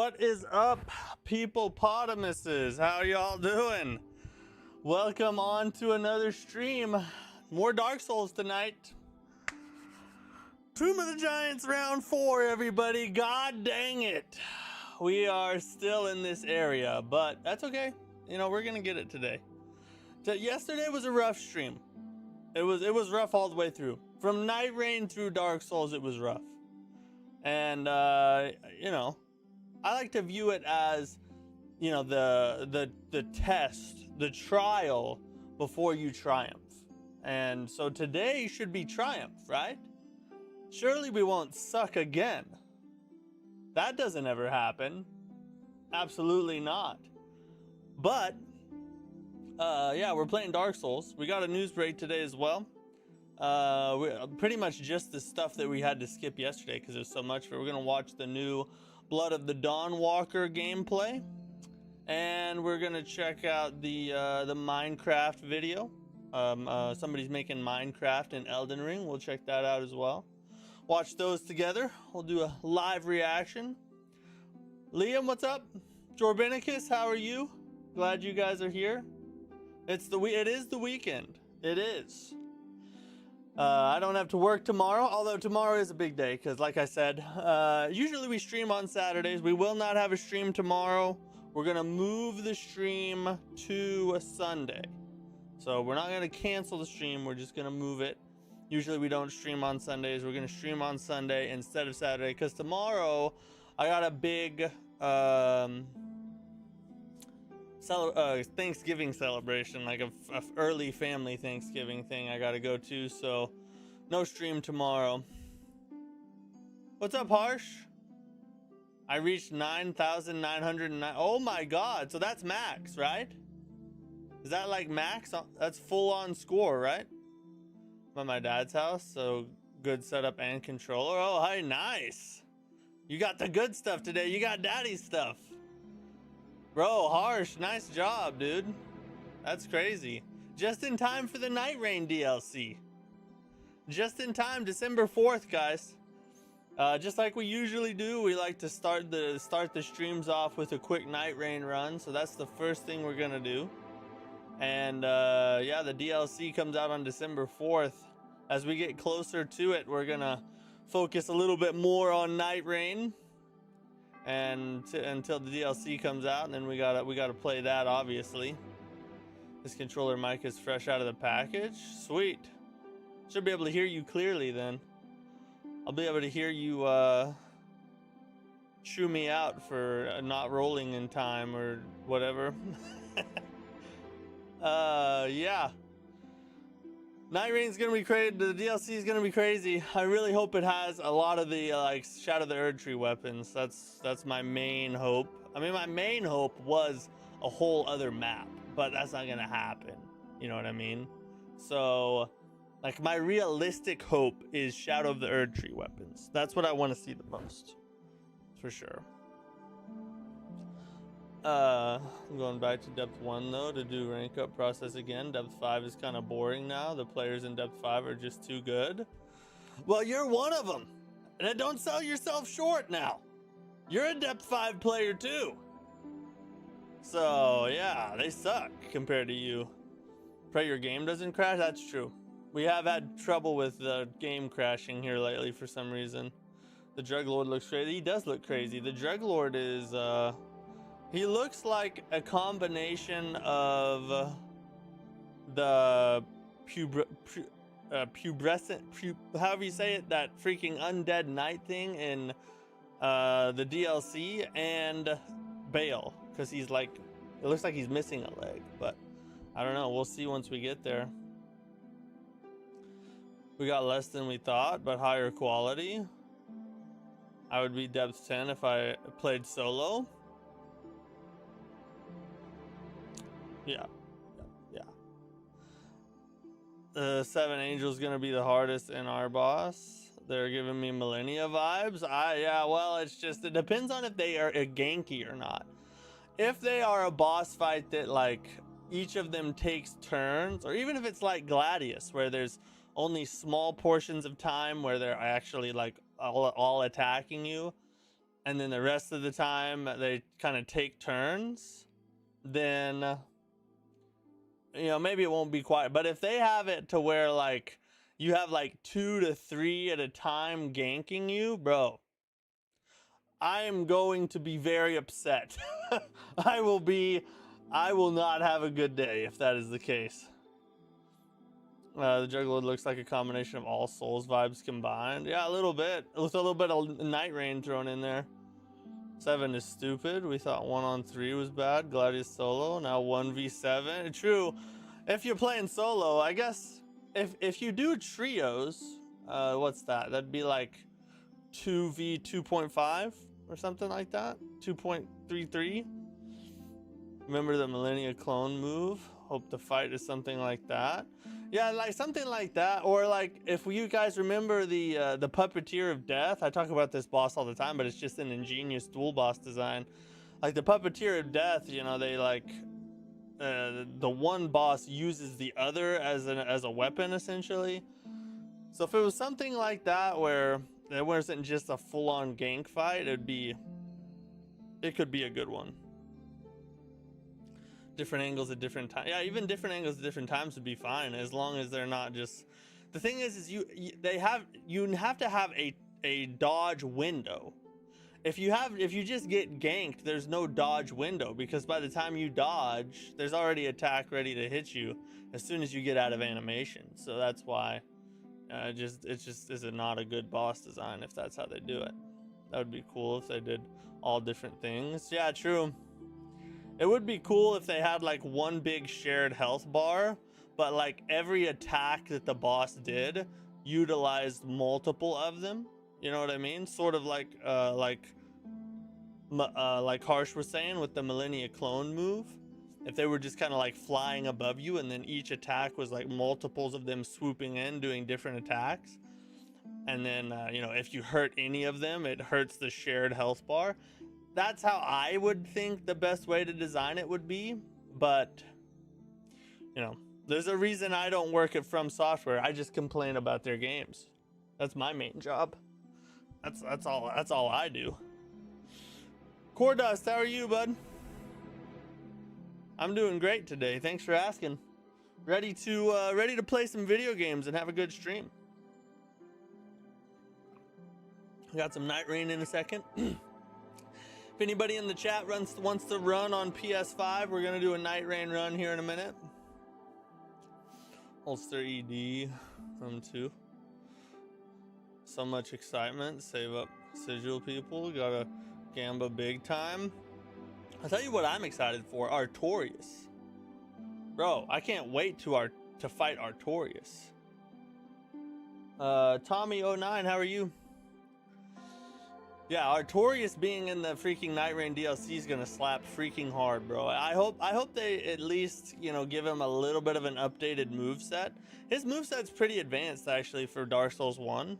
What is up, peoplepotamuses? How y'all doing? Welcome on to another stream. More Dark Souls tonight. Tomb of the Giants round 4, everybody. God dang it. We are still in this area, but that's okay. You know, we're gonna get it today. Yesterday was a rough stream. It was rough all the way through. From Night Rain through Dark Souls, it was rough. And you know, I like to view it as, you know, the test, the trial before you triumph. And so today should be triumph, right? Surely we won't suck again. That doesn't ever happen. Absolutely not. But yeah, we're playing Dark Souls. We got a news break today as well. Pretty much just the stuff that we had to skip yesterday because there's so much. We're gonna watch the new Blood of the Dawnwalker gameplay, and we're gonna check out the Minecraft video. Somebody's making Minecraft in Elden Ring. We'll check that out as well. Watch those together. We'll do a live reaction. Liam, what's up? Jorbinicus, how are you? Glad you guys are here. It is the weekend. It is. I don't have to work tomorrow, although tomorrow is a big day because, like I said, usually we stream on Saturdays. We will not have a stream tomorrow. We're going to move the stream to a Sunday. So we're not going to cancel the stream. We're just going to move it. Usually we don't stream on Sundays. We're going to stream on Sunday instead of Saturday because tomorrow I got a big Thanksgiving celebration, like a early family Thanksgiving thing I gotta go to, so no stream tomorrow. What's up, Harsh? I reached 9,909. Oh my god, so that's max, right? Is that like max? That's full on score, right? I'm at my dad's house, so good setup and controller. Oh, hey, nice. You got the good stuff today. You got daddy's stuff. Bro, Harsh, nice job, dude. That's crazy. Just in time for the Night Rain DLC. Just in time, December 4th, guys. Just like we usually do, we like to start the streams off with a quick Night Rain run. So that's the first thing we're gonna do. And yeah, the DLC comes out on December 4th. As we get closer to it, we're gonna focus a little bit more on Night Rain. And until the DLC comes out, and then we gotta play that, obviously. This controller mic is fresh out of the package. Sweet. Should be able to hear you clearly then. I'll be able to hear you chew me out for not rolling in time or whatever. Yeah. Night Rain's gonna be crazy. The DLC is gonna be crazy. I really hope it has a lot of the like Shadow of the Erdtree weapons. That's my main hope. I mean, my main hope was a whole other map, but that's not gonna happen. You know what I mean? So, like, my realistic hope is Shadow of the Erdtree weapons. That's what I want to see the most, for sure. I'm going back to depth 1 though to do rank up process again. Depth 5 is kind of boring now. The players in depth 5 are just too good. Well, you're one of them. And don't sell yourself short now. You're a depth 5 player too. So yeah, they suck compared to you. Pray your game doesn't crash. That's true. We have had trouble with the game crashing here lately for some reason. The Druglord looks crazy. He does look crazy. The Druglord is he looks like a combination of the pubescent, however you say it, that freaking undead knight thing in the DLC, and Bale, because he's like, it looks like he's missing a leg, but I don't know. We'll see once we get there. We got less than we thought, but higher quality. I would be depth 10 if I played solo. Yeah. The 7 Angels gonna be the hardest in our boss. They're giving me Millennia vibes. Yeah, well, it depends on if they are a ganky or not. If they are a boss fight that like each of them takes turns, or even if it's like Gladius where there's only small portions of time where they're actually like all attacking you, and then the rest of the time they kind of take turns, then you know, maybe it won't be quite. But if they have it to where like you have like 2 to 3 at a time ganking you, bro, I am going to be very upset. I will not have a good day if that is the case. The Juggler looks like a combination of all Souls vibes combined. Yeah, a little bit. With a little bit of Night Rain thrown in there. 7 is stupid. We thought 1-on-3 was bad. Gladius solo. Now 1v7. True. If you're playing solo, I guess if you do trios, what's that? That'd be like 2v2.5 or something like that. 2.33. Remember the Millennia clone move? Hope to fight is something like that. Yeah, like something like that. Or like if you guys remember the Puppeteer of Death. I talk about this boss all the time, but it's just an ingenious dual boss design. Like the Puppeteer of Death, you know, they like the one boss uses the other as a weapon essentially. So if it was something like that where it wasn't just a full-on gank fight, it could be a good one. Different angles at different times. Yeah, even different angles at different times would be fine, as long as they're not just. The thing is you have to have a dodge window. If you just get ganked, there's no dodge window, because by the time you dodge, there's already attack ready to hit you as soon as you get out of animation. So that's why it just is not a good boss design if that's how they do it. That would be cool if they did all different things. Yeah, true. It would be cool if they had like one big shared health bar, but like every attack that the boss did utilized multiple of them. You know what I mean? Sort of like Harsh was saying with the Millennia clone move. If they were just kind of like flying above you, and then each attack was like multiples of them swooping in, doing different attacks. And then, you know, if you hurt any of them, it hurts the shared health bar. That's how I would think the best way to design it would be. But, you know, there's a reason I don't work at From Software. I just complain about their games. That's my main job. That's all I do. Core Dust, how are you, bud? I'm doing great today. Thanks for asking. Ready to play some video games and have a good stream. Got some Night Rain in a second. If anybody in the chat wants to run on PS5, we're gonna do a Night Rain run here in a minute. Holster ED from 2. So much excitement. Save up sigil, people. Gotta gamba big time. I'll tell you what I'm excited for. Artorias. Bro, I can't wait to fight Artorias. Tommy09, how are you? Yeah, Artorias being in the freaking Night Rain DLC is gonna slap freaking hard, bro. I hope they at least, you know, give him a little bit of an updated moveset. His moveset's pretty advanced actually for Dark Souls 1.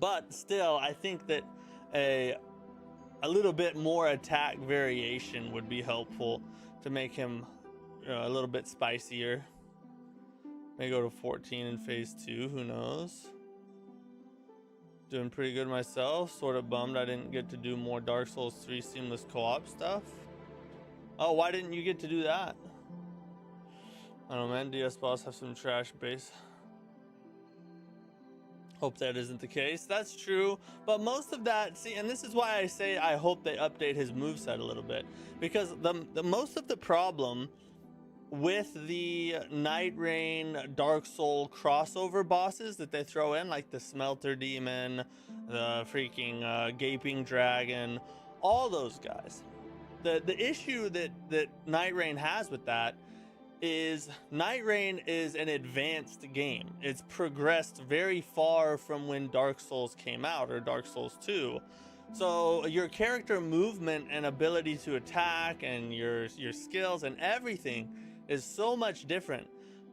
But still, I think that a little bit more attack variation would be helpful to make him, you know, a little bit spicier. May go to 14 in phase 2, who knows? Doing pretty good myself. Sort of bummed I didn't get to do more Dark Souls 3 seamless co-op stuff. Oh, why didn't you get to do that? I don't know, man. DS boss have some trash base. Hope that isn't the case. That's true, but most of that, see, and this is why I say I hope they update his moveset a little bit, because the most of the problem with the Night Rain Dark Soul crossover bosses that they throw in, like the Smelter Demon, the freaking Gaping Dragon, all those guys, the issue that Night Rain has with that is Night Rain is an advanced game. It's progressed very far from when Dark Souls came out, or Dark Souls 2. So your character movement and ability to attack and your skills and everything is so much different.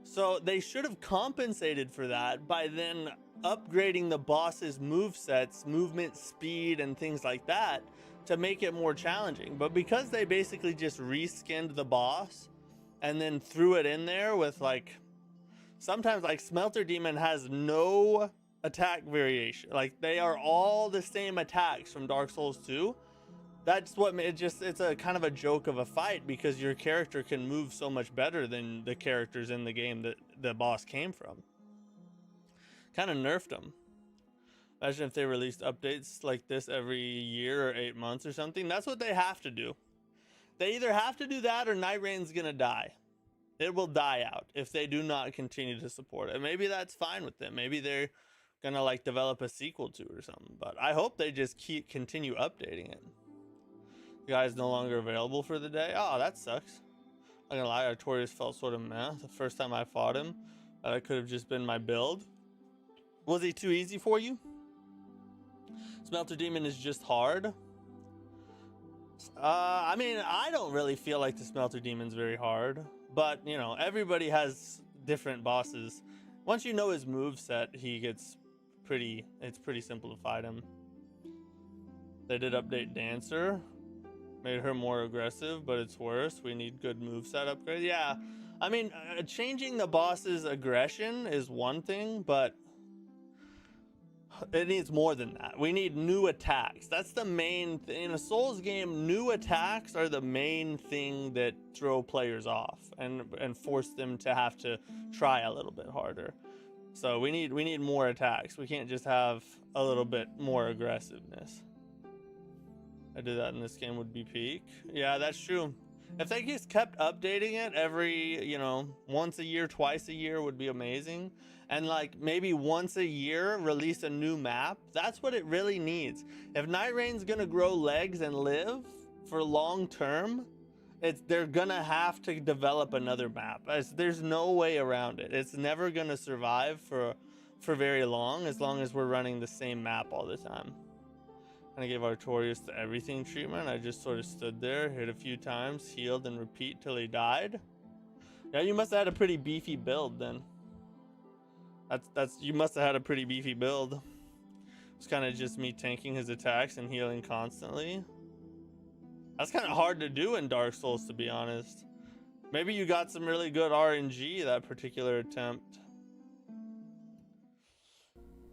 So they should have compensated for that by then upgrading the boss's movesets, movement speed, and things like that to make it more challenging. But because they basically just reskinned the boss and then threw it in there with, like, sometimes like Smelter Demon has no attack variation. Like, they are all the same attacks from Dark Souls 2. That's what it's a kind of a joke of a fight, because your character can move so much better than the characters in the game that the boss came from. Kind of nerfed them. Imagine if they released updates like this every year or 8 months or something. That's what they have to do. They either have to do that or Night Rain's gonna die. It will die out if they do not continue to support it. Maybe that's fine with them. Maybe they're gonna like develop a sequel to it or something. But I hope they just continue updating it. The guy's no longer available for the day. Oh, that sucks. I'm gonna lie, Artorias felt sort of meh. The first time I fought him, that could have just been my build. Was he too easy for you? Smelter Demon is just hard. I mean, I don't really feel like the Smelter Demon's very hard, but you know, everybody has different bosses. Once you know his moveset, it's pretty simple to fight him. They did update Dancer, made her more aggressive, but it's worse. We need good moveset upgrade. Yeah, I mean, changing the boss's aggression is one thing, but it needs more than that. We need new attacks. That's the main thing. In a Souls game, new attacks are the main thing that throw players off and force them to have to try a little bit harder. So we need more attacks. We can't just have a little bit more aggressiveness. I did that in this game would be peak. Yeah, that's true. If they just kept updating it every, you know, once a year, twice a year would be amazing. And like maybe once a year release a new map. That's what it really needs. If Night Rain's gonna grow legs and live for long term, they're gonna have to develop another map. There's no way around it. It's never gonna survive for very long as we're running the same map all the time. And I gave Artorias the everything treatment. I just sort of stood there, hit a few times, healed, and repeat till he died. Yeah, you must have had a pretty beefy build then. You must have had a pretty beefy build. It's kind of just me tanking his attacks and healing constantly. That's kind of hard to do in Dark Souls, to be honest. Maybe you got some really good RNG that particular attempt.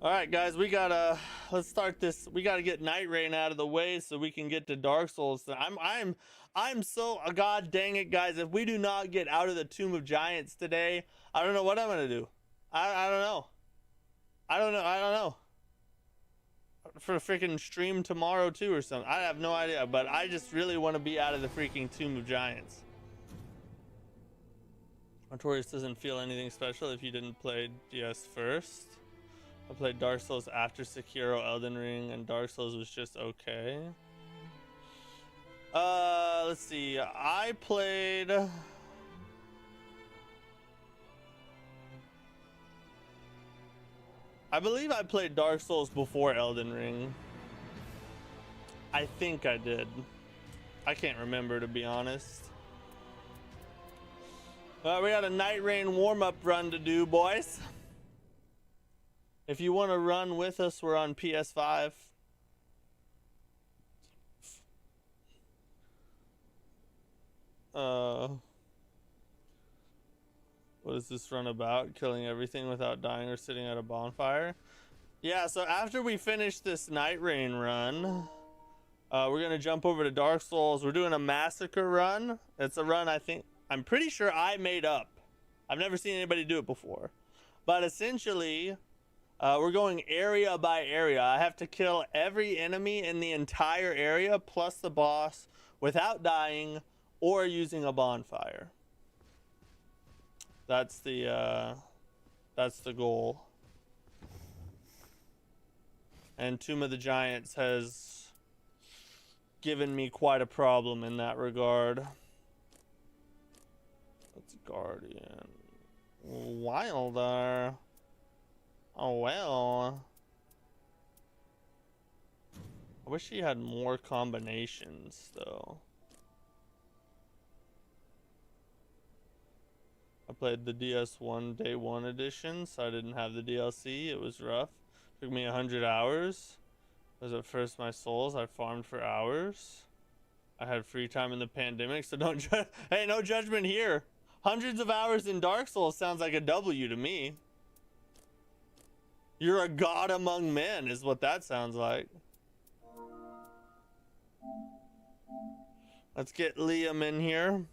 All right, guys, let's start this. We gotta get Night Rain out of the way so we can get to Dark Souls. I'm so, god dang it, guys. If we do not get out of the Tomb of Giants today, I don't know what I'm gonna do. I don't know. For a freaking stream tomorrow too or something. I have no idea, but I just really want to be out of the freaking Tomb of Giants. Artorias doesn't feel anything special if you didn't play DS first. I played Dark Souls after Sekiro, Elden Ring, and Dark Souls was just okay. Let's see. I believe I played Dark Souls before Elden Ring. I think I did. I can't remember, to be honest. We got a Night Rain warm-up run to do, boys. If you want to run with us, we're on PS5. What is this run about? Killing everything without dying or sitting at a bonfire? Yeah, so after we finish this Night Rain run, we're gonna jump over to Dark Souls. We're doing a Massacre run. It's a run I'm pretty sure I made up. I've never seen anybody do it before. But essentially, we're going area by area. I have to kill every enemy in the entire area plus the boss without dying or using a bonfire. That's the goal. And Tomb of the Giants has given me quite a problem in that regard. That's Guardian. Wilder. Oh well. I wish he had more combinations though. I played the DS1 Day 1 edition, so I didn't have the DLC. It was rough. Took me 100 hours. Was at first my Souls. I farmed for hours. I had free time in the pandemic, so don't hey, no judgment here. Hundreds of hours in Dark Souls sounds like a W to me. You're a god among men is what that sounds like. Let's get Liam in here.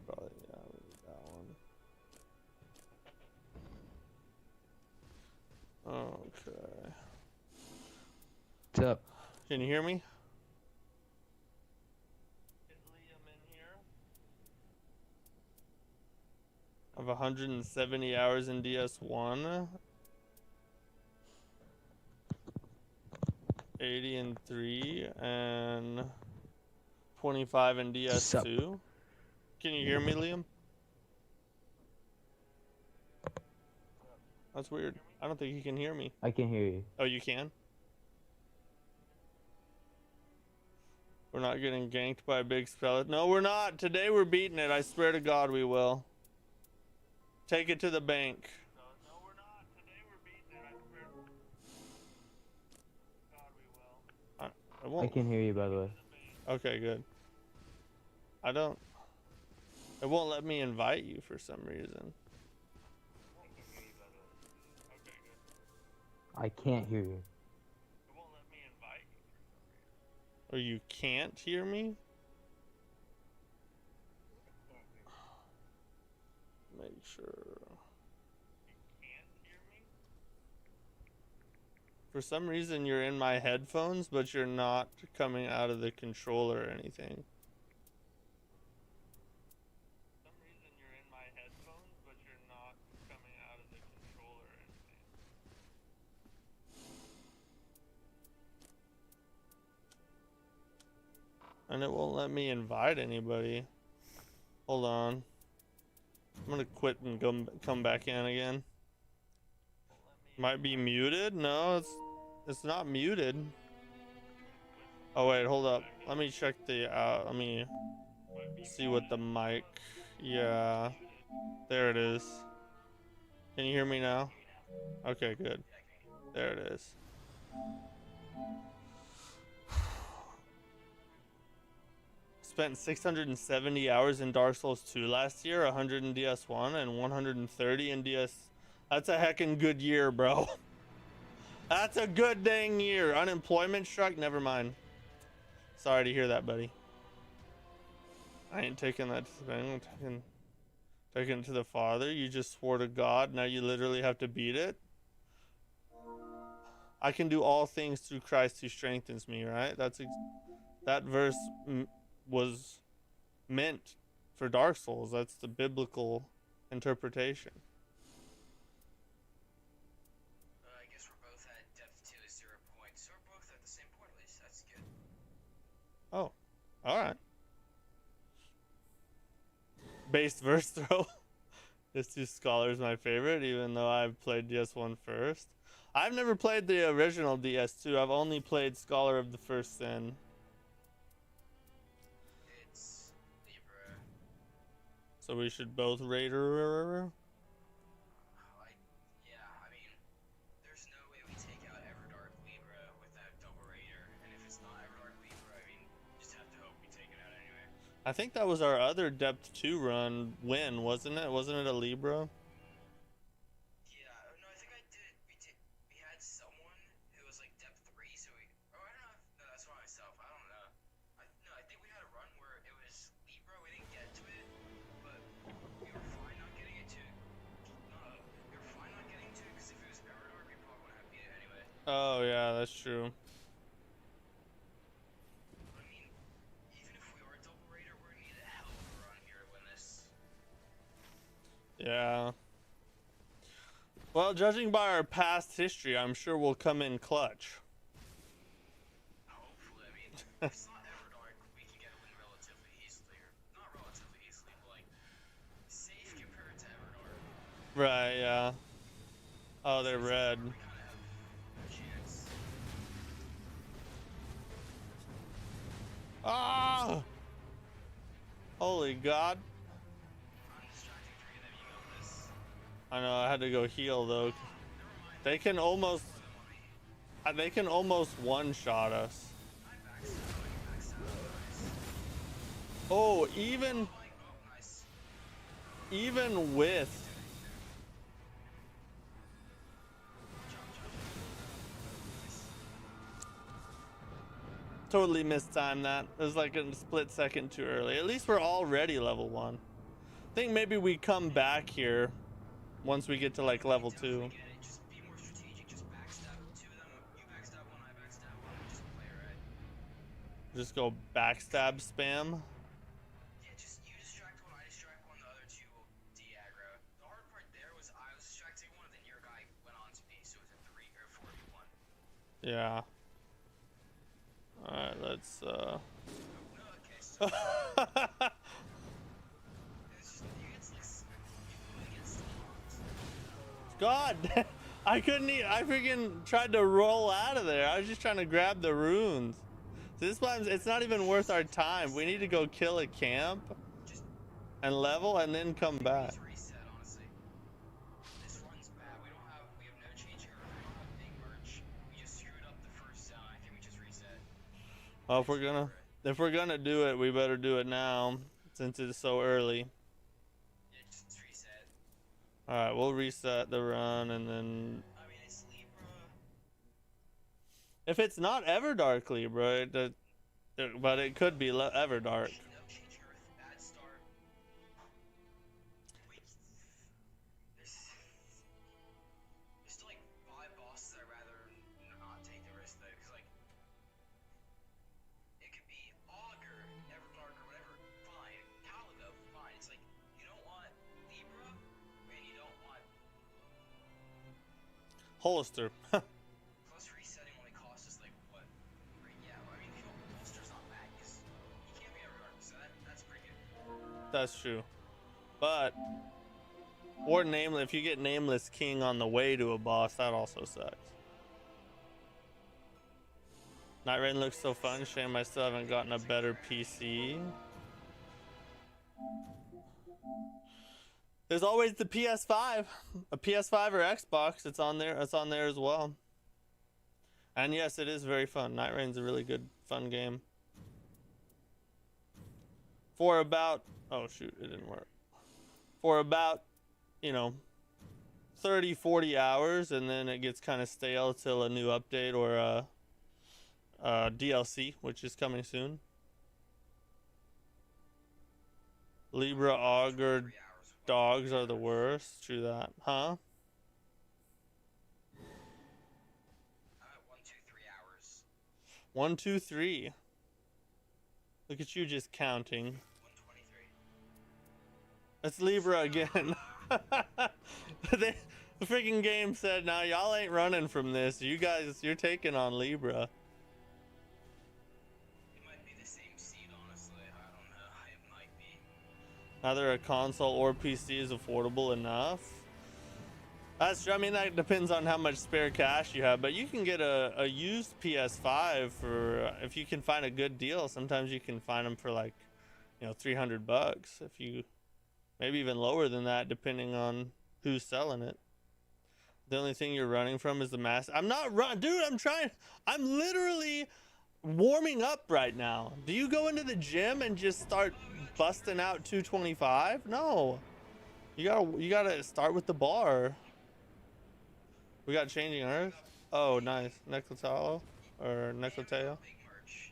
Probably, yeah, we need that one. Okay. What's up? Can you hear me? Get Liam in here. I have 170 hours in DS1. 80 in 3 and 25 in DS2. Can you hear me, Liam? That's weird. I don't think he can hear me. I can hear you. Oh, you can? We're not getting ganked by a big skeleton. No, we're not. Today we're beating it. I swear to God we will. Take it to the bank. No, we're not. Today we're beating it. I swear to God we will. I can hear you, by the way. Okay, good. It won't let me invite you for some reason. I can't hear you. It won't let me invite you for some reason. Or you can't hear me? Make sure. You can't hear me? For some reason you're in my headphones, but you're not coming out of the controller or anything. And it won't let me invite anybody. Hold on. I'm gonna quit and come back in again. Might be muted? No, it's not muted. Oh wait, hold up. Let me check the let me see what the mic. Yeah. There it is. Can you hear me now? Okay, good. There it is. Spent 670 hours in Dark Souls 2 last year, 100 in DS1, and 130 in DS. That's a heckin' good year, bro. That's a good dang year. Unemployment struck? Never mind. Sorry to hear that, buddy. I ain't taking that to the bank. I'm taking it to the Father. You just swore to God. Now you literally have to beat it. I can do all things through Christ who strengthens me, right? That verse was meant for Dark Souls. That's the biblical interpretation. I guess we're both at depth 2 is 0 points, so we're both at the same point at least. That's good. Oh, alright. Based verse throw. This two scholars my favorite, even though I've played DS1 first. I've never played the original DS2. I've only played Scholar of the First Sin. So we should both rate her. Yeah, I mean, there's no way we take out Everdark Libra with that double raider, and if it's not Everdark Libra, I mean, just have to hope we take it out anyway. I think that was our other Depth 2 run win, wasn't it? Wasn't it a Libra? Yeah, no, I think I did. We had someone who was like Depth 3, so we. Oh, I don't know. No, that's not myself. I don't know. No, I think we had a run where it was Libra. We didn't get to it. We were fine not getting it to. No, we were fine not getting to it because if it was Everdark, we probably wouldn't have beat it anyway. Oh yeah, that's true. I mean, even if we are double raider, we're gonna need a hell of a run here to win this. Yeah. Well, judging by our past history, I'm sure we'll come in clutch. Hopefully, I mean, if it's not Everdark, we can get a win relatively easily, or not relatively easily, but like safe compared to Everdark. Right, yeah. Oh, they're red. We kind of have a chance. Ah! Holy God. I'm distracting 3 of them. You got this. I know, I had to go heal though. Never mind. They can almost one-shot us. I backstab. Oh, even Nice. with totally mistimed that. It was like a split second too early. At least we're already level 1. I think maybe we come back here once we get to like level 2. Just be more strategic. Just backstab 2 of them. You backstab 1, I backstab 1. Just play it right. Just go backstab spam. Yeah, just you distract 1, I distract 1. The other 2 will de-aggro. The hard part there was I was distracting 1, and then your guy went on to me, so it was a 3 or 4v1. Yeah. All right, let's No, okay, so it's just, you get like you get slots. God, I couldn't I freaking tried to roll out of there. I was just trying to grab the runes. So this one, it's not even worth our time. We need to go kill a camp and level and then come back. Reset, honestly. This run's bad. We have no change here. We don't have big merch. We just screwed up the first zone. I think we just reset. Oh, if we're gonna do it, we better do it now since it's so early. Yeah, just reset. All right, we'll reset the run and then. I mean, it's Libra. If it's not Everdark Libra, but it could be Everdark. No change Earth. Bad start. There's still like 5 bosses I'd rather not take the risk though, because like it could be Augur, Everdark, or whatever. Fine. Caligo, fine. It's like you don't want Libra, and you don't want Hollister. plus resetting only costs us like what? Right? Yeah. I mean, if you don't, Holster's not bad because he can't be Everdark, so that's pretty good. That's true. But or nameless, if you get nameless king on the way to a boss, that also sucks. Night Rain looks so fun. Shame I still haven't gotten a better PC. There's always the PS5, a PS5 or Xbox. It's on there. It's on there as well. And yes, it is very fun. Night Rain's a really good, fun game. For about, oh shoot, it didn't work. For about, 30, 40 hours, and then it gets kind of stale till a new update or a DLC, which is coming soon. Libra Augur dogs are the worst. True that, huh? 1, 2, 3 hours. 1, 2, 3. Look at you just counting. 123. It's Libra again. The freaking game said, "Now y'all ain't running from this. You guys, you're taking on Libra." It might be the same seed, honestly. I don't know. It might be. Either a console or PC is affordable enough. That's true. I mean, that depends on how much spare cash you have, but you can get a used PS5 for if you can find a good deal. Sometimes you can find them for like, $300 if you, maybe even lower than that depending on who's selling it. The only thing you're running from is the mass. I'm not dude. I'm literally warming up right now. Do you go into the gym and just start busting out 225? No, you gotta start with the bar. We got Changing Earth. Oh, nice. Necrotalo or Necroteo. Big merch.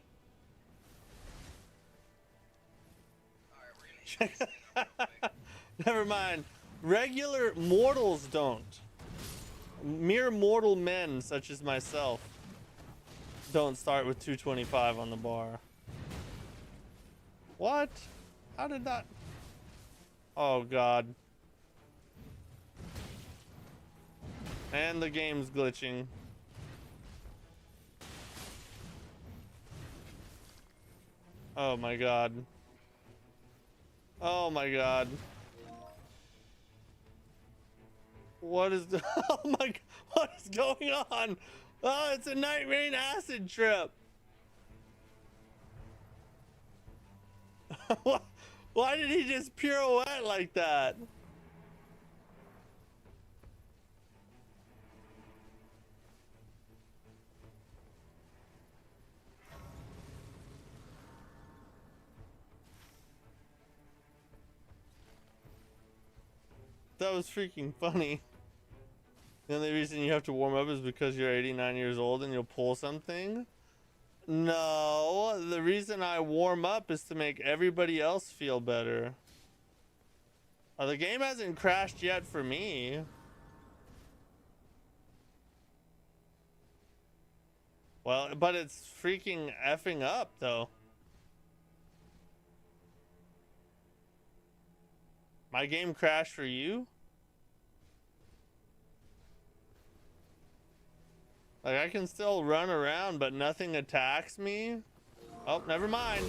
Alright, we're gonna hit this thing up real quick. Never mind. Regular mortals don't. Mere mortal men such as myself don't start with 225 on the bar. What? How did that? Oh God. And the game's glitching. Oh my God. Oh my God. What is the, oh my, what is going on? Oh, it's a Night Rain acid trip. Why did he just pirouette like that? That was freaking funny. The only reason you have to warm up is because you're 89 years old and you'll pull something. No, the reason I warm up is to make everybody else feel better. The game hasn't crashed yet for me. Well, but it's freaking effing up though. My game crashed for you? Like, I can still run around, but nothing attacks me? Oh, never mind.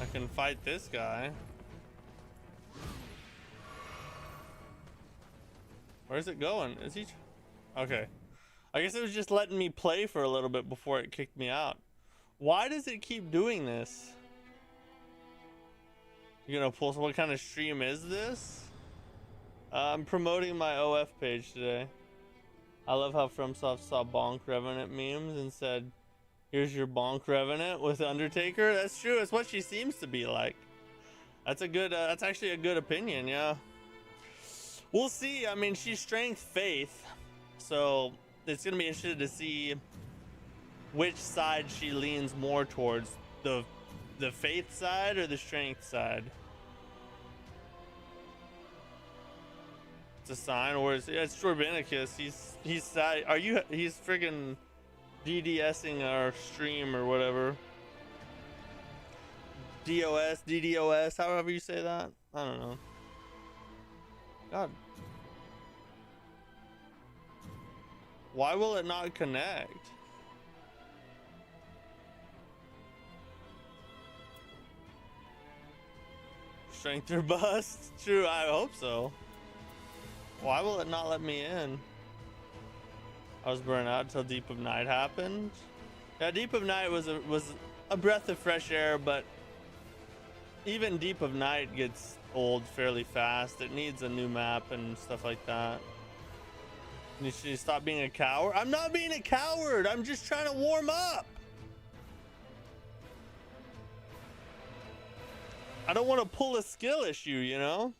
I can fight this guy. Where's it going? Is he? Okay. I guess it was just letting me play for a little bit before it kicked me out. Why does it keep doing this? You're gonna pull. What kind of stream is this? I'm promoting my OF page today. I love how FromSoft saw Bonk Revenant memes and said, "Here's your Bonk Revenant with Undertaker." That's true. It's what she seems to be like. That's a good. That's actually a good opinion. Yeah. We'll see. I mean, she's strength faith, so it's gonna be interesting to see which side she leans more towards, the faith side or the strength side. It's a sign, or it's Jorbanicus. He's friggin' DDSing our stream or whatever. DDoS, however you say that. I don't know. God. Why will it not connect? Strength or bust? True, I hope so. Why will it not let me in? I was burnt out until Deep of Night happened. Yeah, Deep of Night was a breath of fresh air, but even Deep of Night gets old fairly fast. It needs a new map and stuff like that. You should stop being a coward. I'm not being a coward. I'm just trying to warm up. I don't want to pull a skill issue, you know?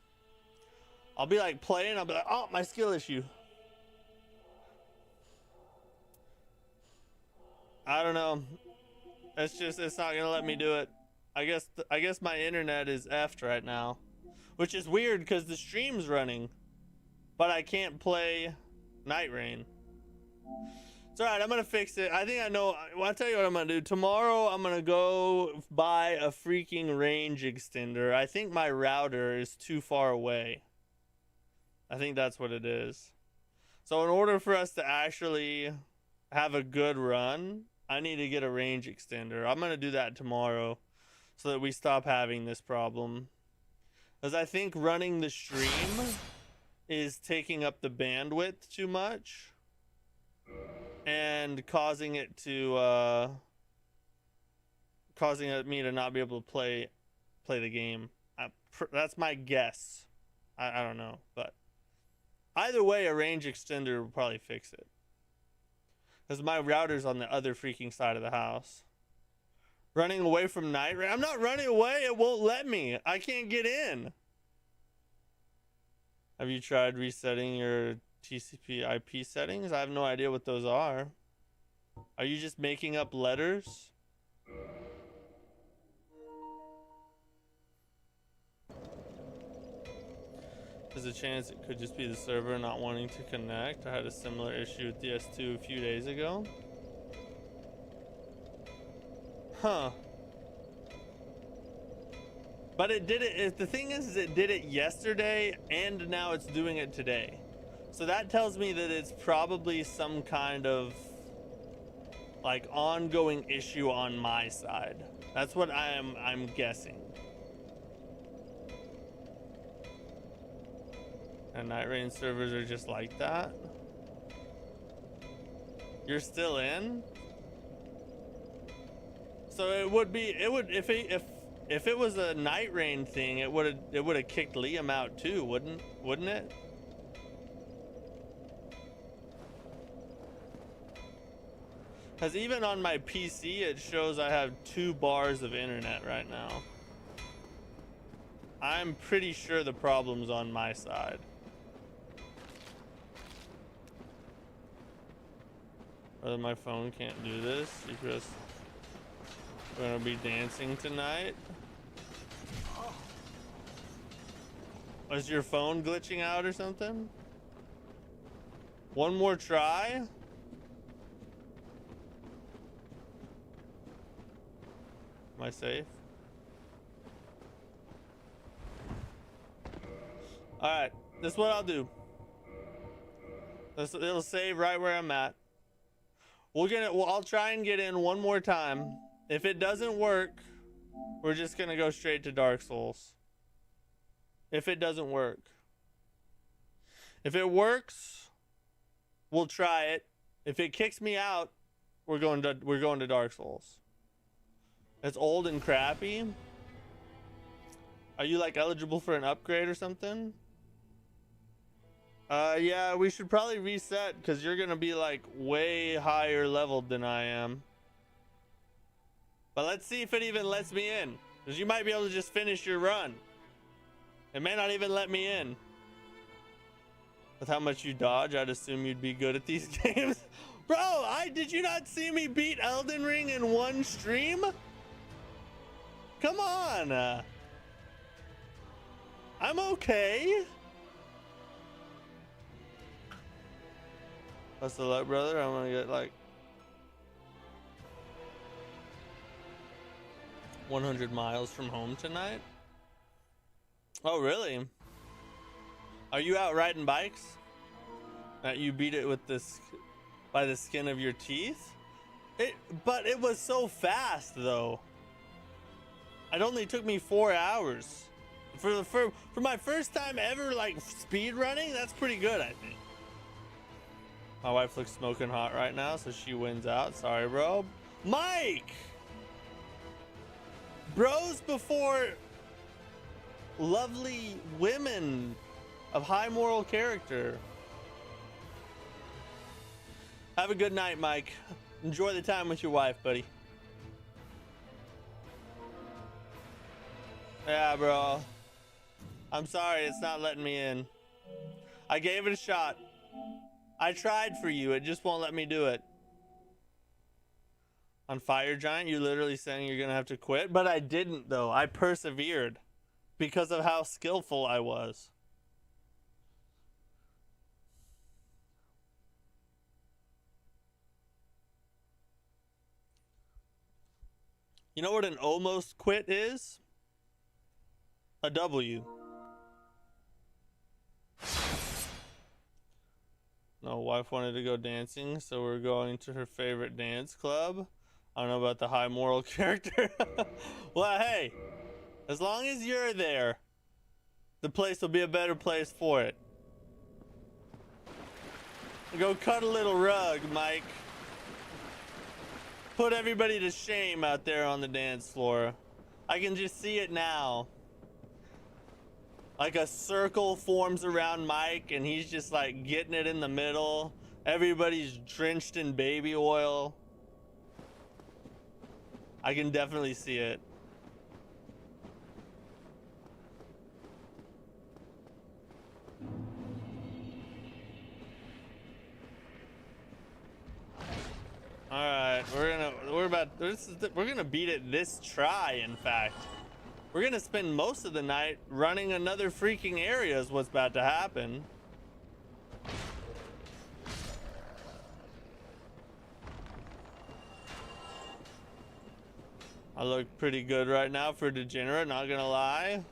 I'll be like playing, I'll be like, oh, my skill issue. I don't know. It's not gonna let me do it. I guess my internet is effed right now, which is weird because the stream's running, but I can't play Night Rain. It's all right. I'm gonna fix it. I think I know. Well, I'll tell you what I'm gonna do. Tomorrow, I'm gonna go buy a freaking range extender. I think my router is too far away. I think that's what it is. So in order for us to actually have a good run, I need to get a range extender. I'm gonna do that tomorrow so that we stop having this problem. Because I think running the stream is taking up the bandwidth too much and causing me to not be able to play the game. That's my guess. I don't know, but either way, a range extender will probably fix it. Because my router's on the other freaking side of the house. Running away from Night Rain? I'm not running away. It won't let me. I can't get in. Have you tried resetting your TCP IP settings? I have no idea what those are. Are you just making up letters? There's a chance it could just be the server not wanting to connect. I had a similar issue with DS2 a few days ago. Huh. But it did it. The thing is it did it yesterday and now it's doing it today. So that tells me that it's probably some kind of like ongoing issue on my side. That's what I'm guessing. And Night Rain servers are just like that. You're still in? So it would if If it was a night rain thing, it would have kicked Liam out too, wouldn't it? Because even on my PC, it shows I have 2 bars of internet right now. I'm pretty sure the problem's on my side. Whether my phone can't do this, we're gonna be dancing tonight. Was your phone glitching out or something? One more try? Am I safe? Alright, this is what I'll do. It'll save right where I'm at. I'll try and get in one more time. If it doesn't work, we're just gonna go straight to Dark Souls. If it doesn't work. If it works, we'll try it. If it kicks me out, we're going to Dark Souls. It's old and crappy. Are you like eligible for an upgrade or something? Yeah, we should probably reset because you're gonna be like way higher leveled than I am. But let's see if it even lets me in, because you might be able to just finish your run. It may not even let me in. With how much you dodge, I'd assume you'd be good at these games. Bro, did you not see me beat Elden Ring in one stream? Come on. I'm okay. Best of luck, brother. I'm gonna get like 100 miles from home tonight. Oh, really? Are you out riding bikes? That you beat it with this by the skin of your teeth? But it was so fast though. It only took me 4 hours. For my first time ever like speed running, that's pretty good, I think. My wife looks smoking hot right now, so she wins out. Sorry, bro. Mike! Bros before lovely women of high moral character. Have a good night, Mike. Enjoy the time with your wife, buddy. Yeah, bro. I'm sorry, it's not letting me in. I gave it a shot. I tried for you, it just won't let me do it. On Fire Giant, you literally saying you're gonna have to quit, but I didn't though. I persevered because of how skillful I was. You know what an almost quit is? A W. No, wife wanted to go dancing, so we're going to her favorite dance club. I don't know about the high moral character. Well, hey, as long as you're there, the place will be a better place for it. Go cut a little rug, Mike. Put everybody to shame out there on the dance floor. I can just see it now. Like a circle forms around Mike and he's just like getting it in the middle. Everybody's drenched in baby oil. I can definitely see it. All right, we're gonna beat it this try. In fact, we're gonna spend most of the night running another freaking area is what's about to happen. I look pretty good right now for Degenerate, not gonna lie.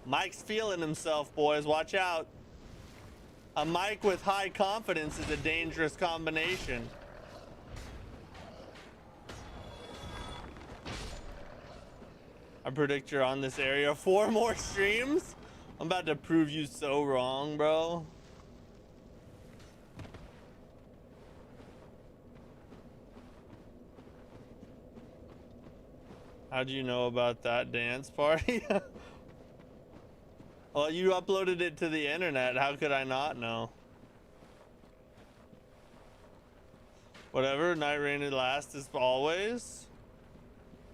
Mike's feeling himself, boys, watch out. A Mike with high confidence is a dangerous combination. I predict you're on this area 4 more streams. I'm about to prove you so wrong, bro. How do you know about that dance party? Well, you uploaded it to the internet. How could I not know? Whatever, night rain lasts as always.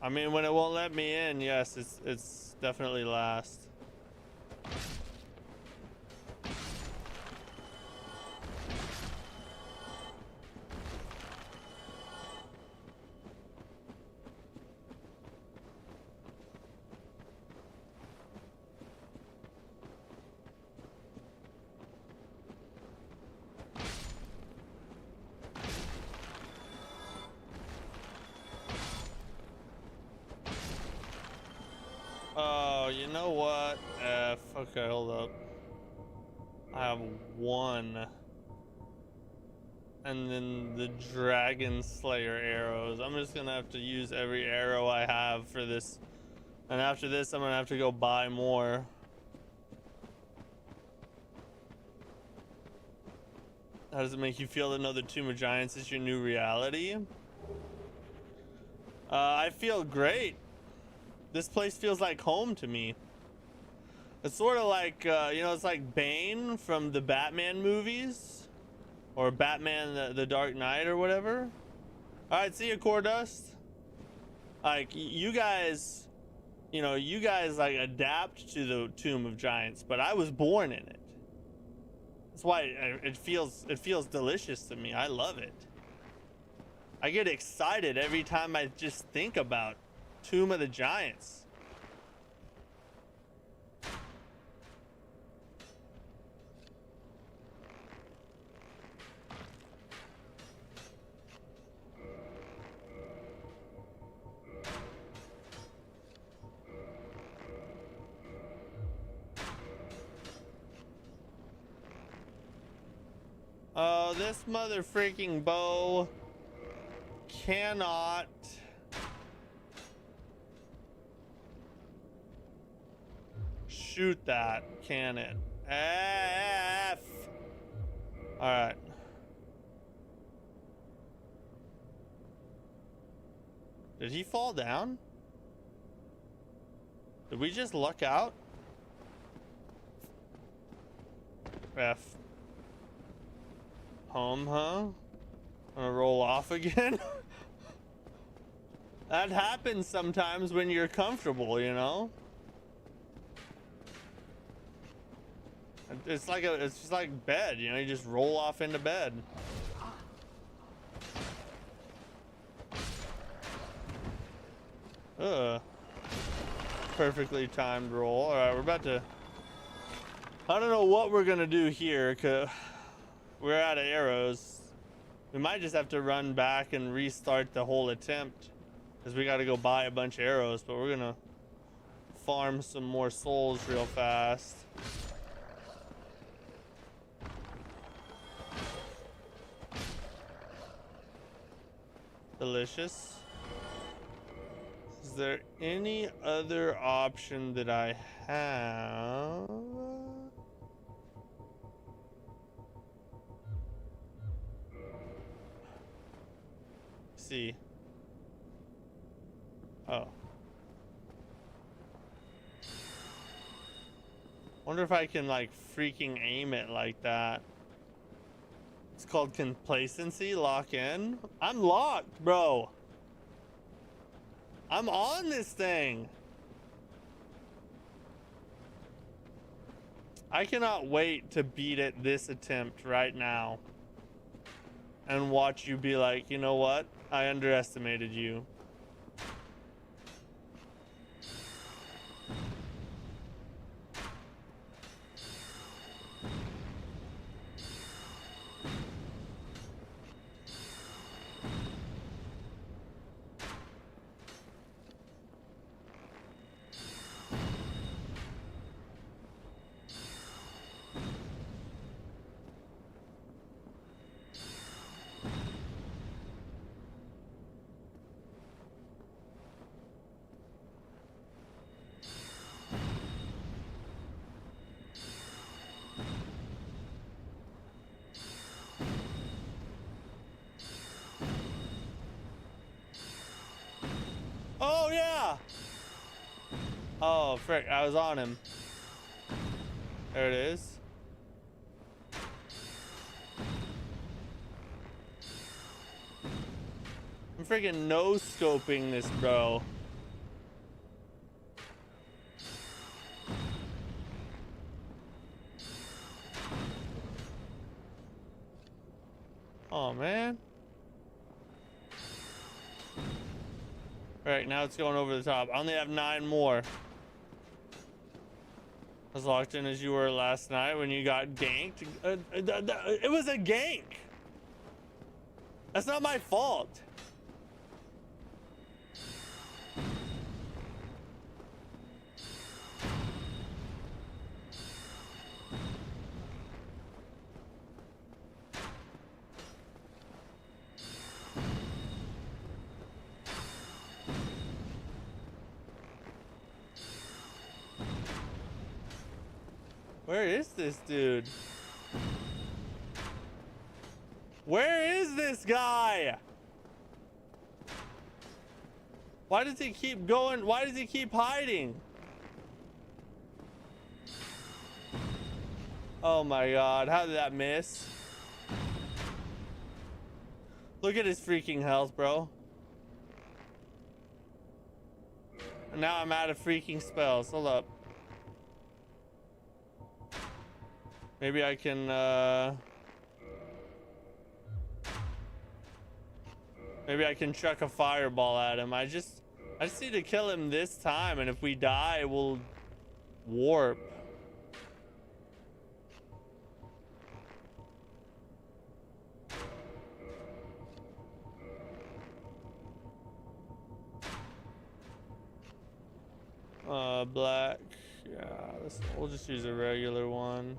I mean, when it won't let me in, yes, it's definitely last. Oh, you know what? F. Okay, hold up. I have one. And then the Dragon Slayer arrows. I'm just gonna have to use every arrow I have for this. And after this, I'm gonna have to go buy more. How does it make you feel to know the Tomb of Giants is your new reality? I feel great. This place feels like home to me. It's sort of like, you know, it's like Bane from the Batman movies. Or Batman the Dark Knight or whatever. Alright, see you, Cordust. Like, you guys, you know, you guys like adapt to the Tomb of Giants, but I was born in it. That's why it feels delicious to me. I love it. I get excited every time I just think about Tomb of the Giants. Oh, this mother freaking bow cannot shoot that, can it? F. All right. Did he fall down? Did we just luck out? F. Home, huh? Gonna roll off again? That happens sometimes when you're comfortable, you know? It's just like bed, you know, you just roll off into bed. Ugh. Perfectly timed roll. Alright, we're about to... I don't know what we're gonna do here, cause we're out of arrows. We might just have to run back and restart the whole attempt, because we gotta go buy a bunch of arrows, but we're gonna farm some more souls real fast. Delicious. Is there any other option that I have? See. Oh. Wonder if I can like freaking aim it like that. It's called complacency. Lock in. I'm locked, bro. I'm on this thing. I cannot wait to beat it this attempt right now. And watch you be like, you know what? I underestimated you. Ah! Oh, frick. I was on him. There it is. I'm freaking no-scoping this, bro. Oh, man. All right, now it's going over the top. I only have 9 more. As locked in as you were last night when you got ganked. It was a gank. That's not my fault. Where is this dude? Where is this guy? Why does he keep going? Why does he keep hiding? Oh my god, how did that miss? Look at his freaking health, bro. And now I'm out of freaking spells. Hold up. Maybe I can, maybe I can chuck a fireball at him. I just need to kill him this time, and if we die, we'll warp. Black. Yeah, we'll just use a regular one.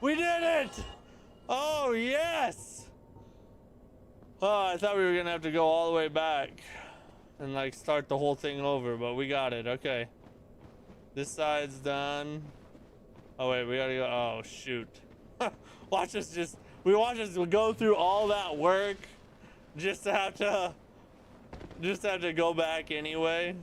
We did it! Oh, yes! Oh, I thought we were gonna have to go all the way back and like start the whole thing over, but we got it. Okay. This side's done. Oh wait, we gotta go. Oh shoot. Watch us go through all that work just to have to go back anyway.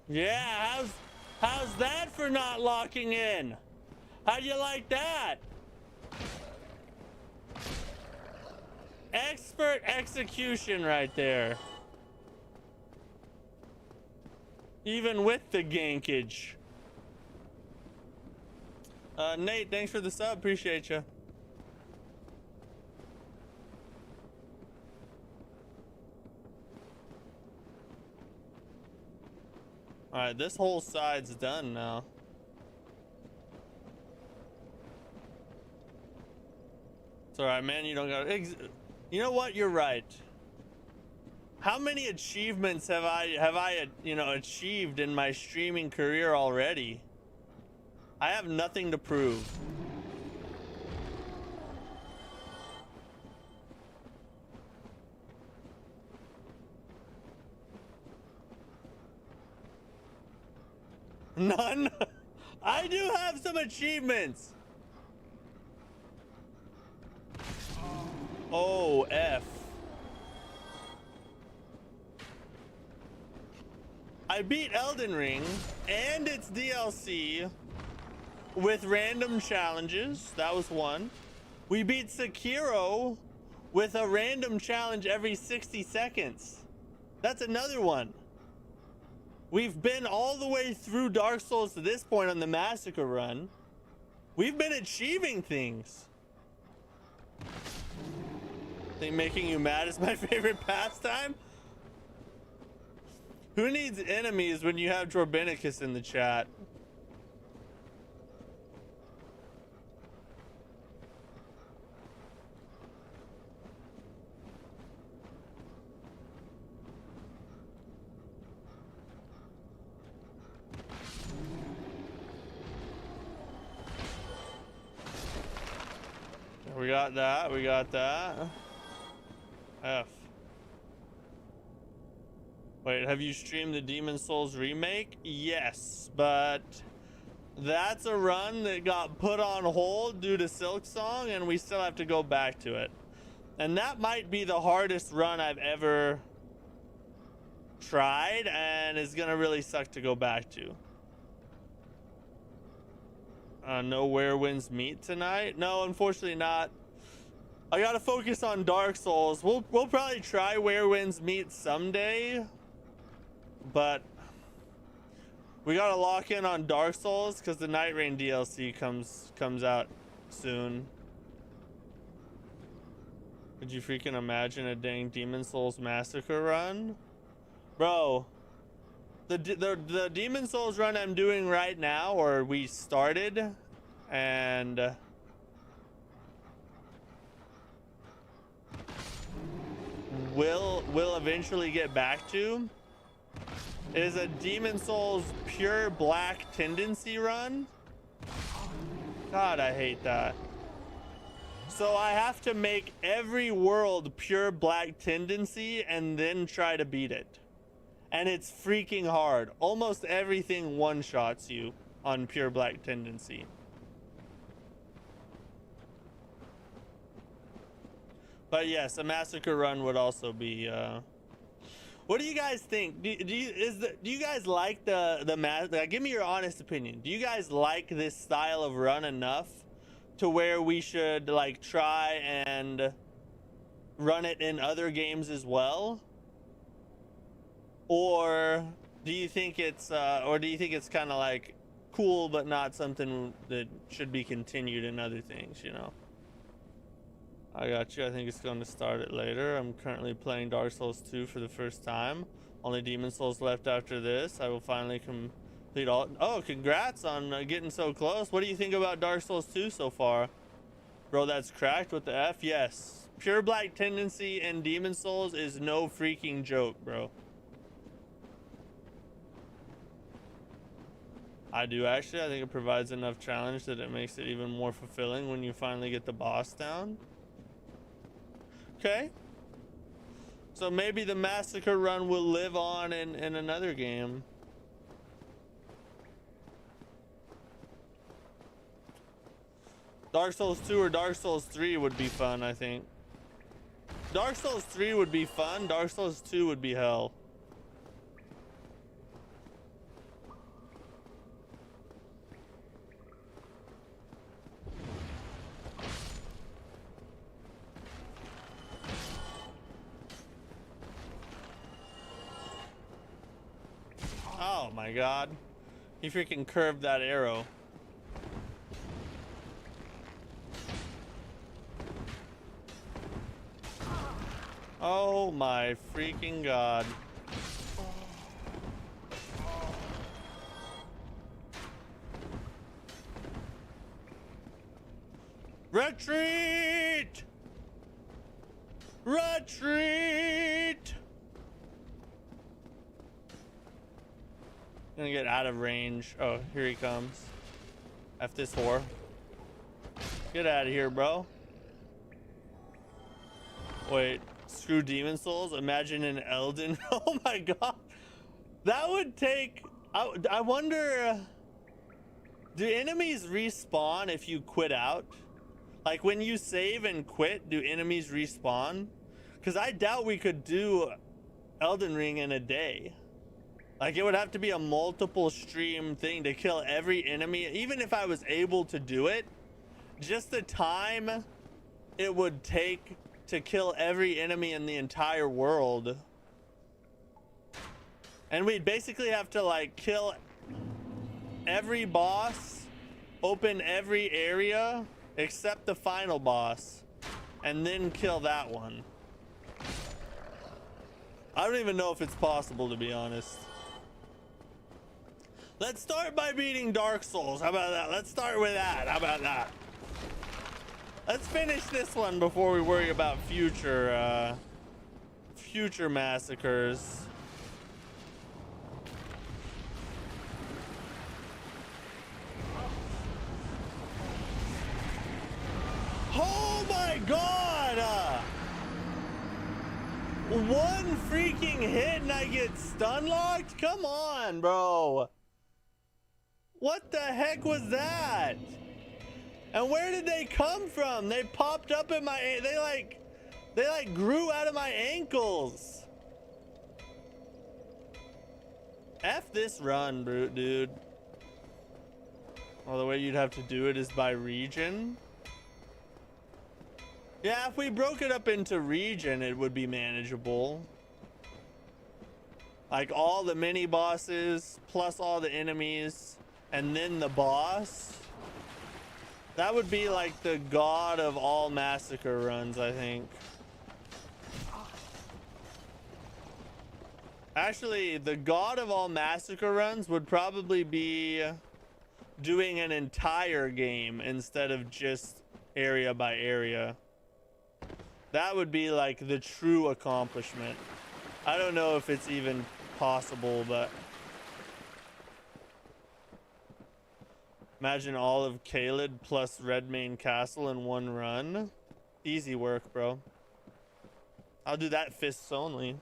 Yeah, how's that for not locking in? How'd you like that? Expert execution right there. Even with the gankage. Nate, thanks for the sub. Appreciate you. All right, this whole side's done now. It's all right, man. You don't got. You know what? You're right. How many achievements have I achieved in my streaming career already? I have nothing to prove. None? I do have some achievements. Oh, F. I beat Elden Ring and its DLC with random challenges. That was one. We beat Sekiro with a random challenge every 60 seconds. That's another one. We've been all the way through Dark Souls to this point on the Massacre run. We've been achieving things. Think making you mad is my favorite pastime? Who needs enemies when you have Jorbinicus in the chat? We got that. We got that. F. Wait, have you streamed the Demon Souls remake? Yes, but that's a run that got put on hold due to Silksong, and we still have to go back to it. And that might be the hardest run I've ever tried, and is gonna really suck to go back to. No Where Winds Meet tonight? No, unfortunately not. I gotta focus on Dark Souls. We'll probably try Where Winds Meet someday, but we gotta lock in on Dark Souls because the Night Rain DLC comes out soon. Could you freaking imagine a dang Demon Souls Massacre run? Bro, the Demon Souls run I'm doing right now, or we started, and will eventually get back to, is a Demon Souls pure black tendency run. God, I hate that. So I have to make every world pure black tendency and then try to beat it. And it's freaking hard. Almost everything one-shots you on pure black tendency. But yes, a massacre run would also be what do you guys think? Do you guys like the give me your honest opinion. Do you guys like this style of run enough to where we should like try and run it in other games as well? Or do you think it's kind of like cool but not something that should be continued in other things, you know? I got you. I think it's going to start it later. I'm currently playing Dark Souls 2 for the first time. Only Demon Souls left after this. I will finally complete all. Oh, congrats on getting so close. What do you think about Dark Souls 2 so far? Bro, that's cracked with the F? Yes. Pure black tendency in Demon Souls is no freaking joke, bro. I do actually. I think it provides enough challenge that it makes it even more fulfilling when you finally get the boss down. Okay. So maybe the massacre run will live on in another game. Dark Souls 2 or Dark Souls 3 would be fun, I think. Dark Souls 3 would be fun. Dark Souls 2 would be hell. Oh my god. He freaking curved that arrow. Oh my freaking god. Retreat! Retreat! Gonna get out of range. Oh, here he comes. F this whore. Get out of here, bro. Wait, screw Demon Souls? Imagine an Elden. Oh my god. That would take... I wonder... do enemies respawn if you quit out? Like when you save and quit, do enemies respawn? Because I doubt we could do Elden Ring in a day. Like, it would have to be a multiple stream thing to kill every enemy. Even if I was able to do it, just the time it would take to kill every enemy in the entire world. And we'd basically have to, like, kill every boss, open every area, except the final boss, and then kill that one. I don't even know if it's possible, to be honest. Let's start by beating Dark Souls. How about that? Let's start with that. How about that? Let's finish this one before we worry about future massacres. Oh my god! One freaking hit and I get stun locked? Come on, bro. What the heck was that? And where did they come from? They popped up in my, they like grew out of my ankles. F this run, dude. Well, the way you'd have to do it is by region. Yeah, if we broke it up into region, it would be manageable. Like all the mini bosses, plus all the enemies, and then the boss. That would be like the god of all massacre runs, I think. Actually, the god of all massacre runs would probably be doing an entire game instead of just area by area. That would be like the true accomplishment. I don't know if it's even possible, but imagine all of Caelid plus Redmane Castle in one run. Easy work, bro. I'll do that fists only.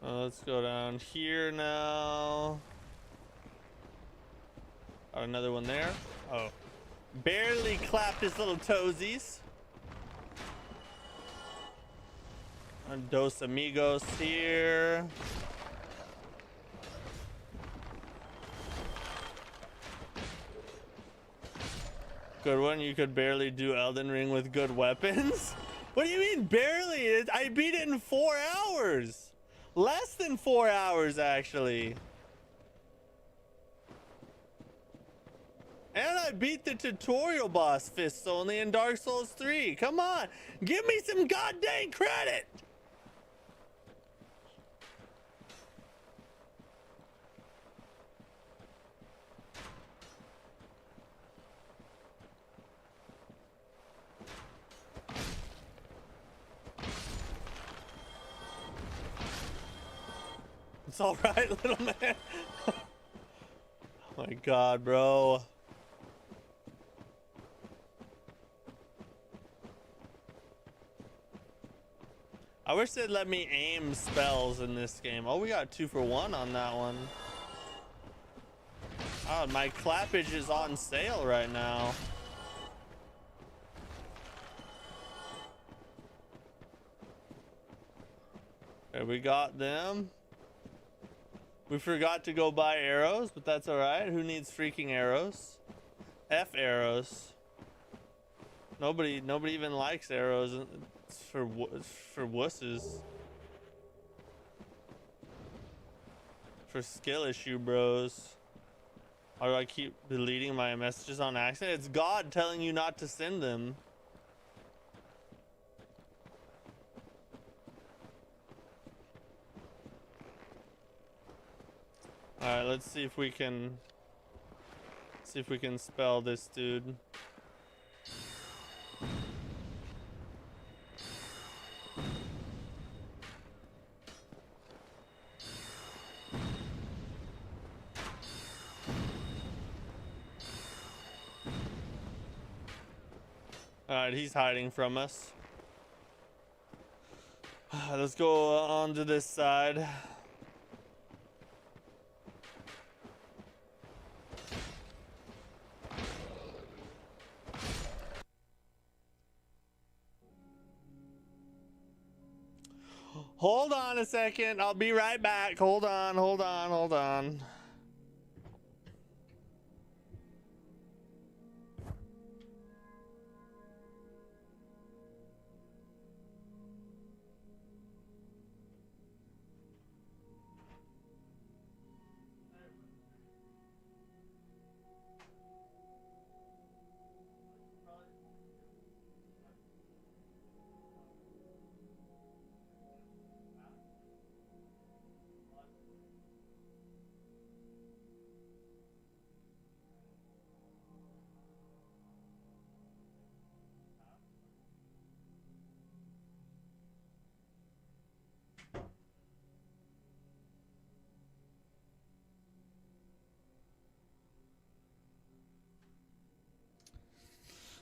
Let's go down here now. Got another one there. Oh, barely clapped his little toesies. And Dos Amigos here. Good one. You could barely do Elden Ring with good weapons. What do you mean barely? I beat it in 4 hours. Less than 4 hours, actually. And I beat the tutorial boss fists only in Dark Souls 3. Come on. Give me some goddamn credit. It's all right, little man. Oh my god, bro. I wish they'd let me aim spells in this game. Oh, we got 2 for 1 on that one. Oh, my clappage is on sale right now. Okay, we got them. We forgot to go buy arrows, but that's all right. Who needs freaking arrows? F arrows. Nobody even likes arrows. It's for wusses. For skill issue bros. Why do I keep deleting my messages on accident? It's God telling you not to send them. All right, let's see if we can spell this dude. All right, he's hiding from us. Let's go on to this side. Hold on a second. I'll be right back. Hold on, hold on, hold on.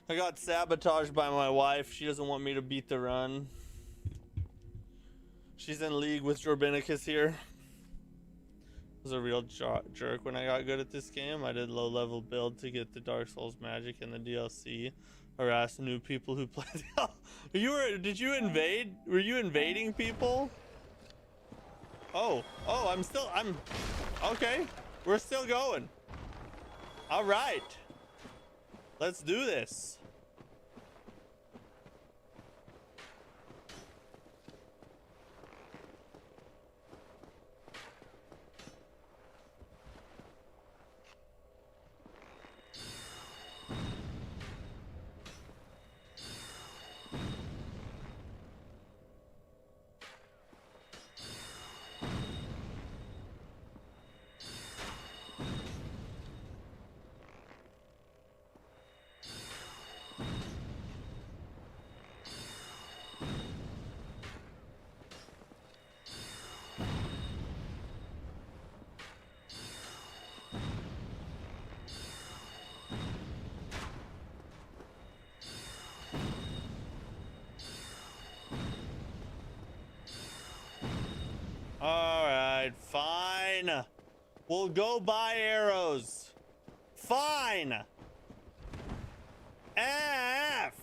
I got sabotaged by my wife. She doesn't want me to beat the run. She's in league with Jorbinicus here. I was a real jerk when I got good at this game. I did low level build to get the Dark Souls magic in the DLC. Harass new people who play the did you invade? Were you invading people? Oh, I'm okay. We're still going. All right. Let's do this. Alright, fine. We'll go buy arrows. Fine. F.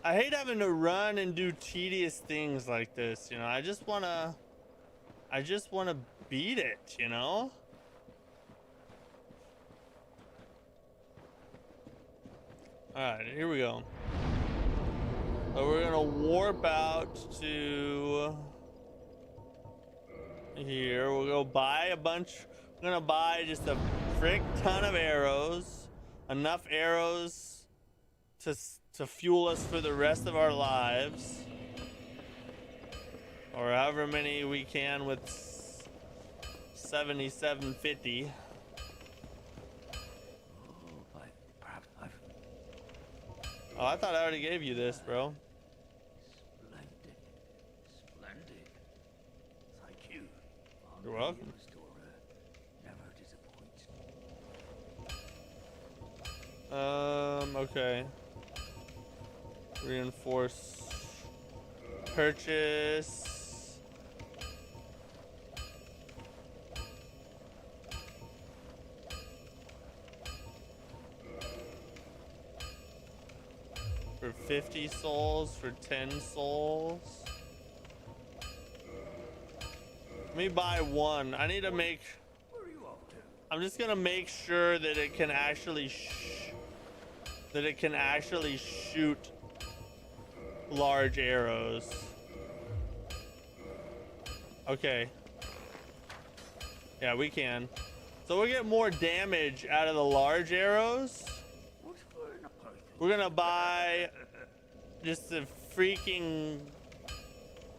I hate having to run and do tedious things like this, you know. I just wanna beat it, you know? Alright, here we go. So we're gonna warp out to here. We'll go buy a bunch. We're gonna buy just a frick ton of arrows. Enough arrows to fuel us for the rest of our lives. Or however many we can with 7750. Oh, I thought I already gave you this, bro. Splendid. Splendid. Thank you. You're welcome. Never disappoints. Okay. Reinforce. Purchase. For 50 souls, for 10 souls. Let me buy one. I need to make... Where are you off to? I'm just gonna make sure that it can actually shoot large arrows. Okay. Yeah, we can. So we'll get more damage out of the large arrows. What's for an appointment? We're gonna buy just a freaking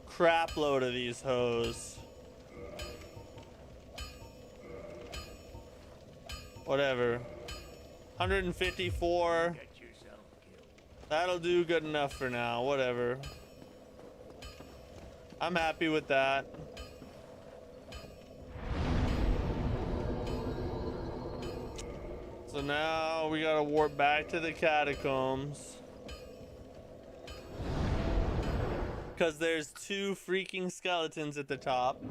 crap load of these hoes. Whatever. 154. Get yourself killed. That'll do good enough for now. Whatever. I'm happy with that. So now we gotta warp back to the catacombs. Because there's 2 freaking skeletons at the top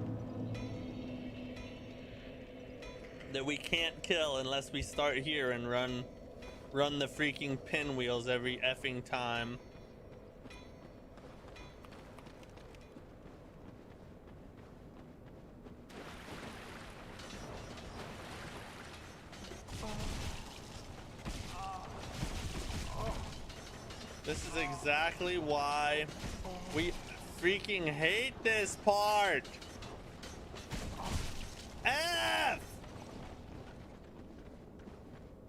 that we can't kill unless we start here and run the freaking pinwheels every effing time. This is exactly why we freaking hate this part. F!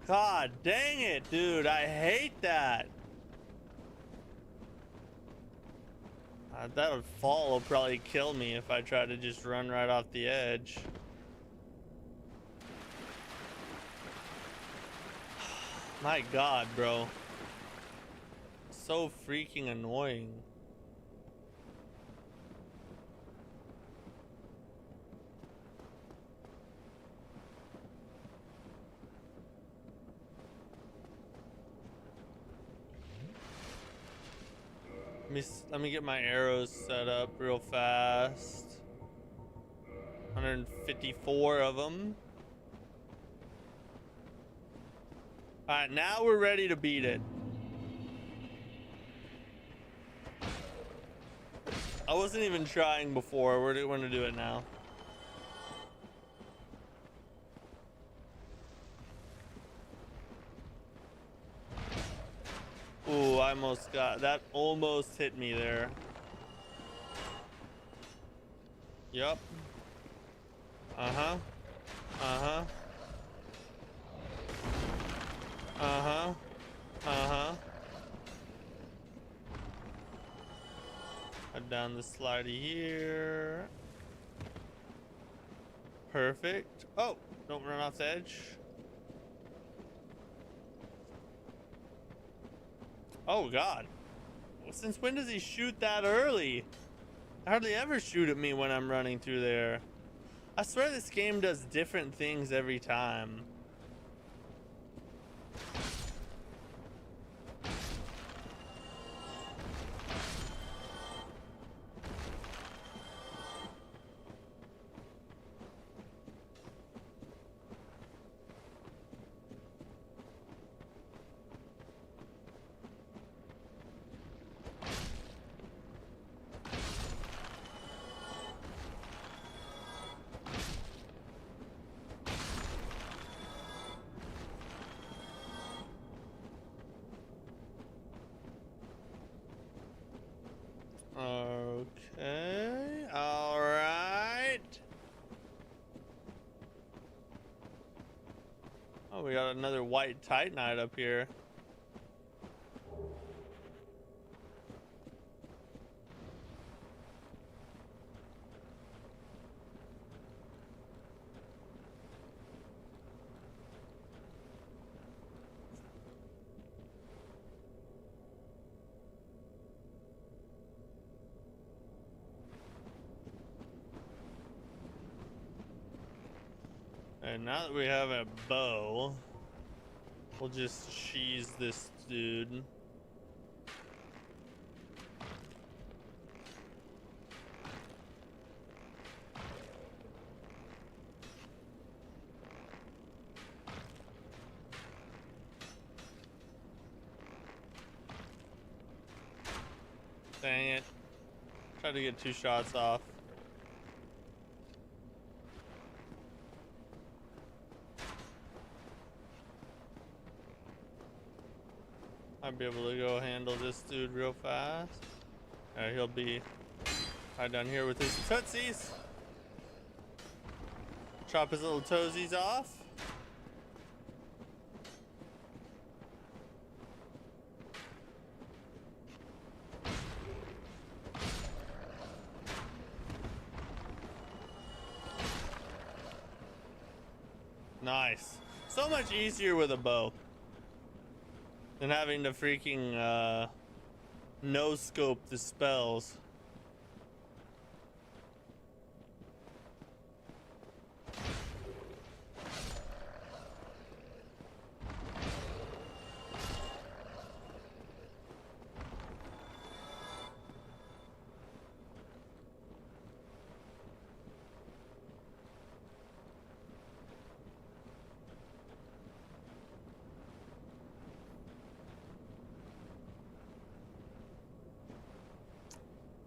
God dang it, dude. I hate that. That fall will probably kill me if I try to just run right off the edge. My God, bro. So freaking annoying. Let me get my arrows set up real fast. 154 of them. All right, now we're ready to beat it. I wasn't even trying before. We're going to do it now. Ooh, I almost got that. Almost hit me there. Yup. Uh-huh. Uh-huh. Uh-huh. Uh-huh. Head down the slidey here. Perfect. Oh, don't run off the edge. Oh God. Since when does he shoot that early? I hardly ever shoot at me when I'm running through there. I swear this game does different things every time. Okay, all right. Oh, we got another white titanite up here. And now that we have a bow, we'll just cheese this dude. Dang it. Tried to get 2 shots off. I'd be able to go handle this dude real fast. He'll be right down here with his tootsies. Chop his little toesies off. Nice. So much easier with a bow than having to freaking no scope the spells.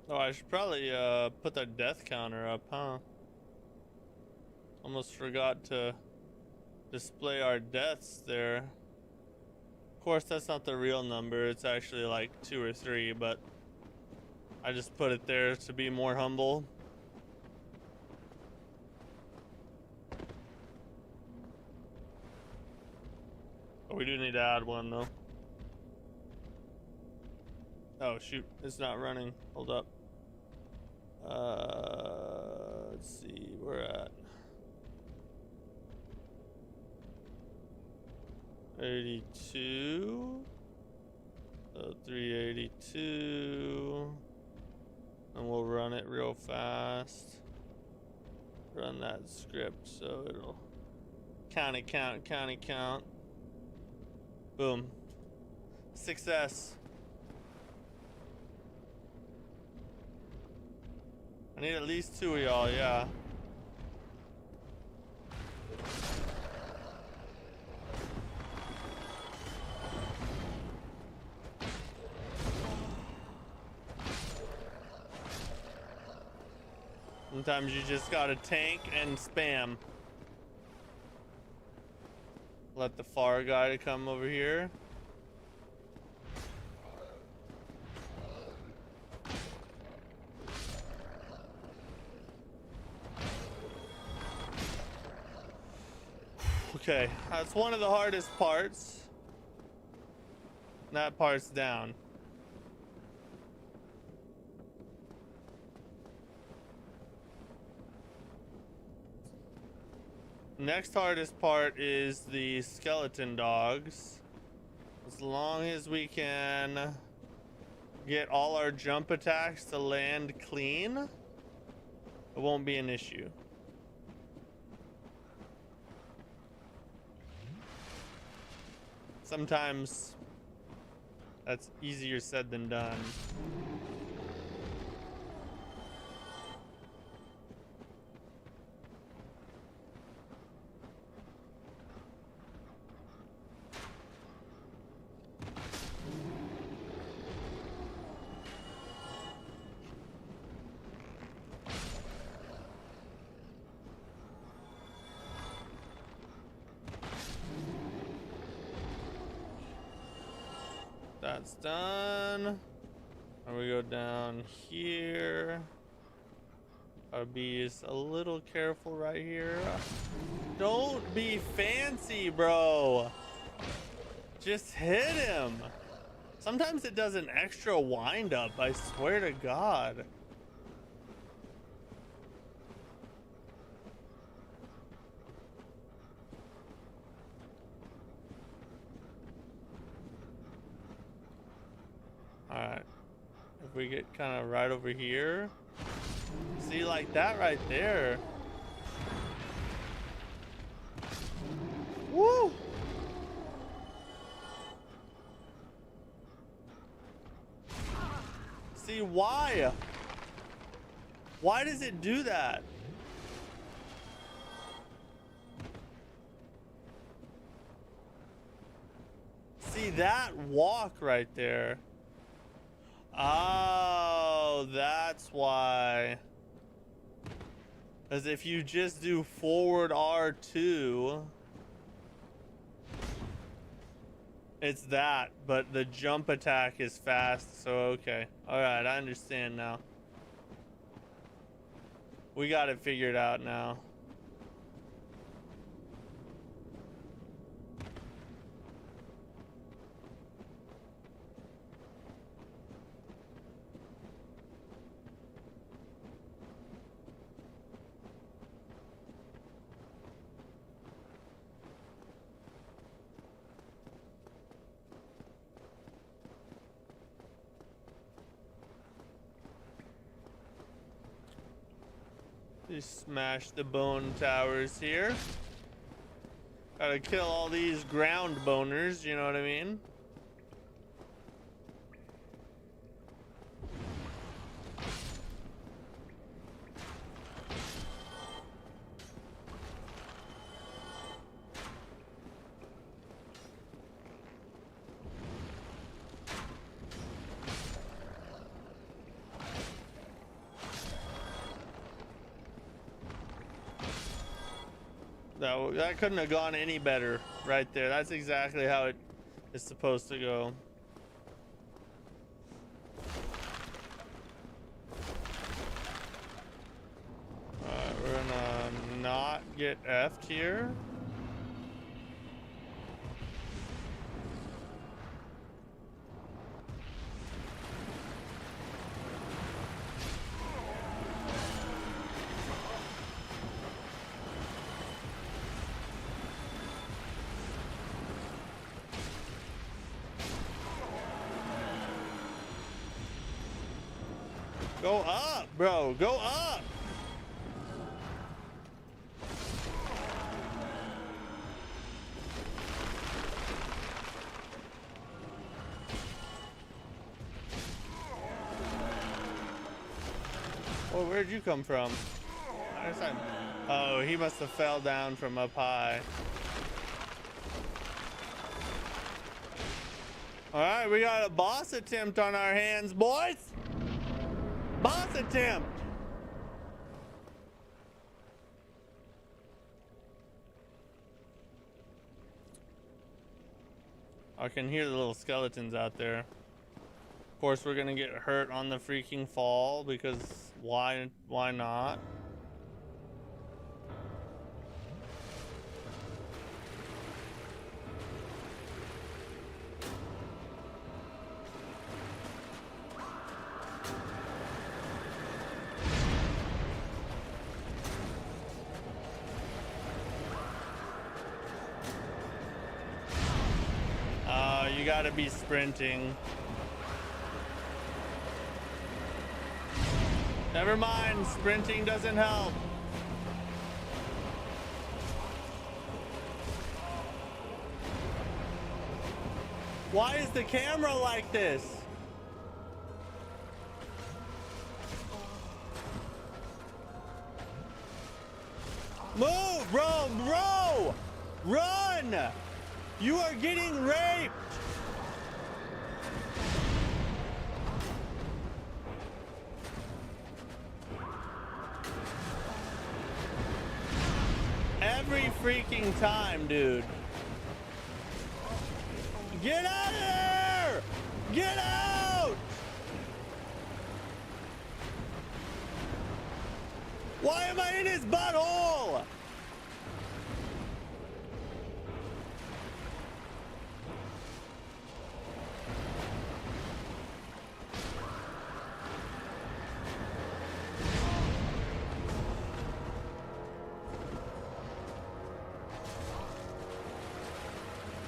Oh, I should probably put the death counter up, huh? Almost forgot to display our deaths there. Of course, that's not the real number. It's actually like 2 or 3, but I just put it there to be more humble. Oh, we do need to add one though. Oh shoot, it's not running. Hold up. Let's see, we're at 82. So 382. And we'll run it real fast. Run that script so it'll county count. Boom. Success. I need at least 2 of y'all, yeah. Sometimes you just gotta tank and spam. Let the far guy to come over here. Okay, that's one of the hardest parts. That part's down. Next hardest part is the skeleton dogs. As long as we can get all our jump attacks to land clean, it won't be an issue. Sometimes that's easier said than done. That's done. And we go down here. Gotta be just a little careful right here. Don't be fancy, bro. Just hit him. Sometimes it does an extra wind up, I swear to God. Alright. If we get kind of right over here. See, like that right there. Woo! See, why? Why does it do that? See that walk right there? Oh, that's why. Because if you just do forward R2, it's that, but the jump attack is fast, so okay. Alright, I understand now. We got it figured out now. Just smash the bone towers here. Gotta kill all these ground boners, you know what I mean? That couldn't have gone any better right there. That's exactly how it is supposed to go. Alright, we're gonna not get F'd here. Go up, bro. Go up. Oh, where'd you come from? Oh, he must have fell down from up high. All right, we got a boss attempt on our hands, boys. Boss attempt. I can hear the little skeletons out there. Of course, we're gonna get hurt on the freaking fall because why not? You gotta be sprinting. Never mind, sprinting doesn't help. Why is the camera like this? Move, bro, bro! Run! You are getting raped! Every freaking time, dude. Get out of there! Get out! Why am I in his butthole?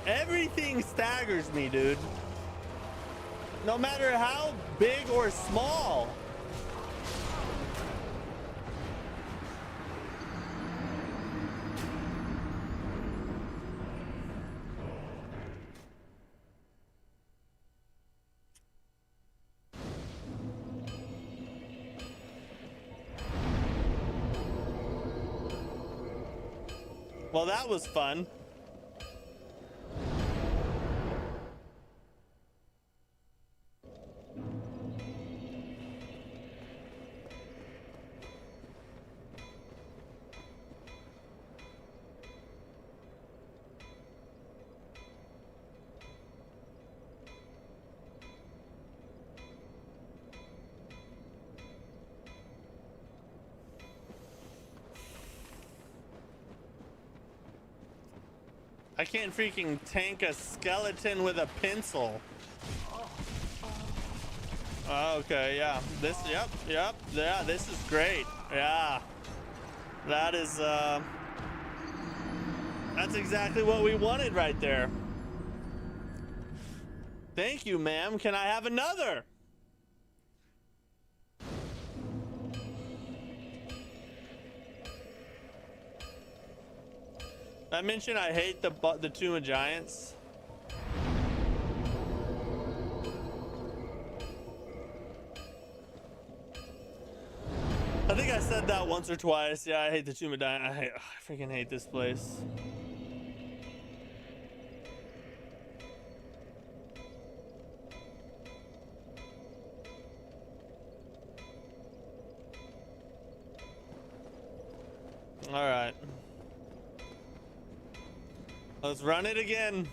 Everything staggers me, dude. No matter how big or small. Well, that was fun. I can't freaking tank a skeleton with a pencil. Okay, yeah. Yep, yeah, this is great. Yeah. That is, that's exactly what we wanted right there. Thank you, ma'am. Can I have another? I mentioned I hate the Tomb of Giants. I think I said that once or twice. Yeah, I hate the Tomb of Giants. I freaking hate this place. All right. Let's run it again.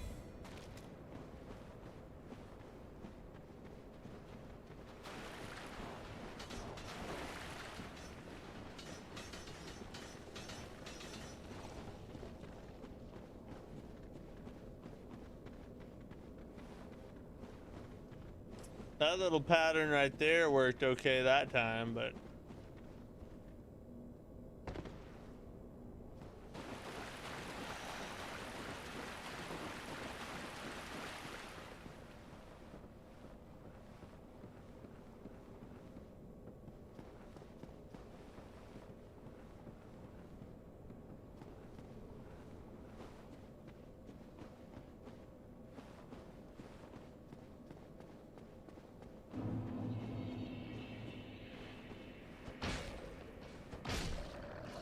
That little pattern right there worked okay that time, but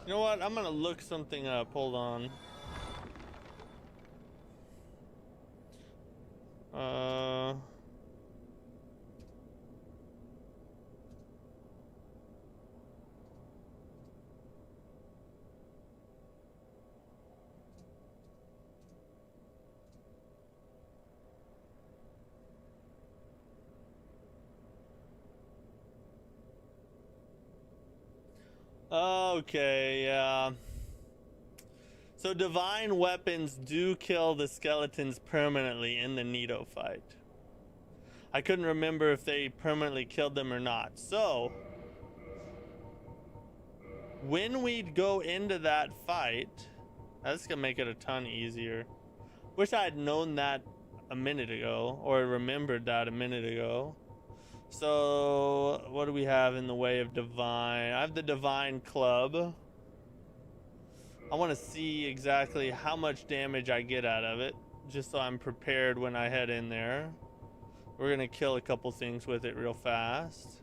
You know what? I'm gonna look something up. Hold on. Okay, yeah. So divine weapons do kill the skeletons permanently in the Nito fight. I couldn't remember if they permanently killed them or not. So when we'd go into that fight, that's gonna make it a ton easier. Wish I had known that a minute ago, or remembered that a minute ago. So what do we have in the way of divine? I have the divine club. I want to see exactly how much damage I get out of it, just so I'm prepared when I head in there. We're gonna kill a couple things with it real fast.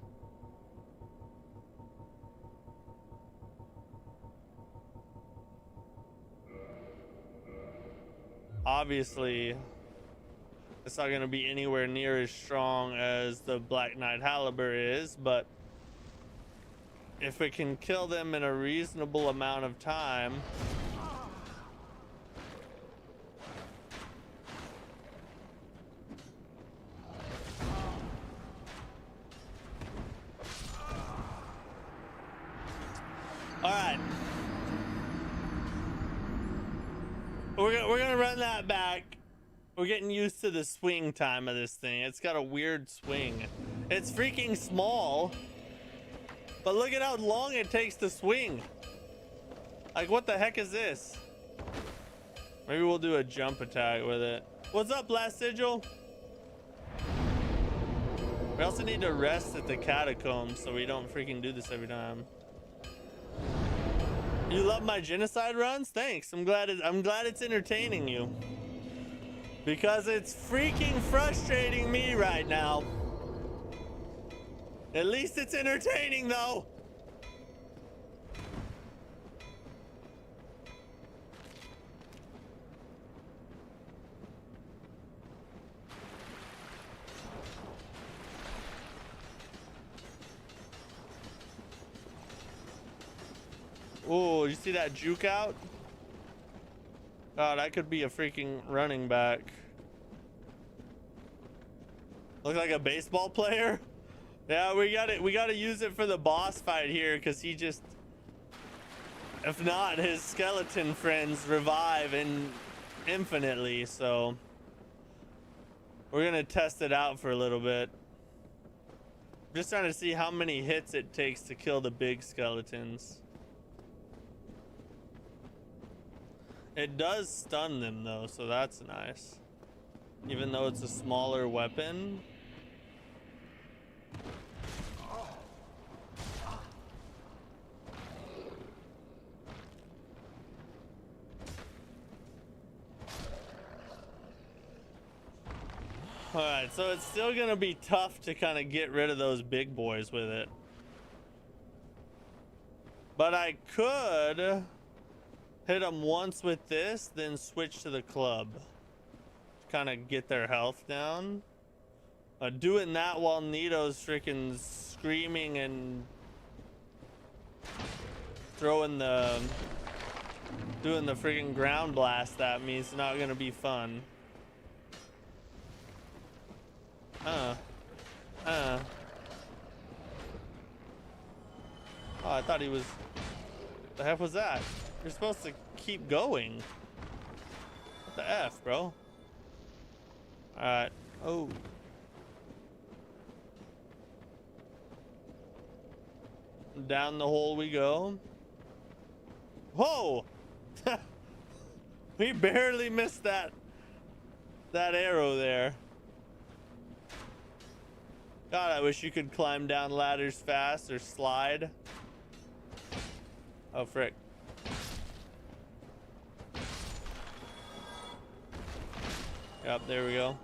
Obviously, it's not gonna be anywhere near as strong as the Black Knight Halberd is, but if it can kill them in a reasonable amount of time. All right. We're gonna run that back. We're getting used to the swing time of this thing. It's got a weird swing. It's freaking small, but look at how long it takes to swing. Like, what the heck is this? Maybe we'll do a jump attack with it. What's up, Last Sigil? We also need to rest at the catacombs so we don't freaking do this every time. You love my genocide runs? Thanks. I'm glad it's entertaining you. Because it's freaking frustrating me right now. At least it's entertaining though. Oh, you see that juke out? Oh, that could be a freaking running back. Look like a baseball player. Yeah, we gotta use it for the boss fight here, because he just, if not, his skeleton friends revive infinitely. So we're gonna test it out for a little bit. Just trying to see how many hits it takes to kill the big skeletons. It does stun them though, so that's nice. Even though it's a smaller weapon. Alright, so it's still gonna be tough to kind of get rid of those big boys with it. But I could hit them once with this, then switch to the club. Kind of get their health down. Doing that while Nito's freaking screaming and doing the freaking ground blast at me is not gonna be fun. Oh, I thought he was. The heck was that? You're supposed to keep going. What the F, bro? Alright. Oh. Down the hole we go. Whoa! We barely missed that arrow there. God, I wish you could climb down ladders fast or slide. Oh, frick. Yep, there we go.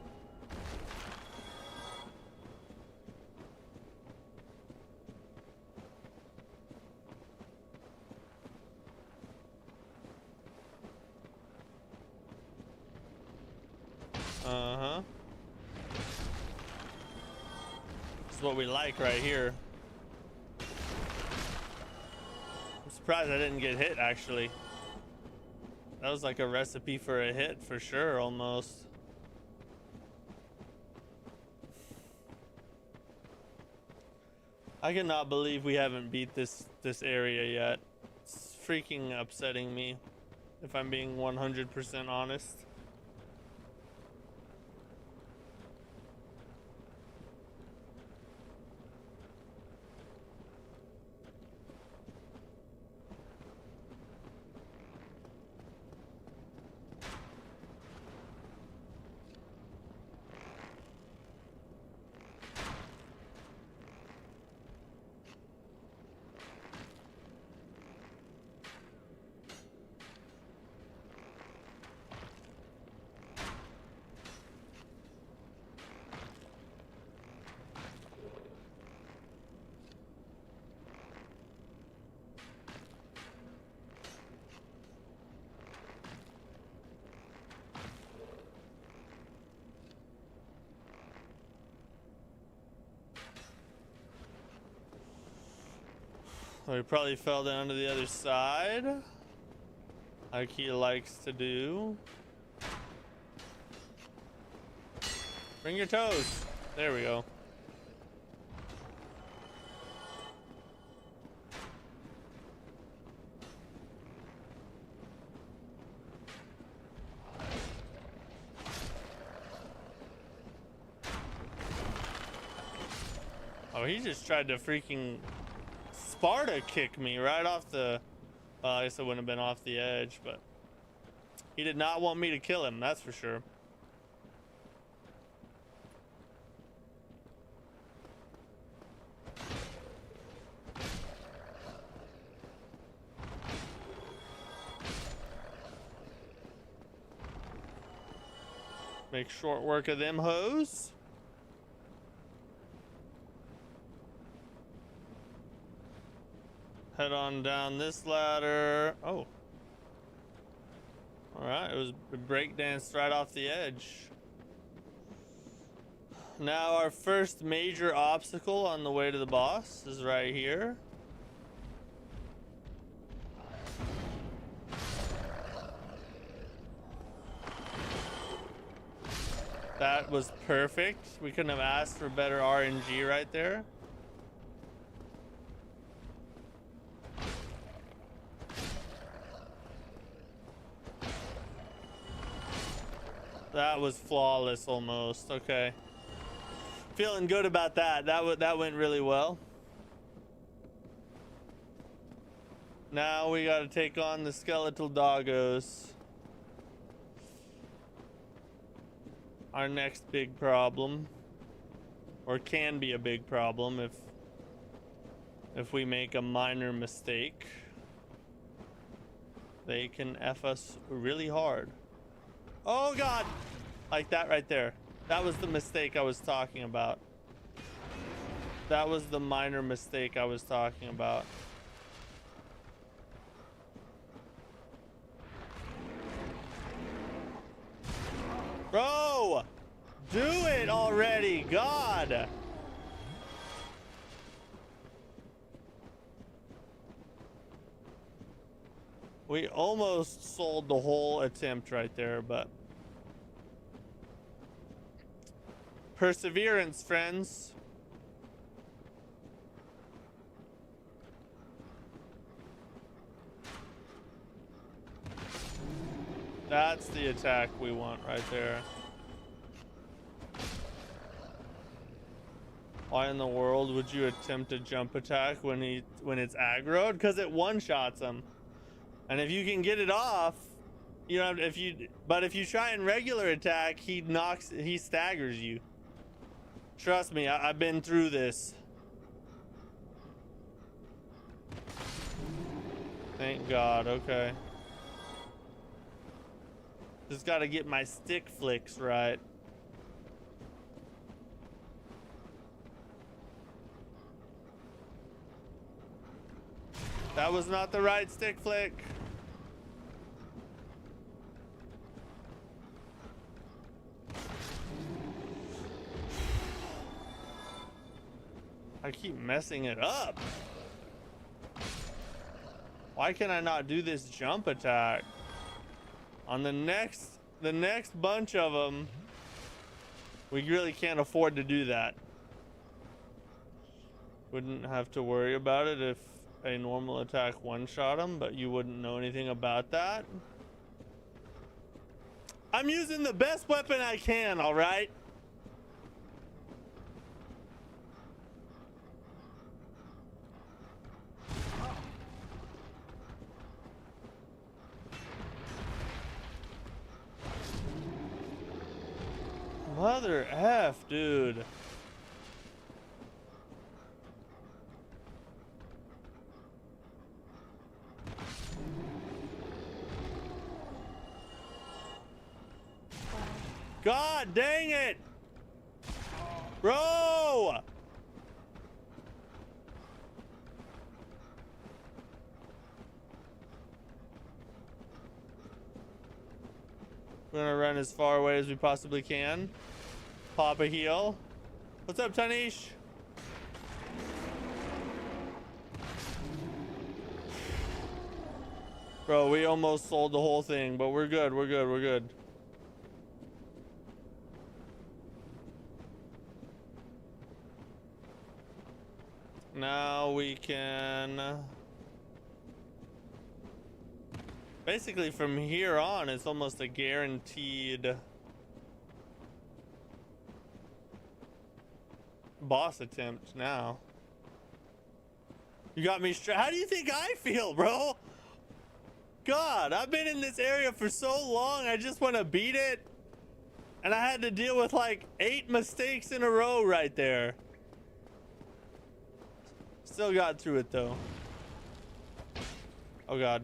This is what we like right here. I'm surprised I didn't get hit, actually. That was like a recipe for a hit, for sure, almost. I cannot believe we haven't beat this area yet. It's freaking upsetting me, if I'm being 100% honest. He probably fell down to the other side, like he likes to do. Bring your toes. There we go. Oh, he just tried to freaking Sparta kick me right off the, well, I guess it wouldn't have been off the edge, but he did not want me to kill him, that's for sure. Make short work of them hoes. Head on down this ladder. Oh. Alright, it was breakdanced right off the edge. Now our first major obstacle on the way to the boss is right here. That was perfect. We couldn't have asked for better RNG right there. That was flawless almost. Okay. Feeling good about that. That went really well. Now we got to take on the skeletal doggos. Our next big problem, or can be a big problem if we make a minor mistake. They can F us really hard. Oh God, like that right there. That was the mistake I was talking about. That was the minor mistake I was talking about. Bro, do it already, God. We almost sold the whole attempt right there, but perseverance, friends. That's the attack we want right there. Why in the world would you attempt a jump attack when it's aggroed? Because it one-shots him. And if you can get it off, you know, if you try and regular attack, he staggers you. Trust me, I've been through this. Thank God, okay. Just gotta get my stick flicks right. That was not the right stick flick. I keep messing it up. Why can I not do this jump attack? On the next bunch of them, we really can't afford to do that. Wouldn't have to worry about it if a normal attack one-shot him, but you wouldn't know anything about that. I'm using the best weapon I can, all right? Mother F, dude. God dang it! Bro! We're gonna run as far away as we possibly can. Pop a heal. What's up, Tanish? Bro, we almost sold the whole thing, but we're good, we're good, we're good. Now we can... basically from here on, it's almost a guaranteed boss attempt now. You got me how do you think I feel, bro? God, I've been in this area for so long, I just want to beat it. And I had to deal with like 8 mistakes in a row right there. Still got through it though. Oh God.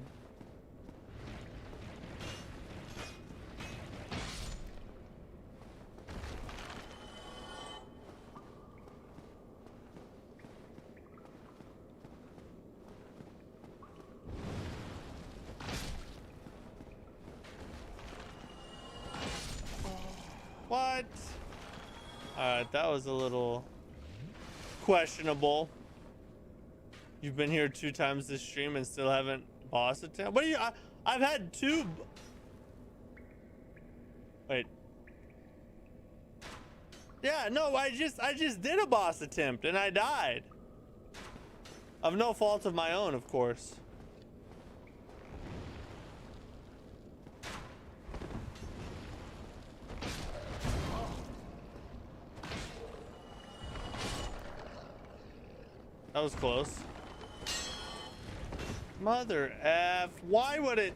What? Alright, that was a little questionable. You've been here 2 times this stream and still haven't boss attempt? What are you? I've had 2. Wait. Yeah, no, I just did a boss attempt and I died. Of no fault of my own, of course. That was close. Mother F. Why would it?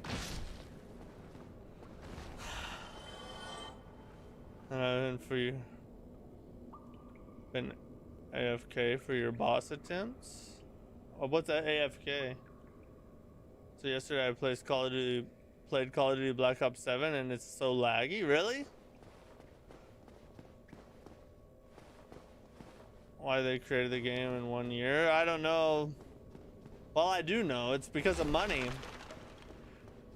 And for you, been AFK for your boss attempts? Oh, what's that AFK? So yesterday I played Call of Duty Black Ops 7 and it's so laggy. Really? Why they created the game in 1 year? I don't know. Well, I do know. It's because of money.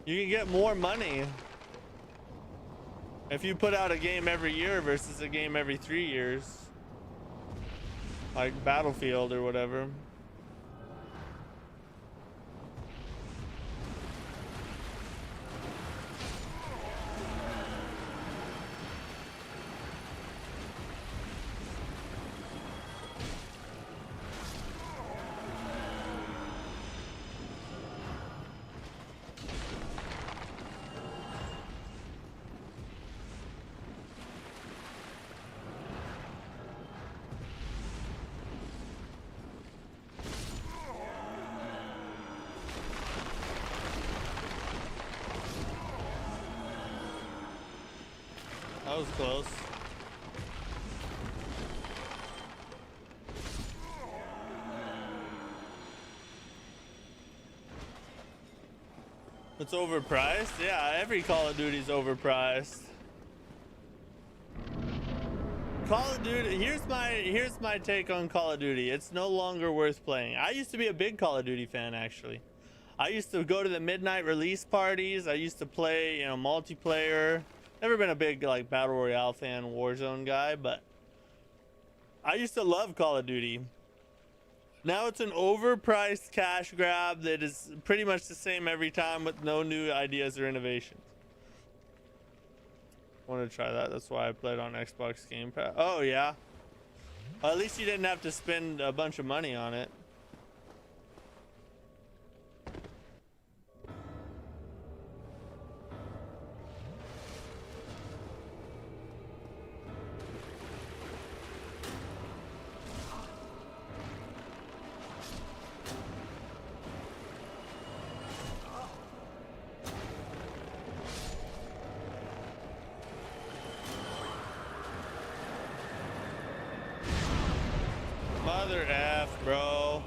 You can get more money if you put out a game every year versus a game every 3 years. Like Battlefield or whatever. That was close. It's overpriced? Yeah, every Call of Duty's overpriced. Call of Duty, here's my take on Call of Duty. It's no longer worth playing. I used to be a big Call of Duty fan, actually. I used to go to the midnight release parties. I used to play, you know, multiplayer. Never been a big like battle royale fan, Warzone guy, but I used to love Call of Duty. Now it's an overpriced cash grab that is pretty much the same every time with no new ideas or innovations. I want to try that. That's why I played on Xbox Game Pass. Oh, yeah. Well, at least you didn't have to spend a bunch of money on it. Mother F, bro.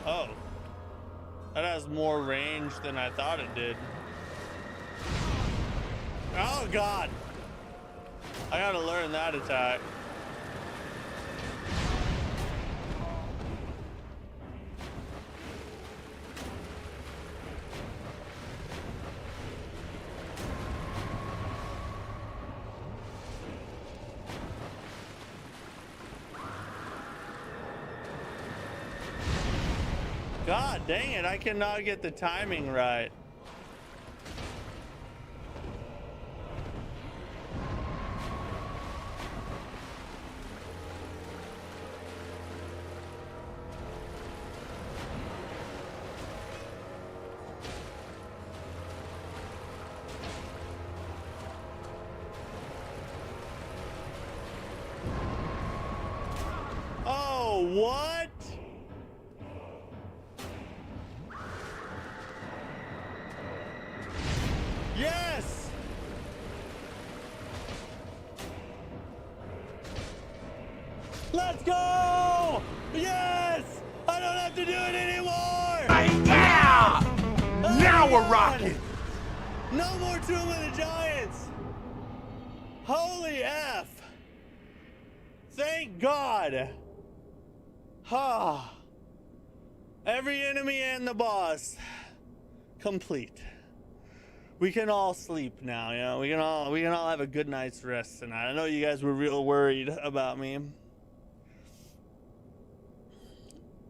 Oh. That has more range than I thought it did. Oh God! I gotta learn that attack. God dang it, I cannot get the timing right. Oh, what? Yes! Let's go! Yes! I don't have to do it anymore! Yeah! Oh Now my we're God! rocking! No more Tomb of the Giants! Holy F! Thank God! Ha! Every enemy and the boss complete. We can all sleep now, you know. We can all have a good night's rest tonight. I know you guys were real worried about me.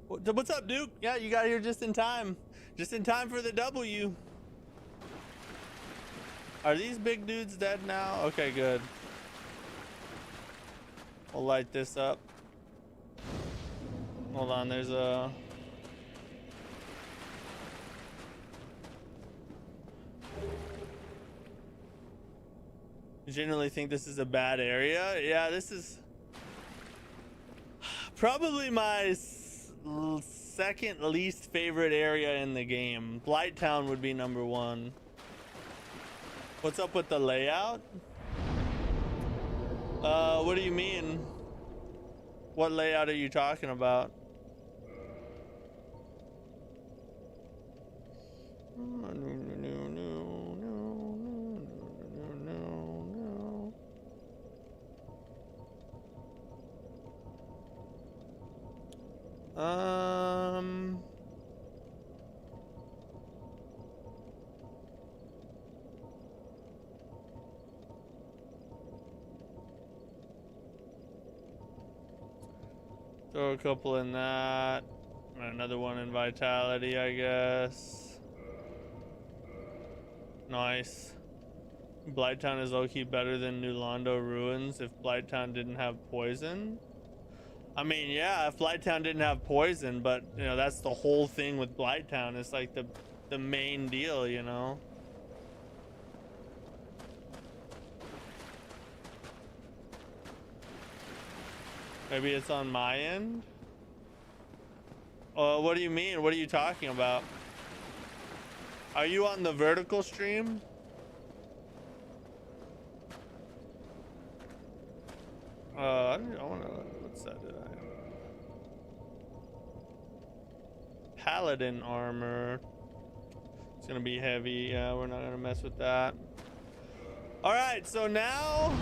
What's up, Duke? Yeah, you got here just in time. Just in time for the W. Are these big dudes dead now? Okay, good. We'll light this up. Hold on, there's a... You generally think this is a bad area? Yeah, this is probably my second least favorite area in the game. Blighttown would be number one. What's up with the layout? What do you mean? What layout are you talking about? Throw a couple in that. Another one in vitality, I guess. Nice. Blighttown is low-key better than New Londo Ruins if Blighttown didn't have poison. I mean, yeah, if Blighttown didn't have poison, but you know, that's the whole thing with Blighttown. It's like the main deal, you know. Maybe it's on my end. What do you mean? What are you talking about? Are you on the vertical stream? I wanna, what's that? Paladin armor. It's gonna be heavy. Yeah, we're not gonna mess with that. All right, so now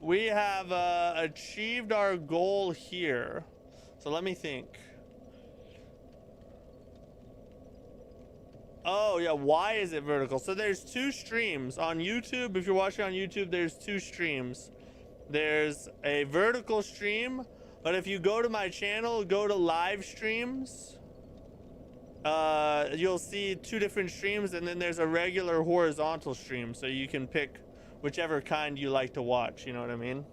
we have achieved our goal here. So let me think. Oh yeah, why is it vertical? So there's two streams on YouTube. If you're watching on YouTube, there's two streams. There's a vertical stream, but if you go to my channel, go to live streams, you'll see two different streams, and then there's a regular horizontal stream, so you can pick whichever kind you like to watch, you know what I mean?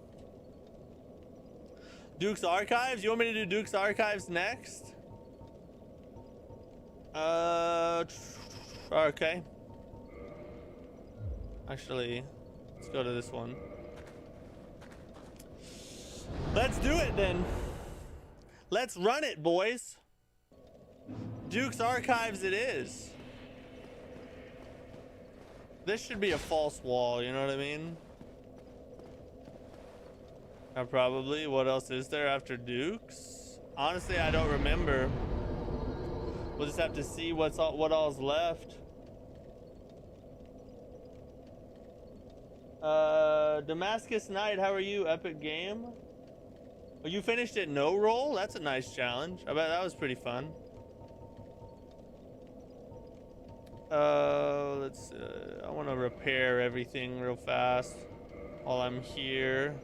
Duke's Archives? You want me to do Duke's Archives next? Okay. Actually, let's go to this one. Let's do it then. Let's run it, boys. Duke's Archives it is. This should be a false wall, you know what I mean? Probably. What else is there after Duke's? Honestly, I don't remember. We'll just have to see what all's left. Damascus Knight, how are you? Epic game. Oh, you finished it no roll? That's a nice challenge. I bet that was pretty fun. Let's I want to repair everything real fast while I'm here.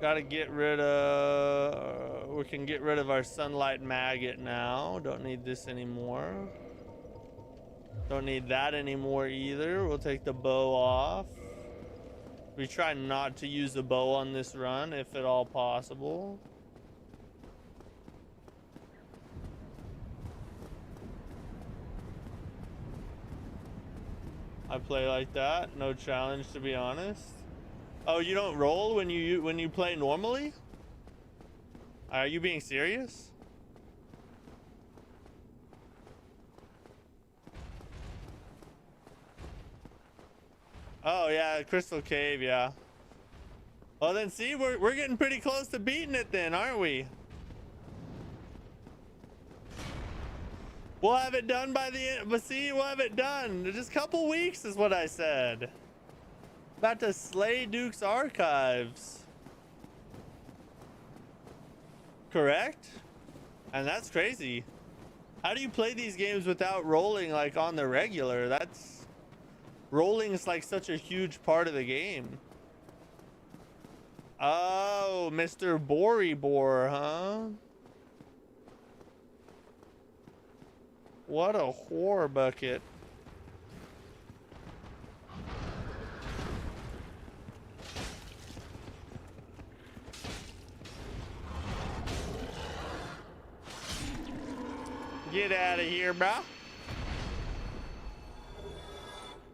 Gotta get rid of, we can get rid of our sunlight maggot now. Don't need this anymore. Don't need that anymore either. We'll take the bow off. We try not to use the bow on this run if at all possible. I play like that, no challenge to be honest. Oh, you don't roll when you play normally? Are you being serious? Oh yeah, Crystal Cave, yeah. Well then see, we're getting pretty close to beating it then, aren't we? We'll have it done by the end, but see, we'll have it done. Just a couple weeks is what I said. About to slay Duke's Archives. Correct? And that's crazy. How do you play these games without rolling like on the regular? That's... Rolling is like such a huge part of the game. Oh, Mr. Boribor, huh? What a whore bucket. Get out of here, bro.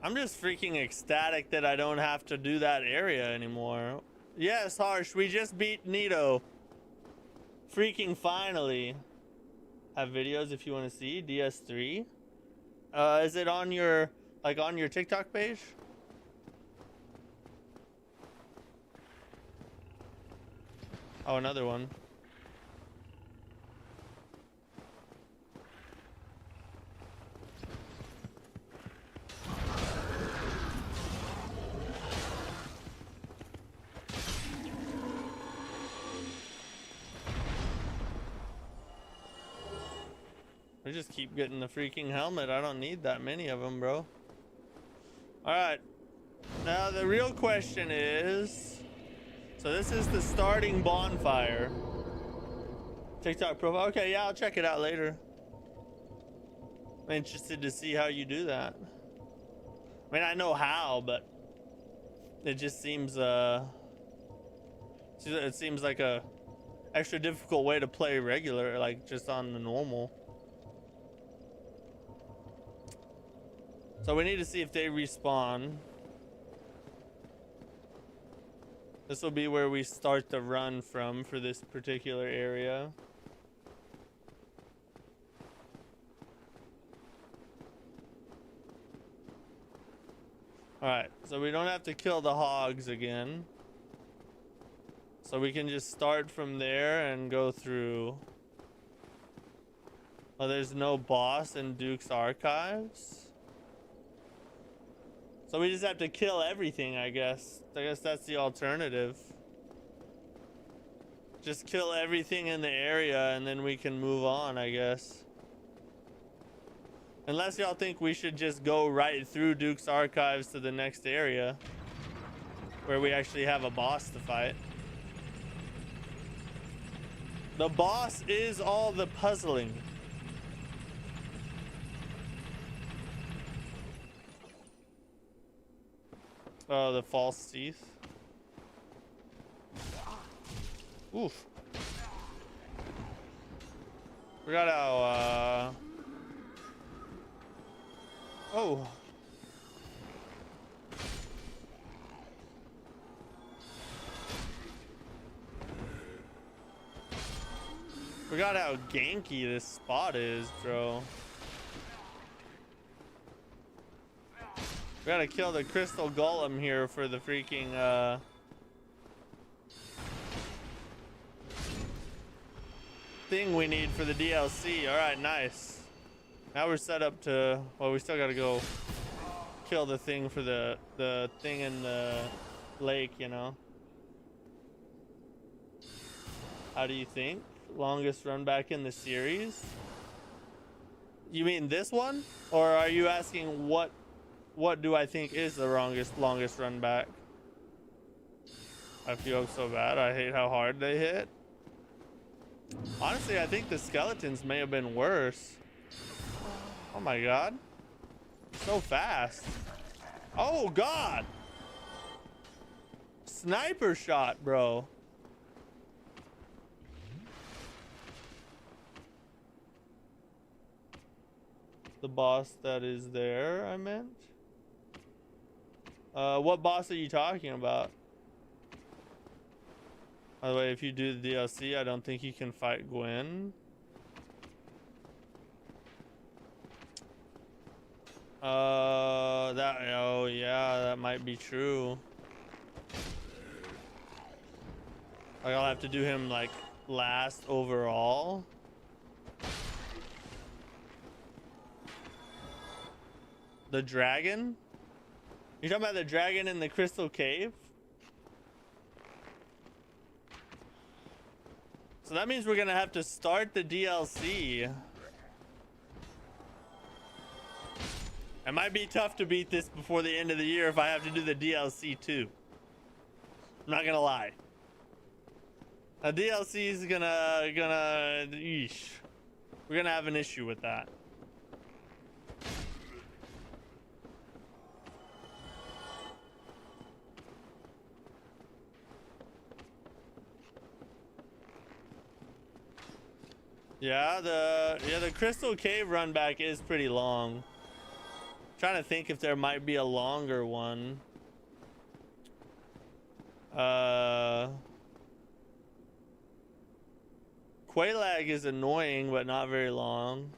I'm just freaking ecstatic that I don't have to do that area anymore. Yes, Harsh, we just beat Nito. Freaking finally. Have videos if you want to see. DS3. Is it on your, like on your TikTok page? Oh, another one. I just keep getting the freaking helmet. I don't need that many of them, bro. All right. Now the real question is, so this is the starting bonfire. TikTok profile. Okay, yeah, I'll check it out later. I'm interested to see how you do that. I mean, I know how, but it just seems it seems like a extra difficult way to play regular, like just on the normal. So we need to see if they respawn. This will be where we start the run from for this particular area. Alright, so we don't have to kill the hogs again. So we can just start from there and go through. Oh, there's no boss in Duke's Archives. So we just have to kill everything, I guess. I guess that's the alternative. Just kill everything in the area and then we can move on, I guess. Unless y'all think we should just go right through Duke's Archives to the next area where we actually have a boss to fight. The boss is all the puzzling. Oh, the false teeth. Oof. Forgot how, oh. Forgot how ganky this spot is, bro. We gotta kill the crystal golem here for the freaking, thing we need for the DLC. All right, nice. Now we're set up to, well, we still gotta go kill the thing for the thing in the lake, you know. How do you think? Longest run back in the series? You mean this one? Or are you asking what do I think is the longest run back? I feel so bad. I hate how hard they hit. Honestly, I think the skeletons may have been worse. Oh my god. So fast. Oh god. Sniper shot, bro. The boss that is there, I meant. What boss are you talking about? By the way, if you do the DLC, I don't think you can fight Gwen. Oh yeah, that might be true. Like I'll have to do him like last overall. The dragon? You talking about the dragon in the crystal cave? So that means we're gonna have to start the DLC. It might be tough to beat this before the end of the year if I have to do the DLC too. I'm not gonna lie. A DLC is yeesh. We're gonna have an issue with that. Yeah, the Crystal Cave run back is pretty long. Trying to think if there might be a longer one. Quelaag is annoying, but not very long.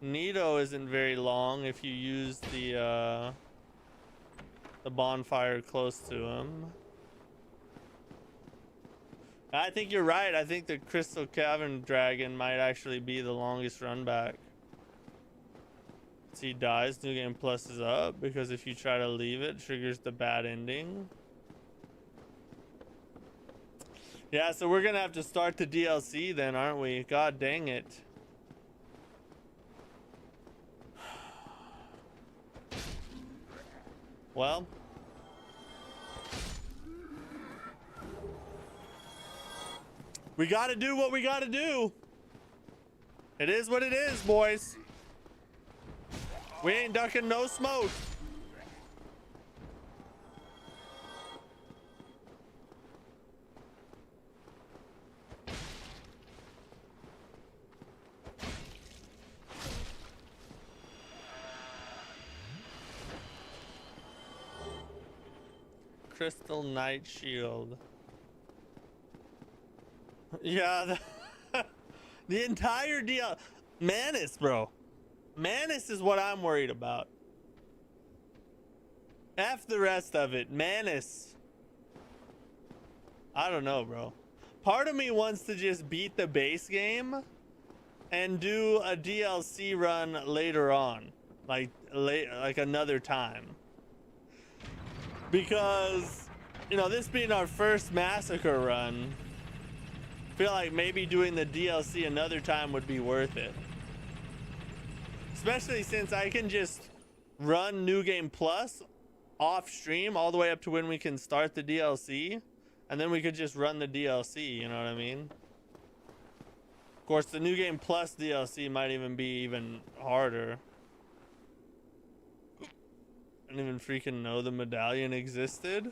Nito isn't very long if you use the bonfire close to him. I think you're right. I think the Crystal Cavern Dragon might actually be the longest run back. So he dies, New Game Plus is up, because if you try to leave it, triggers the bad ending. Yeah, so we're gonna have to start the DLC then, aren't we? God dang it. Well. We gotta do what we gotta do. It is what it is, boys. We ain't ducking no smoke. Crystal Knight Shield. Yeah, the entire deal. Manus, bro. Manus is what I'm worried about. F the rest of it. Manus. I don't know, bro. Part of me wants to just beat the base game and do a DLC run later on. Like another time. Because, you know, this being our first Massacre run, I feel like maybe doing the DLC another time would be worth it. Especially since I can just run New Game Plus off stream all the way up to when we can start the DLC. And then we could just run the DLC, you know what I mean? Of course, the New Game Plus DLC might even be even harder. I didn't even freaking know the medallion existed.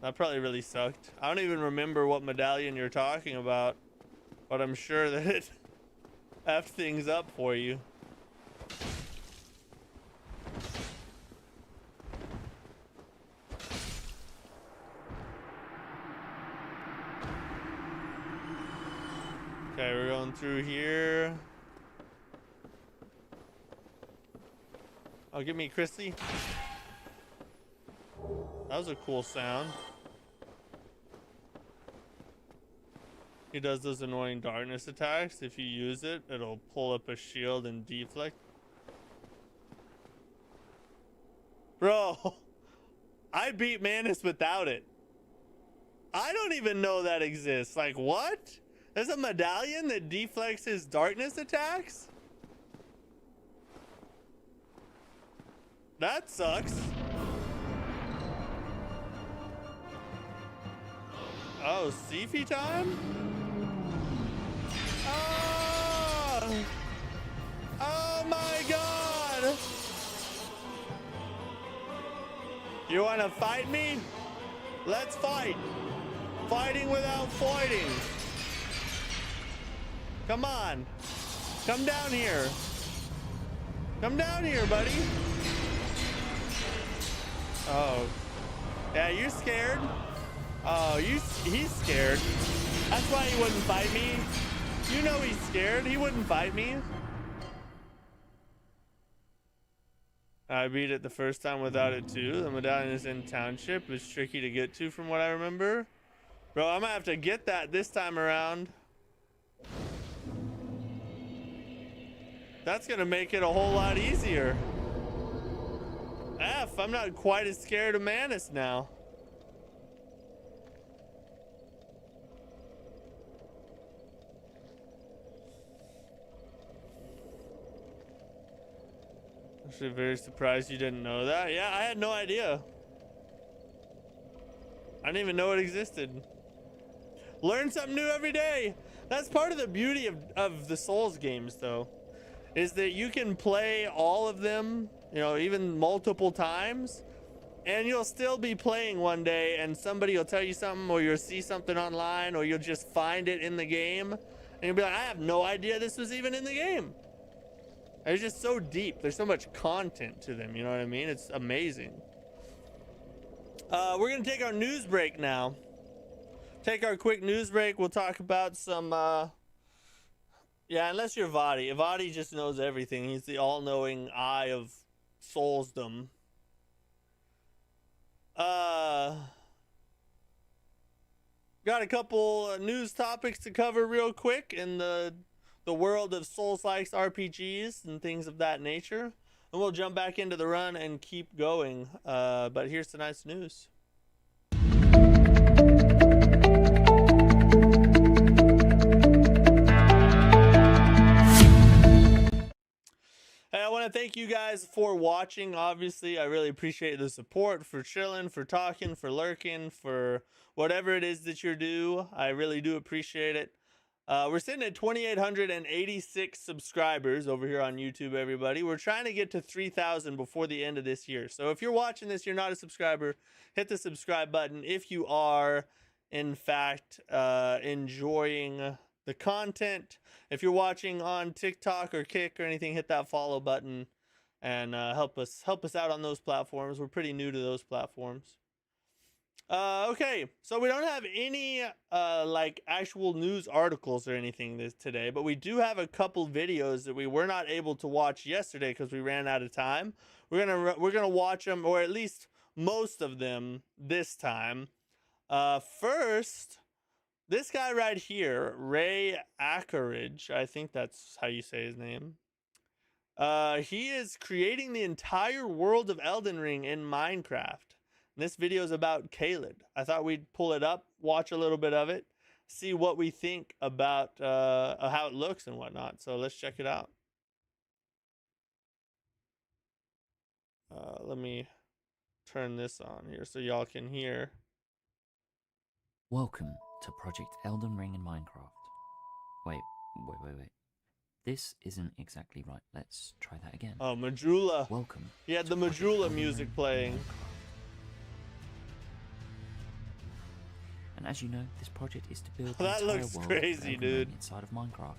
That probably really sucked. I don't even remember what medallion you're talking about, but I'm sure that it effed things up for you. Okay, we're going through here. Oh, give me Christy. That was a cool sound. He does those annoying darkness attacks. If you use it, it'll pull up a shield and deflect. Bro, I beat Manus without it. I don't even know that exists. Like, what? There's a medallion that deflects his darkness attacks? That sucks. Oh, Sifi time? Oh! Oh my god! You wanna fight me? Let's fight! Fighting without fighting! Come on! Come down here! Come down here, buddy! Oh. Yeah, you're scared? Oh, he's scared. That's why he wouldn't fight me. You know he's scared. He wouldn't fight me. I beat it the first time without it too. The medallion is in township. It's tricky to get to from what I remember. Bro, I'm gonna have to get that this time around. That's gonna make it a whole lot easier. I'm not quite as scared of Manus now. Actually, very surprised you didn't know that. Yeah, I had no idea. I didn't even know it existed. Learn something new every day. That's part of the beauty of the Souls games, though, is that you can play all of them, you know, even multiple times, and you'll still be playing one day and somebody will tell you something, or you'll see something online, or you'll just find it in the game and you'll be like, I have no idea this was even in the game. It's just so deep. There's so much content to them, you know what I mean? It's amazing. We're gonna take our news break now. Take our quick news break. We'll talk about some yeah, unless you're Vadi. Vadi just knows everything. He's the all-knowing eye of Soulsdom. Got a couple news topics to cover real quick in the world of Souls-like RPGs and things of that nature. And we'll jump back into the run and keep going. But here's tonight's news. Hey, I want to thank you guys for watching. Obviously, I really appreciate the support, for chilling, for talking, for lurking, for whatever it is that you do. I really do appreciate it. We're sitting at 2,886 subscribers over here on YouTube, everybody. We're trying to get to 3,000 before the end of this year. So if you're watching this, you're not a subscriber, hit the subscribe button. If you are, in fact, enjoying the content, if you're watching on TikTok or Kick or anything, hit that follow button and help us out on those platforms. We're pretty new to those platforms. Okay, so we don't have any like actual news articles or anything today, but we do have a couple videos that we were not able to watch yesterday because we ran out of time. We're gonna watch them, or at least most of them this time. First, this guy right here, Ray Ackeridge, I think that's how you say his name. He is creating the entire world of Elden Ring in Minecraft. And this video is about Caelid. I thought we'd pull it up, watch a little bit of it, see what we think about how it looks and whatnot. So let's check it out. Let me turn this on here so y'all can hear. Welcome to Project Elden Ring in Minecraft. Wait. This isn't exactly right. Let's try that again. Oh, Majula. Welcome. He had the to Project Majula Elden music Ring in playing. Minecraft. And as you know, this project is to build That the entire looks world crazy, of Elden dude. Ring inside of Minecraft.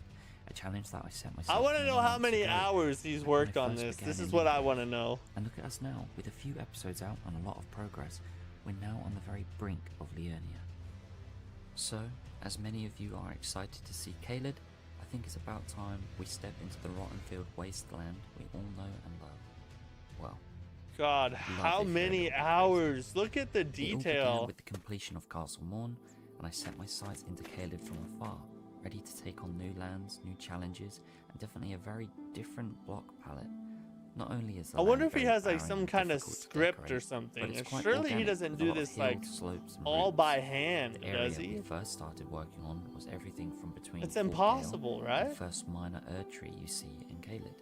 A challenge that I set myself. I want to many know how months many ago hours he's when I worked on first this. began This is in what I Minecraft. want to know. And look at us now, with a few episodes out and a lot of progress. We're now on the very brink of Liurnia. So, as many of you are excited to see Caelid, I think it's about time we step into the Rottenfield wasteland we all know and love. Well, God, how if you're a many little bit hours? Look at the it all began detail. with the completion of Castle Morn, and I set my sights into Caelid from afar, ready to take on new lands, new challenges, and definitely a very different block palette. Not only is the I wonder land if he very has like barren some and kind of difficult to script or decorate, but something. it's And quite surely he organic, doesn't with a do lot of this like hills, slopes, and all roots. by hand, The area does we he? first started working on was everything from between It's Fort impossible, Gale right? and the first minor Erd tree you see in Caelid.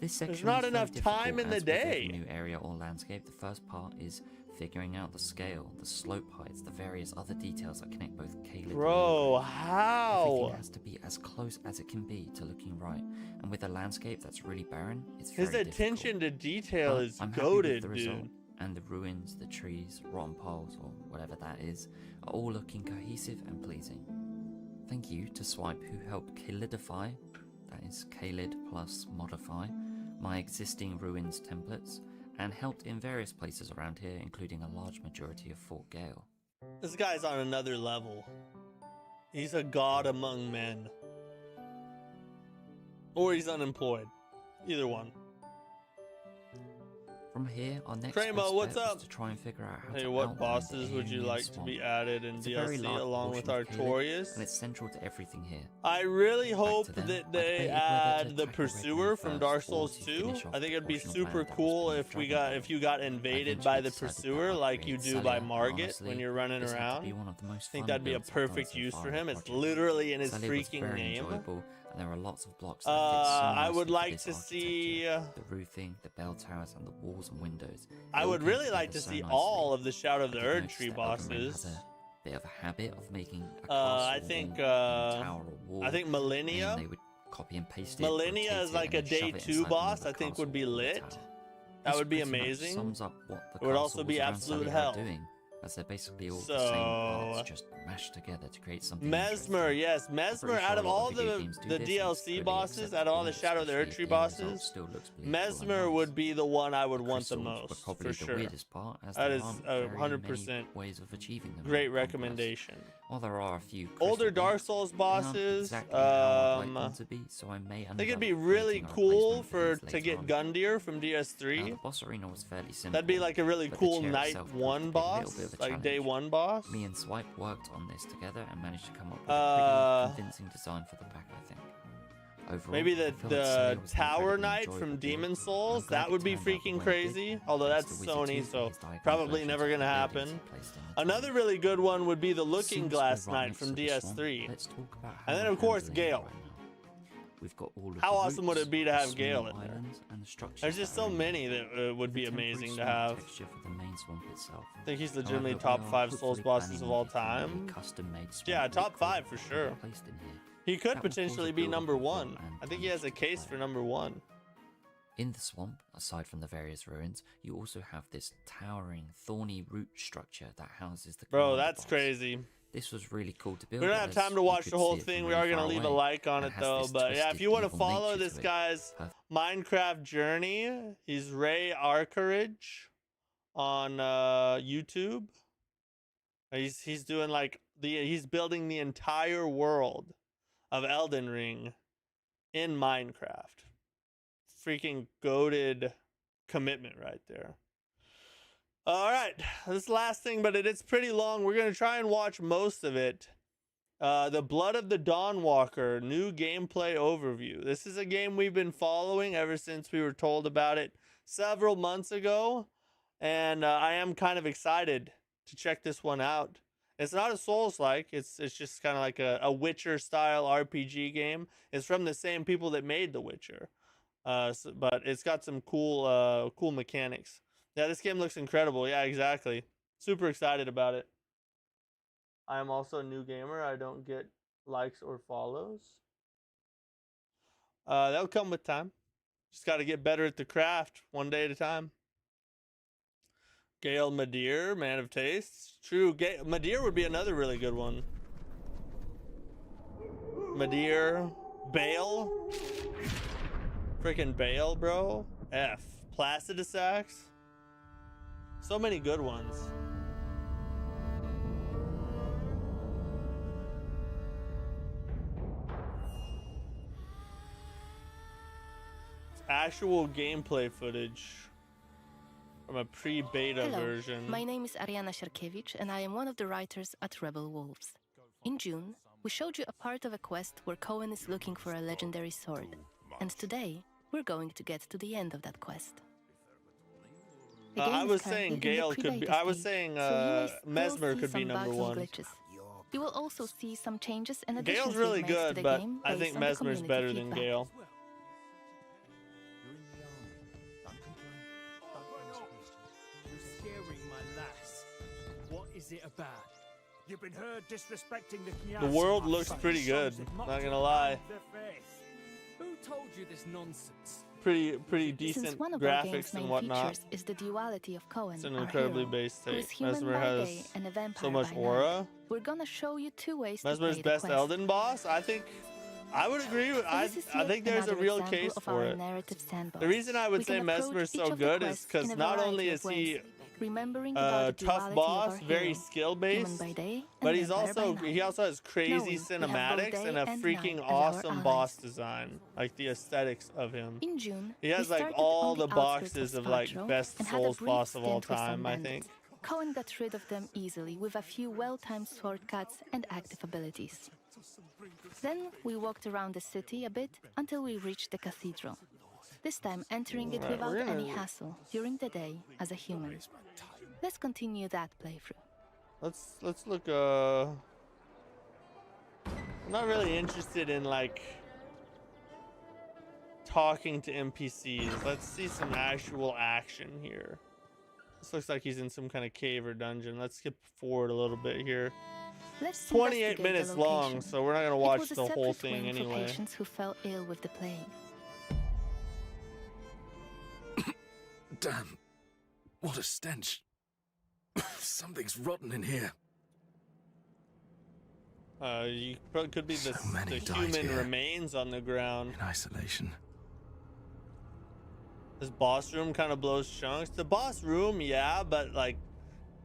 This section not was very enough time difficult, in the as with every day. new area or landscape, the first part is figuring out the scale, the slope heights, the various other details that connect both Caelid and Bro, Everything how? has to be as close as it can be to looking right, and with a landscape that's really barren, it's His very attention difficult. to detail But is I'm happy with goated, the result, dude. and the ruins, the trees, rotten poles, or whatever that is, are all looking cohesive and pleasing. Thank you to Swipe, who helped Caelidify, that is Caelid plus modify, my existing ruins templates, and helped in various places around here, including a large majority of Fort Gale. This guy's on another level. He's a god among men. Or he's unemployed. Either one. From here, our next Cremo, best what's bet up? was to try and figure out how Hey, to what outline bosses the would you Aeonian like to swamp. be added in It's a very DLC large along with portion of Caelid, Artorias? and it's central to everything here. I really hope to them. that I they debated whether to add the tackle Pursuer Redmond from first Dark or Souls to 2. finish off I think it'd be the portion of super land that was cool beneath if you got invaded by the Eventually decided Pursuer that like you upgrade do by Celia, Margit honestly, when you're running this had to around. be one of the most I think fun that'd be a builds I've done perfect so use far for in the him. It's project. literally in his Celia was freaking very name. enjoyable, and there are lots of blocks that fit so I nicely would for like this to see. architecture. The roofing, the bell towers, and the walls and windows. I They all would came really like together to so see nicely. all of the Shout of I the did Erd notice Tree that Elden Ring has bosses. a bit of a habit of making a castle I think or a tower or wall, I think and Millennia. they would copy and paste it. Millennia rotate is it, like and a then shove day it 2 inside boss. another I think would castle be or lit. tower. That This would be pretty much amazing. Sums up what the It would also castle be was around absolute Celia hell. doing, as they're basically all the So, same parts, just mashed together to create something Mesmer, interesting. yes, I'm Mesmer. pretty Out sure of a lot all video the games do the this, and it's DLC totally bosses, out of all the acceptable, Shadow of the Erd especially Tree if the end result bosses, still looks believable and Mesmer nice. would be the one I would The want the crystals were most, probably for the sure. weirdest part, as That there is aren't a very 100% many ways of achieving them. great in Conquest. recommendation. While there are a few Older crystal Dark blocks, Souls they aren't bosses, exactly how I'd like them to be, so I may I end think it'd up be really creating a cool replacement for to these later get on. Gundyr from Now, DS3. the boss arena was fairly simple. That'd be like a really but the cool chair night itself proved 1 to be a little boss, bit of a like day challenge. 1 boss. Me and Swipe worked on this together and managed to come up with a pretty convincing design for the pack, I think. Overall, Maybe I the feel like Celia was an Tower incredibly Knight enjoyable from build, Demon and Souls, I'm glad that it would be turned out the freaking way it did, crazy. Although thanks that's to Wizard Sony, 2 for so his diagonal probably versions never of gonna the buildings happen. he placed in the Another town. really good one would be the Looking Since Glass we're right Knight next from to the swamp, DS3. let's talk about how And then, we're of course, handling it Gale. right now. We've got all of How the awesome would roots, it be to have small Gale in there? islands, and the structures There's just that are so in many them. that would The be temporary amazing to swamp have. texture for the main swamp itself. I think he's However, legitimately we top are 5 Souls hopefully bosses planning of on all getting a time. custom-made swamp Yeah, top look 5 for that sure. we placed in here. He could That will cause potentially a be build-up number of 1. thought and I think he has a time to case for play. number 1. In the swamp, aside from the various ruins, you also have this towering, thorny root structure that houses the Bro, commander that's boss. crazy. This was really cool to build. We don't have as time to you watch could the whole see it thing. from We really are going to far leave a away, like on and it has though. this But yeah, if twisted, you want to evil follow nature this to it. guy's Perfect. Minecraft journey, he's Ray Arkerage on YouTube. He's doing like he's building the entire world of Elden Ring in Minecraft. Freaking goated commitment right there. All right, this last thing, but it's pretty long. We're gonna try and watch most of it. The Blood of the Dawnwalker, new gameplay overview. This is a game we've been following ever since we were told about it several months ago, and I am kind of excited to check this one out. It's not a Souls-like. It's just kind of like a Witcher-style RPG game. It's from the same people that made The Witcher, but it's got some cool mechanics. Yeah, this game looks incredible. Yeah, exactly. Super excited about it. I am also a new gamer. I don't get likes or follows. That'll come with time. Just got to get better at the craft, one day at a time. Gale Madeir, Man of Tastes. True, Madeir would be another really good one. Madeir. Bale. Freaking Bale, bro. F. Placidusax. So many good ones. Actual gameplay footage from a pre-beta version. My name is Ariana Sierkiewicz, and I am one of the writers at Rebel Wolves. In June, we showed you a part of a quest where Cohen is looking for a legendary sword, and today we're going to get to the end of that quest. I was saying Gale could be. I was saying Mesmer could be number one. You will also see some changes and additions Gale's really we've made to good, the but game I based think on the Mesmer's community better than feedback. Gale. You're scaring my lass. What is it about? You've been heard disrespecting the The world looks pretty good. Not gonna lie. Who told you this nonsense? Pretty decent Since one of our game's graphics and main whatnot. features is the duality of Cohen, It's an our incredibly hero, base who is take. human Mesmer by has day and a vampire so much by night. aura. We're gonna show you two ways to Mesmer's play the best quest. Elden boss. I think I would agree with. I This is I yet think there's a another real example case of for our it. narrative sandbox. The reason I would We say can approach Mesmer's each so of the good is quests because in a not variety only of is he ways, remembering about the tough duality boss, of our very hero, skill based, human by day and but he's vampire by also night. he also has crazy Knowing we have both cinematics day and a and freaking night as our awesome boss allies. design, like the aesthetics of him. In June, He has we like started all on the outskirts boxes of like Spartro best and had a Souls brief boss of all stint with some time, I bandits. think. Cohen got rid of them easily with a few well-timed shortcuts and active abilities. Then we walked around the city a bit until we reached the cathedral. This time entering it Right, without we're any gonna- hassle during the day as a human. Let's continue that playthrough. Let's look. I'm not really interested in like talking to NPCs. Let's see some actual action here. This looks like he's in some kind of cave or dungeon. Let's skip forward a little bit here. Let's 28 investigate minutes the long, location. so we're not gonna It watch was a the whole separate thing wing for anyway. patients who fell ill with the plague. Damn. What a stench. Something's rotten in here. Could be the, So many the died human here. remains on the ground. In isolation. This boss room kind of blows chunks. The boss room, yeah, but like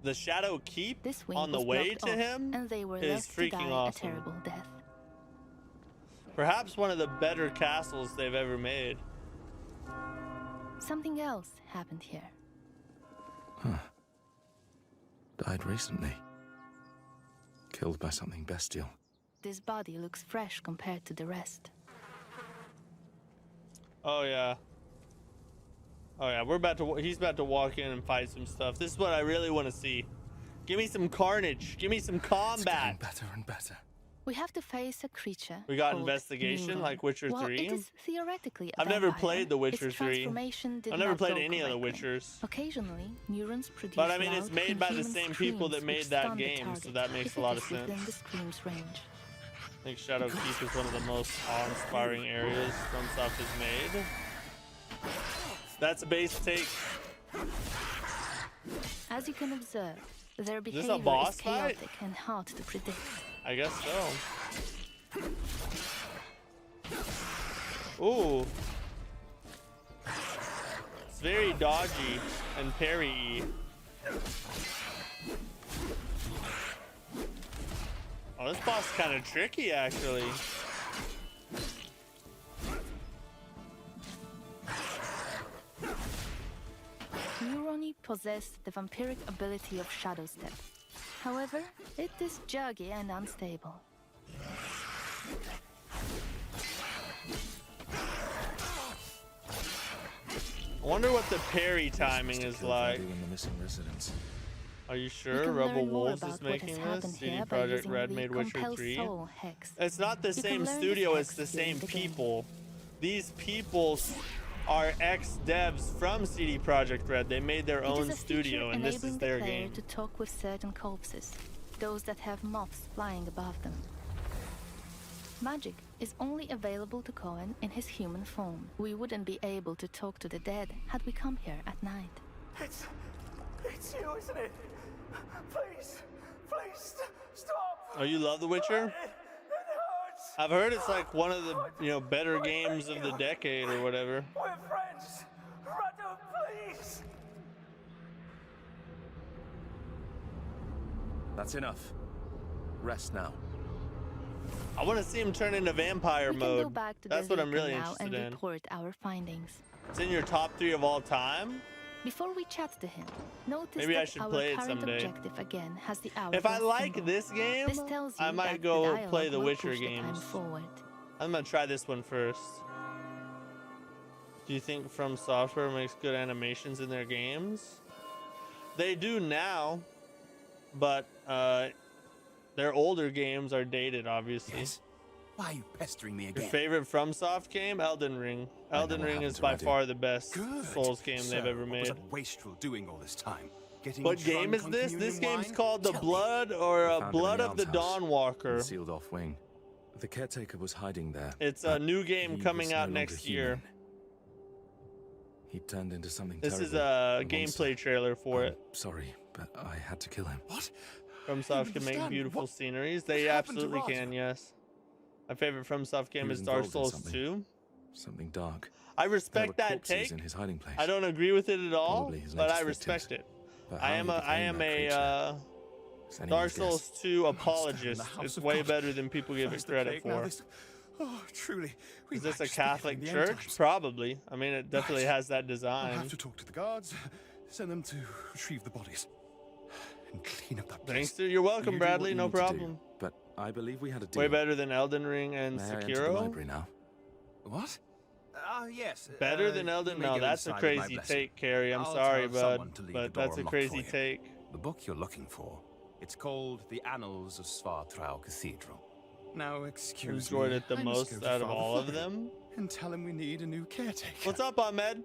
the Shadow Keep This wing on the was way blocked to off, him and they were is left to freaking die awesome. a terrible death. Perhaps one of the better castles they've ever made. Something else happened here. Died recently. Killed by something bestial. This body looks fresh compared to the rest. Oh yeah. Oh yeah, he's about to walk in and fight some stuff. This is what I really want to see. Give me some carnage. Give me some It's getting combat. better and better. We have to face a creature. We got called investigation Neuron. like Witcher While 3. It is theoretically a I've never vampire, played The Witcher its 3. transformation did I've never not played go any of the correctly. Witchers. Occasionally, neurons produce But I mean, it's loud, made by the inhuman same people that screams made which that stun the game, so target that makes if a lot it of is within sense. the scream's range. I think Shadow Keep is one of the most awe-inspiring areas FromSoft has made. That's a base take. As you can observe, their this a behavior boss is fight? chaotic and hard to predict. I guess so. Ooh. It's very dodgy and parry-y. Oh, this boss is kind of tricky, actually. Euroni possessed the vampiric ability of Shadow Step. However, it is juggy and unstable. I wonder what the parry timing is like. In the missing residents. Are you We sure can Rebel learn more Wolves about is what has making this? happened CD here by Projekt using Red the made Witcher Compel 3. Soul hex. It's not the You can same learn studio, this it's the hex during same the game. people. These people are ex-devs from CD Projekt Red. They made their It own is a studio, feature and this enabling is the their player game. to talk with certain corpses, those that have moths flying above them. Magic is only available to Cohen in his human form. We wouldn't be able to talk to the dead had we come here at night. It's you, isn't it? Please, stop. Oh, you love The Witcher? It hurts. I've heard it's like one of the better games of the decade or whatever. We're friends. Rado, please. That's enough. Rest now. I want to see him turn into vampire We can go mode. back to That's the what I'm vehicle really now interested and in. report our findings. It's in your top 3 of all time. Before we chat to him, notice Maybe I that should our play it current someday. objective again has the hour. If I like this game, This tells you I might that go the play dialogue the will Witcher push the time games. forward. I'm gonna try this one first. Do you think From Software makes good animations in their games? They do now, but their older games are dated, obviously. Yes. Why are you pestering me Your again? favorite FromSoft game? Elden Ring. I know Elden what Ring happened is to by Eddie. far the best Good. Souls game So, they've ever what made. was that wastrel doing all this time? Getting What drunk game is on this? communion This game's wine? called The Tell me. Blood Blood of the Dawn Walker. Sealed off wing. The caretaker was hiding there. It's a but new game he coming was out no next longer year. human. He turned into something This terrible. is a monster. gameplay trailer for I'm it. Sorry, but I had to kill him. What? FromSoft can make understand. beautiful What- sceneries. They happened to absolutely Roger? can, yes. My favorite FromSoft game was is Dark involved in Souls something. 2. Something dark. I There were respect that corpses take. in his hiding place. I don't agree with it at all, Probably his but I latest respect victims. it. But I how am he a became that creature is anyone's Dark guess. Souls 2 in apologist. the house It's of way God. better than people give it First the credit plague, now for. this. Oh, truly. We Is this might a just be Catholic getting the end church? times. Probably. I mean, it definitely Right. has that We'll design. have to talk to the guards, send them to retrieve the bodies, and clean up that place. Thanks, dude. You're You welcome, do Bradley. what you No need to do, problem. but I believe we had a deal. Way better than Elden Ring and May I enter the Sekiro. library now? What? Yes. Better than Elden? No, that's a crazy take, Carrie. I'm I'll sorry, tell bud, someone to leave but the door that's a unlocked crazy for you. take. The book you're looking for. It's called The Annals of Svartrau Cathedral. Now, excuse Enjoyed me. it the I must most go to out of Father all of Flurry them. And tell him we need a new caretaker. What's up, Ahmed?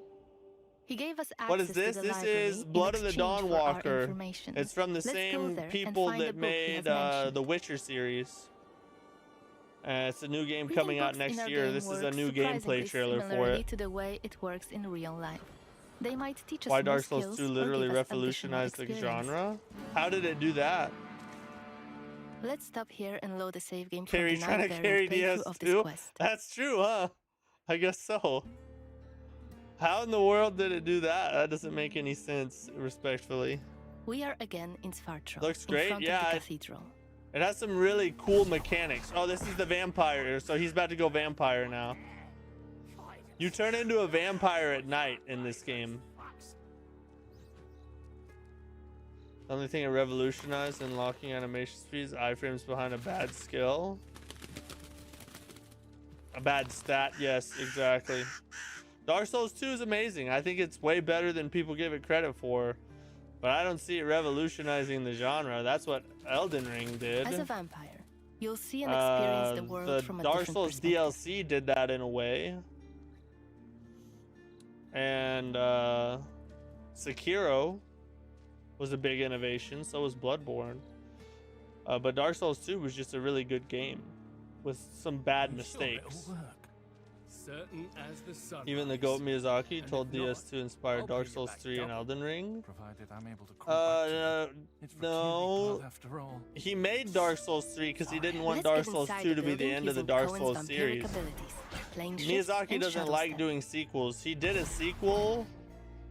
He gave us access What is to this? the This library is in Blood of the exchange Dawn for our Walker. information. It's from the Let's go same there and people find the that book he made has mentioned. the Witcher series. It's a new game Reading coming out books in next our year. game This is a works new gameplay surprisingly trailer for similarly it. to the way it works in real life. They might teach us Why more Dark Souls skills 2 or literally give us additional revolutionized the experience. genre? How did it do that? Let's stop here and load a save game from Carrie the trying night to variant carry playthrough of this DS2? quest. That's true, huh? I guess so. How in the world did it do that? That doesn't make any sense, respectfully. We are again in Svartrau, Looks in great, front yeah, of the I- cathedral. It has some really cool mechanics. Oh, this is the vampire, so he's about to go vampire now. You turn into a vampire at night in this game. The only thing it revolutionized in locking animation speeds, iframes behind a bad skill. A bad stat, yes, exactly. Dark Souls 2 is amazing. I think it's way better than people give it credit for. But I don't see it revolutionizing the genre. That's what Elden Ring did. As a vampire, you'll see and experience the world from a Dark different Souls perspective. DLC did that in a way. And Sekiro was a big innovation. So was Bloodborne. But Dark Souls 2 was just a really good game with some bad mistakes. Certain as the sun. Even the GOAT Miyazaki told DS to inspire Dark Souls 3 and Elden Ring. Provided I'm able to No. after all. He made Dark Souls 3 because he didn't want Let's Dark get Souls inside 2 to be the building end of the using Dark Cohen's Souls vampiric series. abilities, playing shift Miyazaki and doesn't shadow like step. doing sequels. He did a sequel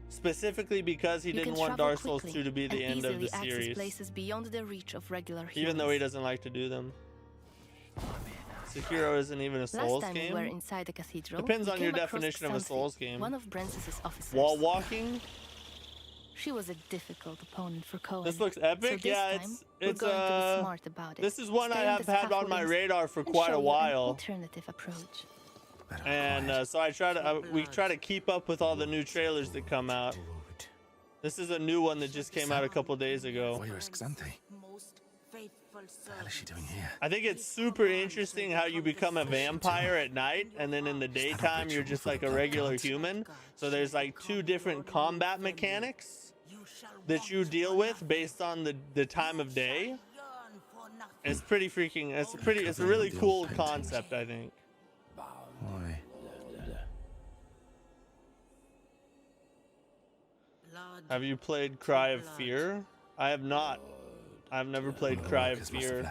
specifically because he You didn't can want travel Dark Souls quickly 2 to be the and end of the easily access series. places beyond the reach of regular Even though he humans. doesn't like to do them. Sekiro isn't even a Souls Last time game. we were inside the cathedral, Depends we on your came across definition of a Xanthi, Souls game. One of Brensis's officers. Wall walking? She was a difficult opponent for Cohen. This looks epic. So this Yeah, time, it's we're going to be smart about it. this is one I Stay on have the had on my scaffoldings radar for and quite show a you an while. alternative approach. And so I try to we try to keep up with all the new trailers that come out. This is a new one that just came out a couple days ago. Where is Xanthe? What the hell is she doing here? I think it's super interesting how you become a vampire at night, and then in the daytime you're just like a regular human. So there's like two different combat mechanics that you deal with based on the time of day. It's pretty freaking. It's a really cool concept, I think. Why? Have you played Cry of Fear? I have not. I've never played Cry of Fear.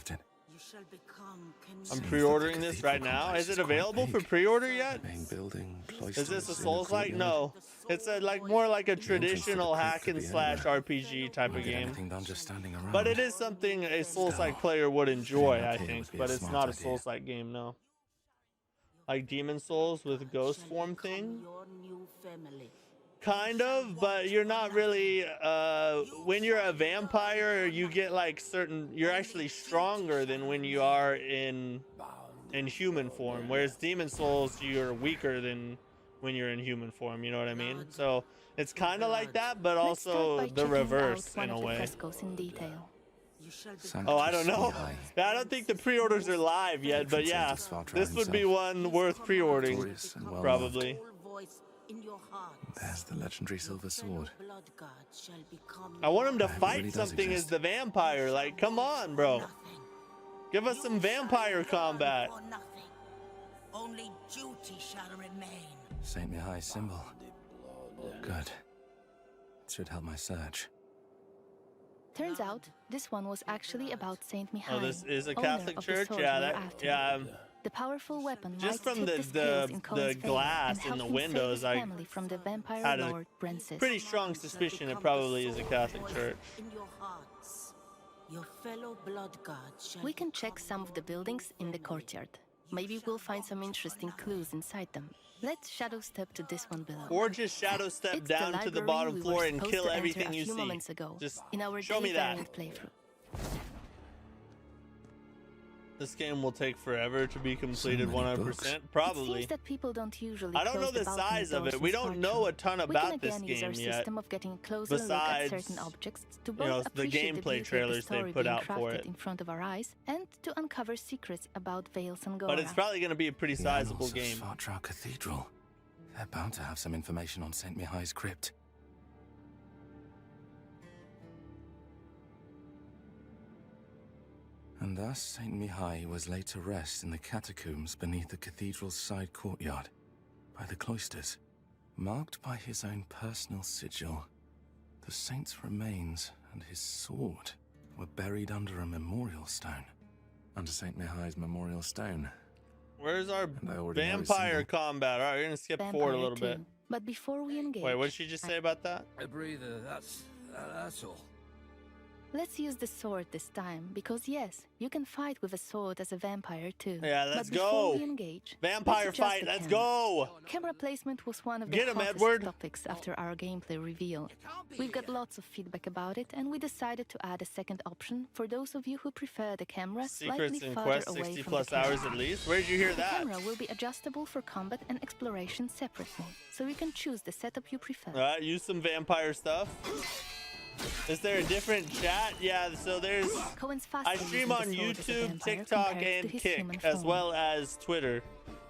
I'm pre-ordering this right now. Is it available for pre-order yet? Is this a Souls-like? No. It's a more like a traditional hack and slash RPG type of game. But it is something a Souls-like player would enjoy, I think. But it's not a Souls-like game, no. Like Demon Souls with ghost form thing? Kind of, but you're not really, when you're a vampire, you get like you're actually stronger than when you are in human form, whereas Demon Souls, you're weaker than when you're in human form, you know what I mean? So it's kind of like that, but also the reverse in a way. Oh, I don't know. I don't think the pre-orders are live yet, but yeah, this would be one worth pre-ordering, probably. There's the legendary silver sword. I want him to fight something as the vampire. Like, come on, bro. Give us some vampire combat. Only duty shall remain. Saint Mihai's symbol. Good. It should help my search. Turns out, this one was actually about Saint Mihai. Oh, this is a owner Catholic of the church? sword Yeah, we were that, after. yeah. The powerful weapon Just might from tip scales in the Cohen's favor glass and in help the him save windows, his I family from the vampire had a lord Brensis. pretty strong suspicion it probably is a Catholic church. In your hearts, your fellow blood guards shall We can check some of the buildings in the courtyard. Maybe we'll find some interesting clues inside them. Let's shadow step to this one below. Or just shadow step It's down to the library bottom we floor were and supposed kill to enter everything a you few see. moments ago, Just in our show me day that. variant playthrough. This game will take forever to be completed many 100%. It Probably. seems that people don't usually I don't know close the balcony size of doors it. We in don't Sparta. know a ton We can about this again use our game yet. system of getting a closer look at Besides, certain objects to you both know, the appreciate gameplay beauty of the trailers they story put being out for crafted it. in front of our eyes, and to uncover secrets about Vales and Gora. But it's probably going to be a pretty The sizable annals of game. Svartrau Cathedral. They're bound to have some information on Saint Mihai's crypt. And thus Saint Mihai was laid to rest in the catacombs beneath the cathedral's side courtyard, by the cloisters. Marked by his own personal sigil, the saint's remains and his sword were buried under a memorial stone. Under Saint Mihai's memorial stone. Where's our And I already know his vampire symbol. combat? All right, we're going to skip forward a little bit. too. But before we engage, Wait, what did she just say about that? A breather, that's all. let's use the sword this time, because yes, you can fight with a sword as a vampire too. Yeah, let's but before go. we engage, Vampire let's adjust fight, the let's camera. go. Camera placement was one of the Get him, hottest Edward. topics after our gameplay reveal. We've got lots of feedback about it, and we decided to add a second option for those of you who prefer the camera Secrets slightly and farther quests, away 60 from plus the camera. hours at least. Where'd you hear The that? camera will be adjustable for combat and exploration separately, so you can choose the setup you prefer. All right, use some vampire stuff. Is there a different chat? Yeah, so there's... Cohen's I faster stream using on the sword as a YouTube, vampire TikTok, compared to and his Kick, human as form. well as Twitter.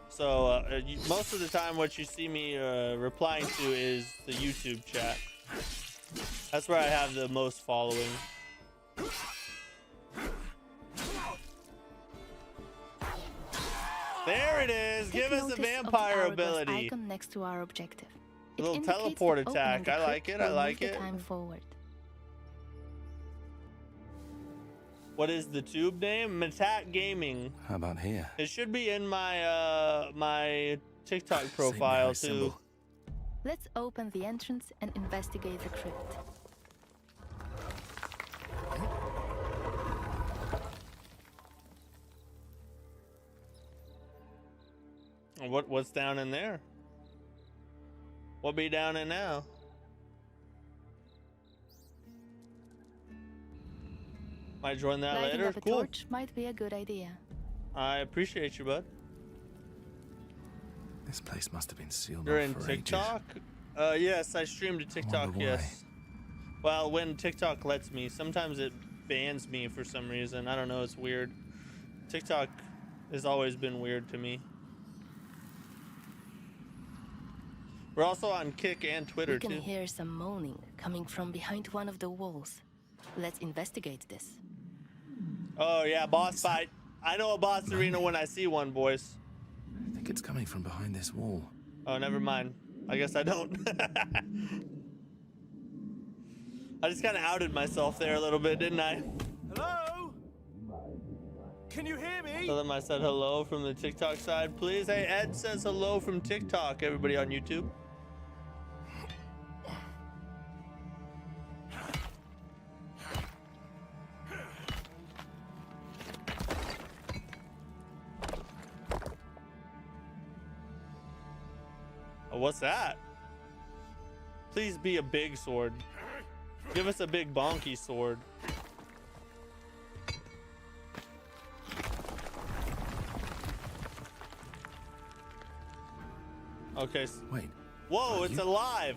So most of the time what you see me replying to is the YouTube chat. That's where I have the most following. There it is! Take Give us a notice of the vampire hourglass ability. icon next to our objective. It Little indicates teleport that attack. opening the I like crypt it, I will like move it. the time forward. What is the tube name? Mattack.gaming. How about here? It should be in my my TikTok profile Mihai's too. symbol. Let's open the entrance and investigate the crypt. What's down in there? What be down in now? Might join that Lighting later. up a Cool. torch might be a good idea. I appreciate you, bud. This place must have been sealed You're off in for TikTok? Yes, I streamed to TikTok, why. yes. Well, when TikTok lets me, sometimes it bans me for some reason. I don't know, it's weird. TikTok has always been weird to me. We're also on Kick and Twitter, We can too. hear some moaning coming from behind one of the walls. Let's investigate this. Oh, yeah, boss fight. I know a boss arena when I see one, boys. I think it's coming from behind this wall. Oh, never mind. I guess I don't. I just kind of outed myself there a little bit, didn't I? Hello? Can you hear me? Tell them I said hello from the TikTok side, please. Hey, Ed says hello from TikTok, everybody on YouTube. Oh, what's that? Please be a big sword. Give us a big bonky sword. Okay. Wait. Whoa, it's alive.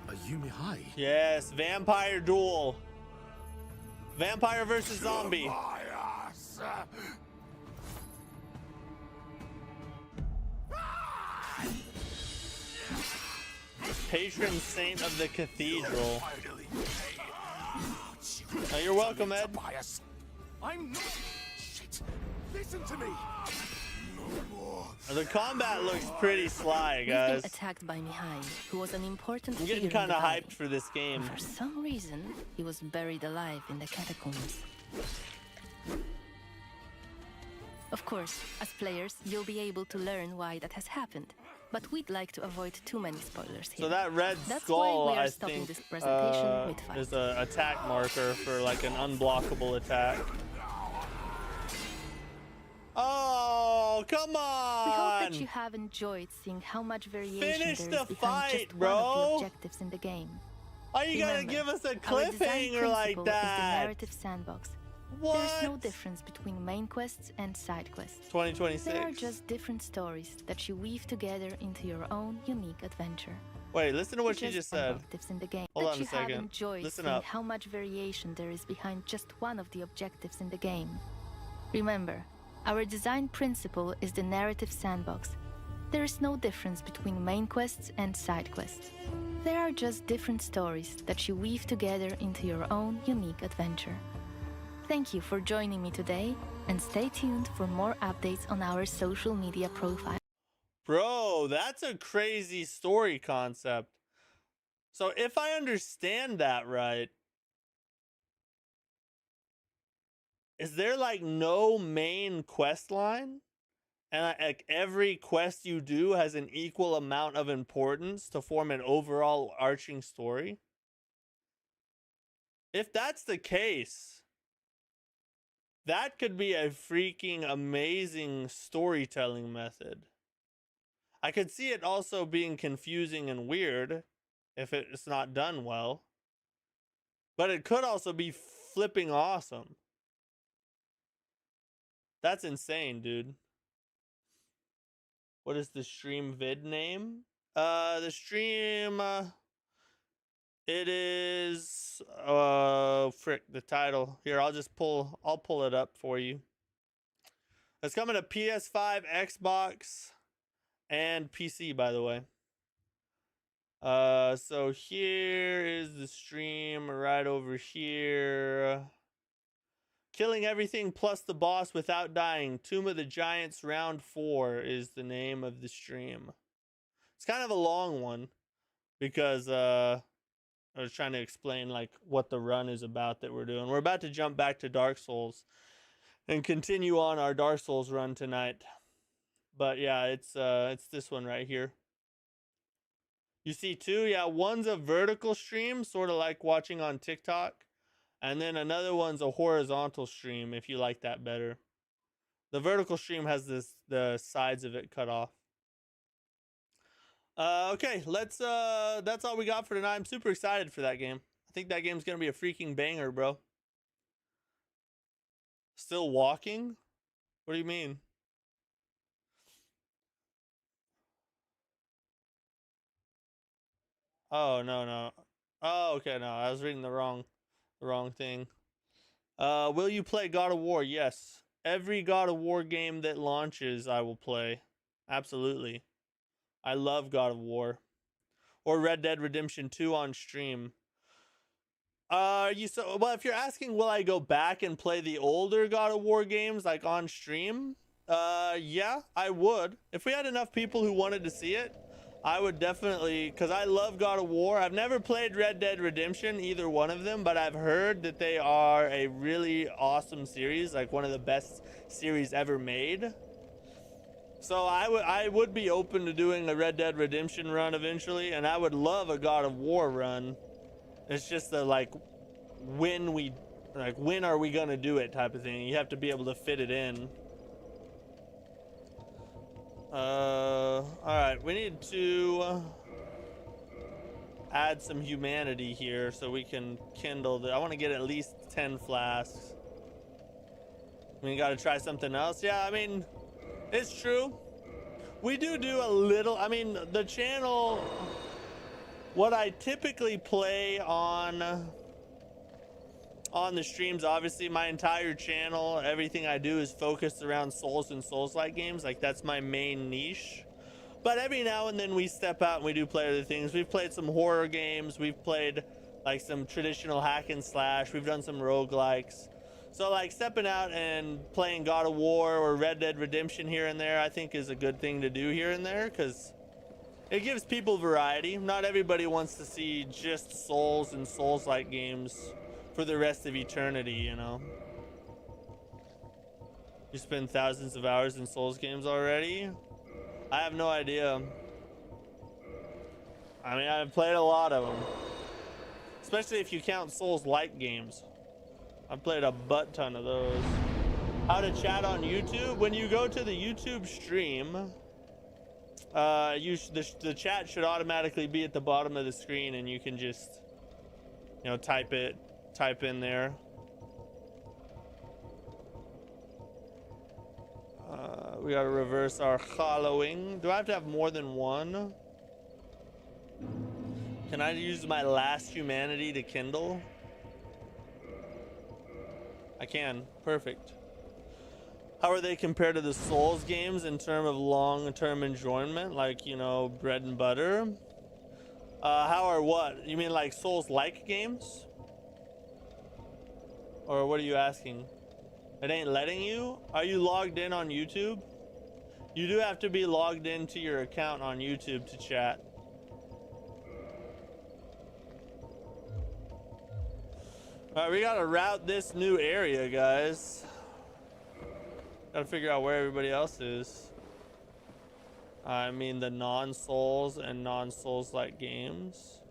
Are you Mihai? Yes, vampire duel. Vampire versus zombie. Patron saint of the cathedral. Oh, you're welcome, Ed. I'm not. Shit. Listen to me. The combat looks pretty sly, We've guys. been attacked by Mihai, who was an important I'm getting figure in kind the of valley. hyped for this game. For some reason, he was buried alive in the catacombs. Of course, as players, you'll be able to learn why that has happened. But we'd like to avoid too many spoilers here. So that red That's skull, why we are I stopping think, this presentation with fight. is an attack marker for like an unblockable attack. Oh, come on! We hope that you have enjoyed seeing how much variation Finish there the is behind fight, just one bro. of the objectives in the game. Why you gotta Remember, give us a our design cliffhanger like principle is the that? narrative sandbox. What? There's no difference between main quests and side quests. 2026. They are just different stories that you weave together into your own unique adventure. Wait, listen to what she just said. Objectives in the game. Hold that on a you have second. enjoyed Listen seeing up. how much variation there is behind just one of the objectives in the game. Remember, our design principle is the narrative sandbox. There is no difference between main quests and side quests. They are just different stories that you weave together into your own unique adventure. Thank you for joining me today, and stay tuned for more updates on our social media profile. Bro, that's a crazy story concept. So if I understand that right, is there like no main quest line? And like every quest you do has an equal amount of importance to form an overall arching story? If that's the case, that could be a freaking amazing storytelling method. I could see it also being confusing and weird if it's not done well. But it could also be flipping awesome. That's insane, dude. What is the stream vid name? The stream, it is, frick, the title. Here, I'll pull it up for you. It's coming to PS5, Xbox, and PC, by the way. So here is the stream right over here. Killing everything plus the boss without dying. Tomb of the Giants Round 4 is the name of the stream. It's kind of a long one because I was trying to explain like what the run is about that we're doing. We're about to jump back to Dark Souls and continue on our Dark Souls run tonight. But yeah, it's this one right here. You see two? Yeah, one's a vertical stream, sort of like watching on TikTok. And then another one's a horizontal stream, if you like that better. The vertical stream has the sides of it cut off. Okay, that's all we got for tonight. I'm super excited for that game. I think that game's gonna be a freaking banger, bro. Still walking? What do you mean? Oh, no, no. Oh, okay, no. I was reading the wrong thing. Will you play God of War? Yes. Every God of War game that launches, I will play. Absolutely. I love God of War. Or Red Dead Redemption 2 on stream. Well, if you're asking will I go back and play the older God of War games like on stream? Yeah, I would. If we had enough people who wanted to see it, I would definitely, because I love God of War. I've never played Red Dead Redemption, either one of them, but I've heard that they are a really awesome series, like one of the best series ever made. So I would be open to doing a Red Dead Redemption run eventually, and I would love a God of War run. It's just the when are we gonna do it type of thing. You have to be able to fit it in. Alright, we need to add some humanity here so we can kindle I want to get at least 10 flasks. We gotta try something else. Yeah, I mean, it's true. We do a little, I mean, the channel, what I typically play on the streams, obviously my entire channel, everything I do is focused around Souls and Souls-like games. Like, that's my main niche. But every now and then we step out and we do play other things. We've played some horror games. We've played like some traditional hack and slash. We've done some roguelikes. So like stepping out and playing God of War or Red Dead Redemption here and there, I think is a good thing to do here and there, because it gives people variety. Not everybody wants to see just Souls and Souls-like games for the rest of eternity, you know. You spend thousands of hours in Souls games already? I have no idea. I mean, I've played a lot of them. Especially if you count Souls-like games. I've played a butt ton of those. How to chat on YouTube? When you go to the YouTube stream, the chat should automatically be at the bottom of the screen, and you can just, you know, type in there. We gotta reverse our hollowing. Do I have to have more than one? Can I use my last humanity to kindle? I can. Perfect. How are they compared to the Souls games in terms of long-term enjoyment? Like, you know, bread and butter? How are what? You mean like Souls-like games? Or what are you asking? It ain't letting you? Are you logged in on YouTube? You do have to be logged into your account on YouTube to chat. Alright, we gotta route this new area, guys. Gotta figure out where everybody else is. I mean the non-Souls and non-Souls-like games.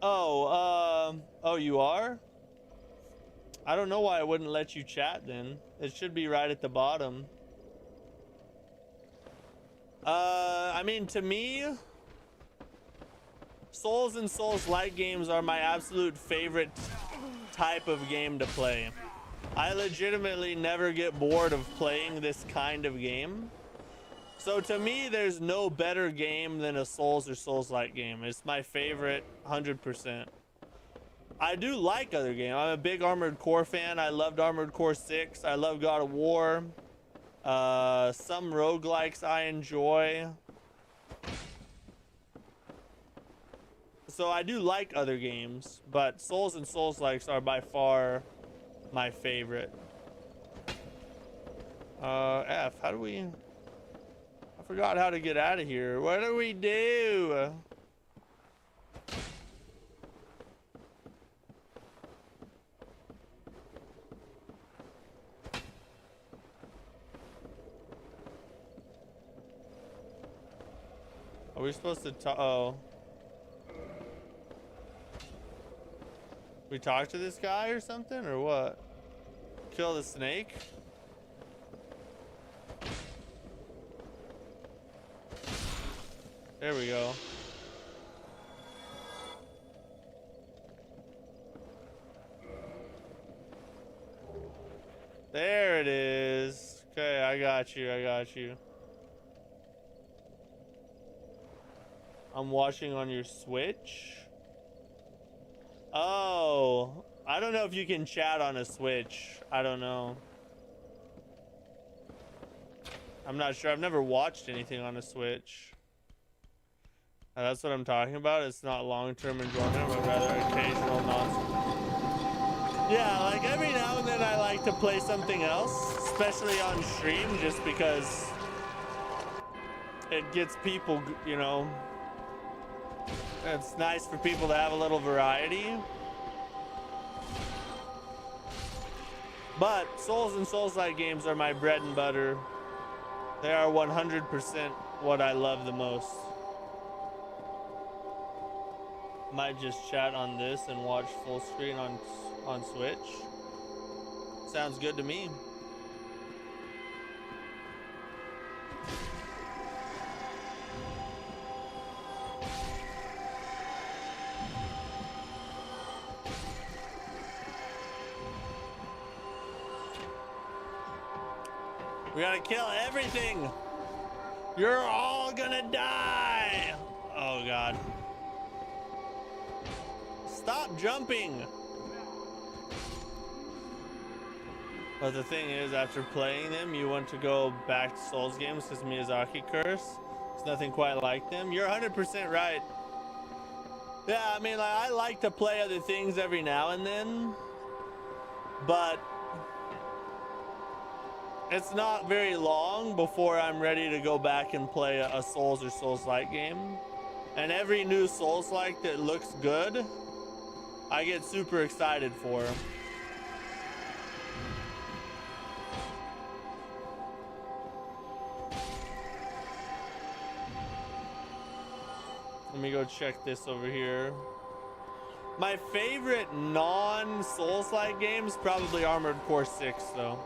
Oh, you are? I don't know why it wouldn't let you chat then. It should be right at the bottom. I mean, to me, Souls and Souls-like games are my absolute favorite type of game to play. I legitimately never get bored of playing this kind of game. So to me, there's no better game than a Souls or Souls-like game. It's my favorite, 100%. I do like other games. I'm a big Armored Core fan. I loved Armored Core 6. I love God of War. Some roguelikes I enjoy. So I do like other games, but Souls and Souls-likes are by far my favorite. F, how do we... I forgot how to get out of here. What do we do? Are we supposed to talk? Oh. We talk to this guy or something, or what? Kill the snake? There we go. There it is. Okay, I got you. I got you. I'm watching on your Switch. Oh, I don't know if you can chat on a Switch. I don't know. I'm not sure. I've never watched anything on a Switch. That's what I'm talking about. It's not long-term enjoyment, but rather occasional Yeah, like every now and then I like to play something else, especially on stream, just because it gets people, you know, it's nice for people to have a little variety. But Souls and Souls-like games are my bread and butter. They are 100% what I love the most. Might just chat on this and watch full screen on Switch. Sounds good to me. We gotta kill everything. You're all gonna die. Oh God. Stop jumping. But the thing is, after playing them, you want to go back to Souls games because Miyazaki curse. There's nothing quite like them. You're 100% right. Yeah, I mean, I like to play other things every now and then, but it's not very long before I'm ready to go back and play a Souls or Souls-like game. And every new Souls-like that looks good, I get super excited for. Let me go check this over here. My favorite non-Souls-like game is probably Armored Core 6, though.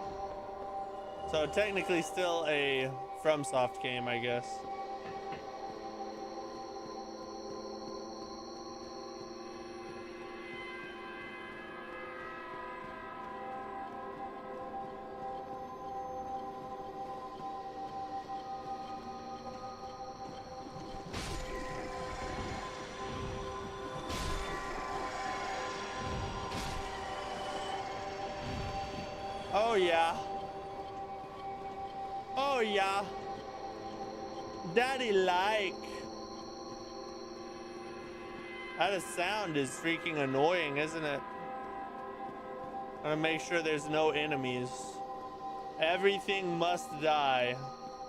So technically still a FromSoft game, I guess. Oh yeah. Oh yeah. Daddy like. That sound is freaking annoying, isn't it? I'm gonna make sure there's no enemies. Everything must die.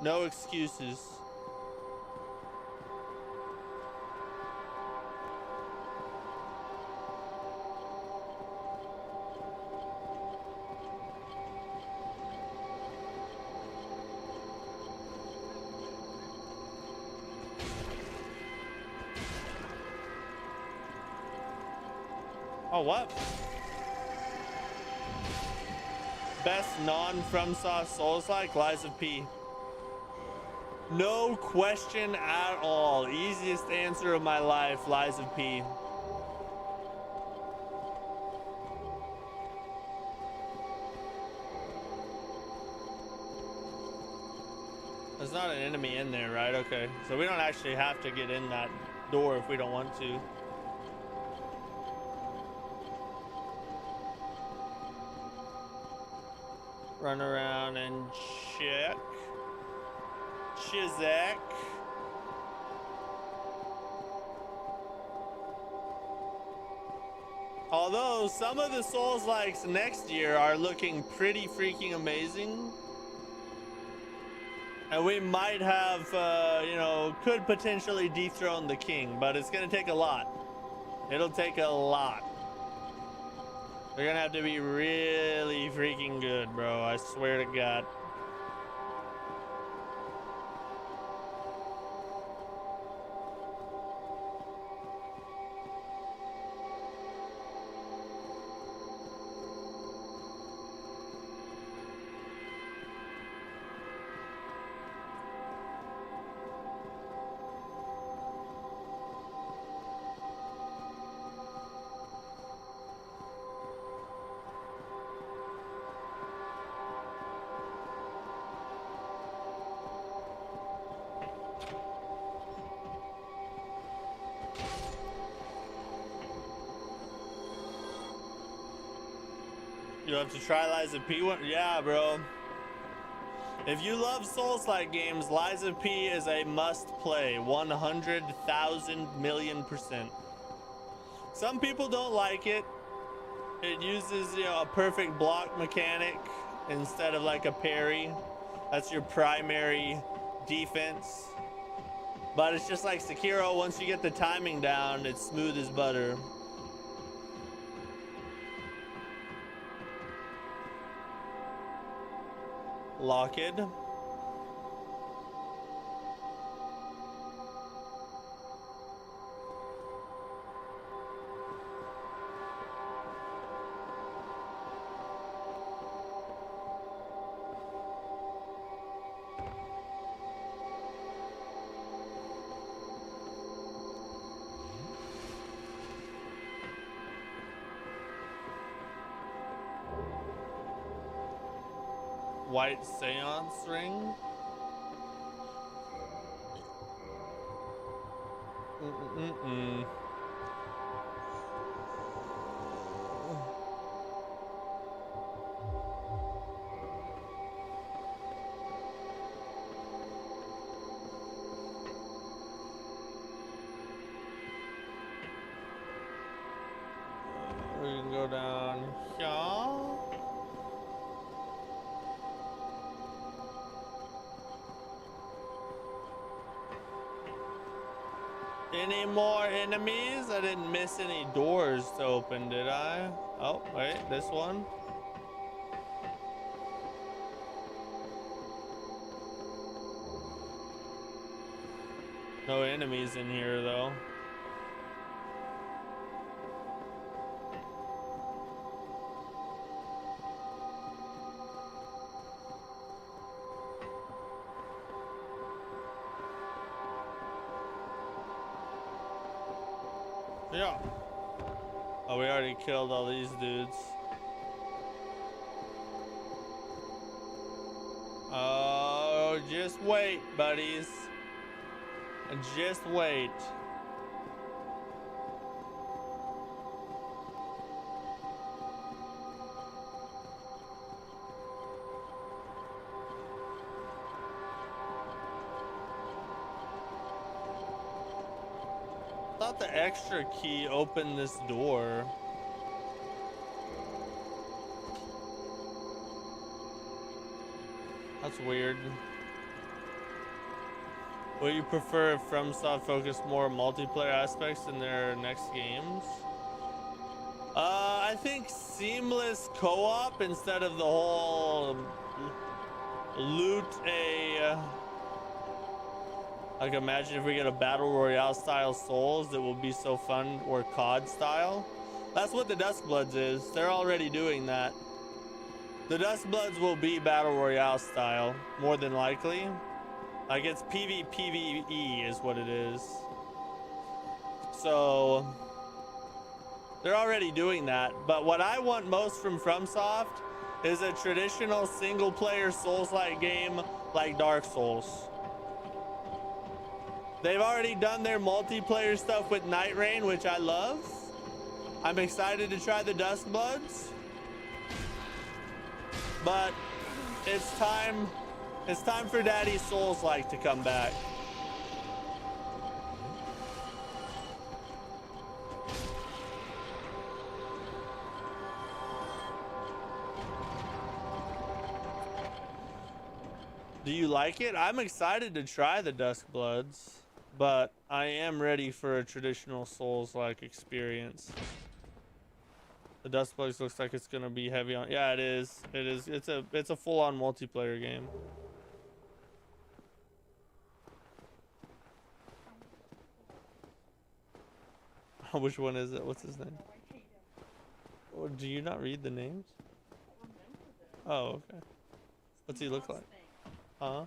No excuses. Oh, what? Best non-FromSoft Souls-like, Lies of P. No question at all. Easiest answer of my life, Lies of P. There's not an enemy in there, right? Okay. So we don't actually have to get in that door if we don't want to. Run around and check. Chizek. Although some of the Souls-likes next year are looking pretty freaking amazing. And we might have, you know, could potentially dethrone the king, but it's gonna take a lot. It'll take a lot. They're gonna have to be really freaking good, bro. I swear to God. You have to try Lies of P one? Yeah, bro. If you love Souls-like games, Lies of P is a must-play. 100,000,000,000%. Some people don't like it. It uses, you know, a perfect block mechanic instead of like a parry. That's your primary defense. But it's just like Sekiro. Once you get the timing down, it's smooth as butter. Locked. White seance ring. We can go down here. Any more enemies? I didn't miss any doors to open, did I? Oh, wait, this one. No enemies in here, though. Yeah. Oh, we already killed all these dudes. Oh, just wait, buddies. Just wait. I thought the extra key opened this door. That's weird. Will you prefer if FromSoft focus more multiplayer aspects in their next games? I think seamless co-op instead of the whole loot like imagine if we get a battle royale style Souls that will be so fun, or COD style. That's what the Duskbloods is. They're already doing that. The Duskbloods will be battle royale style, more than likely. Like it's PvPvE is what it is. So they're already doing that. But what I want most from FromSoft is a traditional single player Souls-like game like Dark Souls. They've already done their multiplayer stuff with Night Rain, which I love. I'm excited to try the Duskbloods. But it's time for Daddy Souls-like to come back. Do you like it? I'm excited to try the Duskbloods, but I am ready for a traditional Souls-like experience. The Duskbloods looks like it's gonna be heavy on. Yeah, it is. It is. It's a full-on multiplayer game. Which one is it? What's his name? Oh, do you not read the names? Oh, okay. What's he look like? Huh?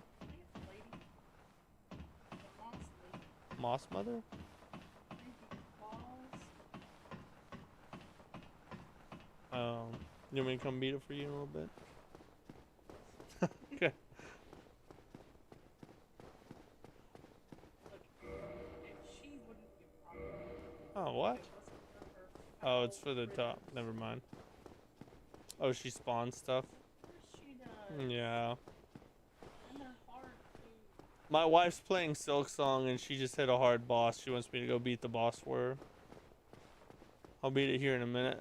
Moss Mother? You want me to come beat it for you in a little bit? Okay. Oh, what? Oh, it's for the top. Never mind. Oh, she spawns stuff. She does. Yeah. And they're hard too. My wife's playing Silk Song and she just hit a hard boss. She wants me to go beat the boss for her. I'll beat it here in a minute.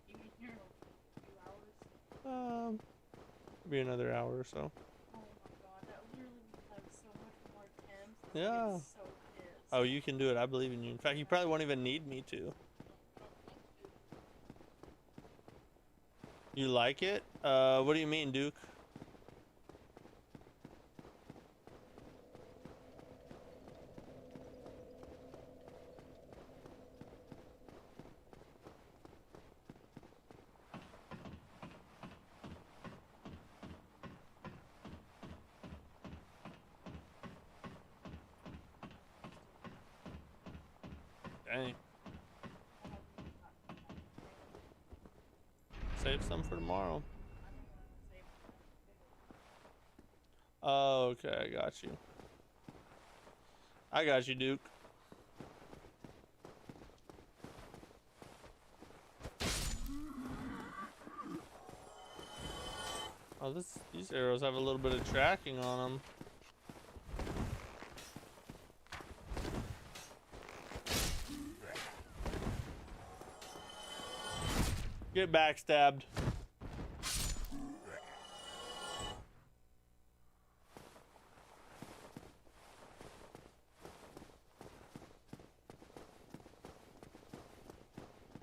You mean here in a few hours? Maybe another hour or so. Oh my god, that literally would have so much more temps. Yeah. So pissed. Oh, you can do it. I believe in you. In fact, you probably won't even need me to. You like it? What do you mean, Duke? Dang. Save some for tomorrow. Oh, okay, I got you. I got you, Duke. Oh, these arrows have a little bit of tracking on them. Get backstabbed.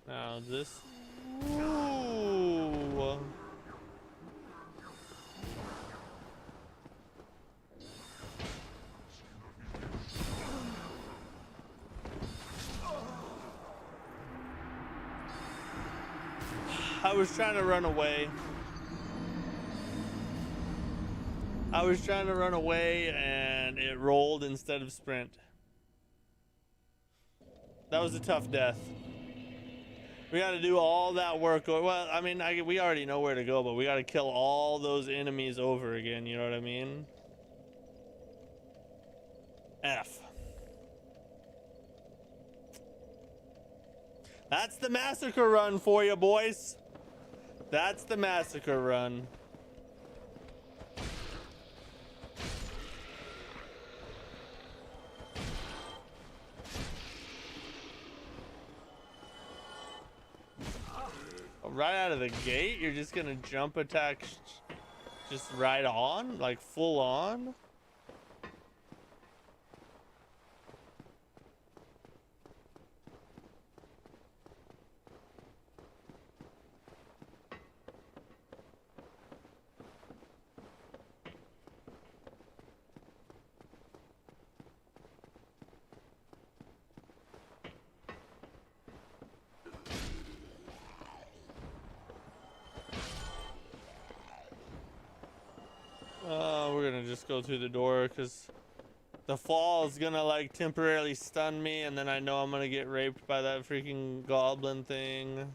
Now this. Ooh. I was trying to run away. I was trying to run away and it rolled instead of sprint. That was a tough death. We got to do all that work. Well, I mean, we already know where to go, but we got to kill all those enemies over again. You know what I mean? F. That's the massacre run for you, boys. That's the massacre run. Right out of the gate, you're just gonna jump attack just right on, like full on. We're gonna just go through the door because the fall is gonna like temporarily stun me, and then I know I'm gonna get raped by that freaking goblin thing.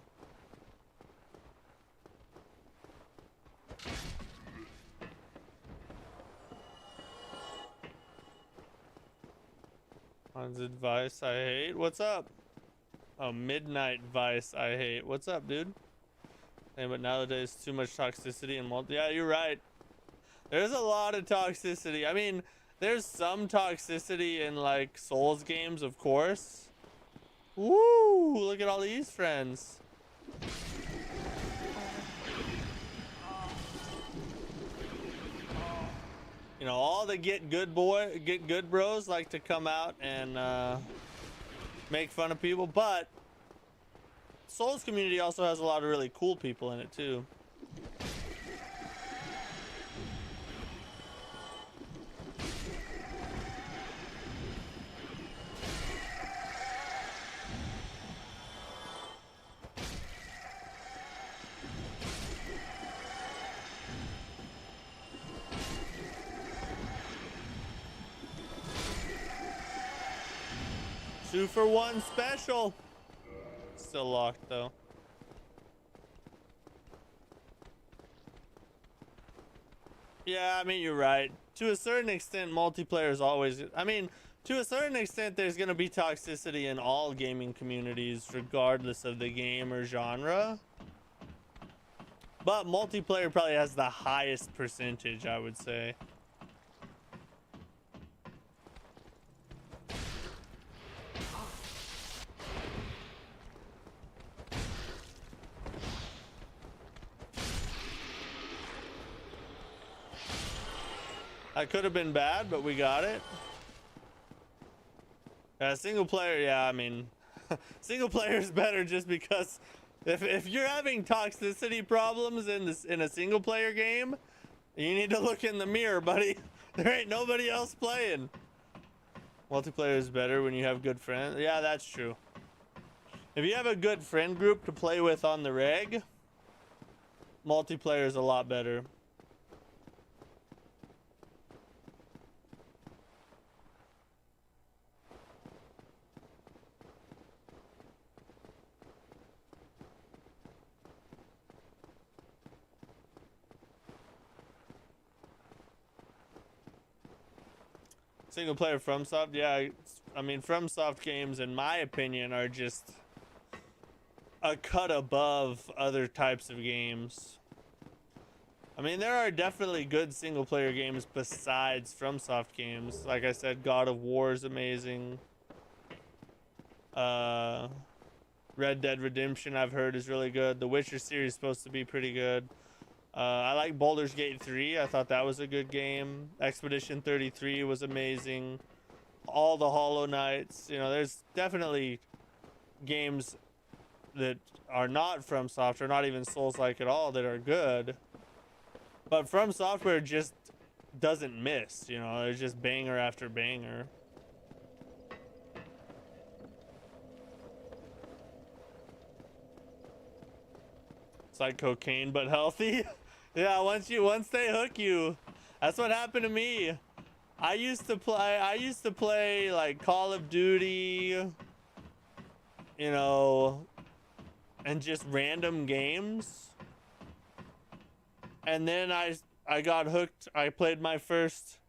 Hans advice I hate. What's up? Oh, midnight vice I hate. What's up, dude? Hey, but nowadays too much toxicity and multi. Yeah, you're right. There's a lot of toxicity. I mean, there's some toxicity in like Souls games, of course. Woo! Look at all these friends. You know, all the get good bros like to come out and make fun of people, but Souls community also has a lot of really cool people in it too. Two for one special. Still locked though. Yeah, I mean, you're right. To a certain extent, multiplayer is always, I mean, to a certain extent, there's going to be toxicity in all gaming communities, regardless of the game or genre. But multiplayer probably has the highest percentage, I would say. That could have been bad, but we got it. Single player, yeah, I mean, single player is better just because if you're having toxicity problems in a single player game, you need to look in the mirror, buddy. There ain't nobody else playing. Multiplayer is better when you have good friends. Yeah, that's true. If you have a good friend group to play with on the reg, multiplayer is a lot better. Single player FromSoft, yeah, I mean FromSoft games in my opinion are just a cut above other types of games. I mean there are definitely good single player games besides FromSoft games. Like I said, God of War is amazing. Red Dead Redemption I've heard is really good. The Witcher series is supposed to be pretty good. I like Baldur's Gate 3. I thought that was a good game. Expedition 33 was amazing. All the Hollow Knights. You know, there's definitely games that are not FromSoft or not even Souls-like at all that are good. But From Software just doesn't miss. You know, there's just banger after banger. It's like cocaine but healthy. Yeah, once they hook you, that's what happened to me. I used to play like Call of Duty, you know, and just random games. And then I got hooked. I played my first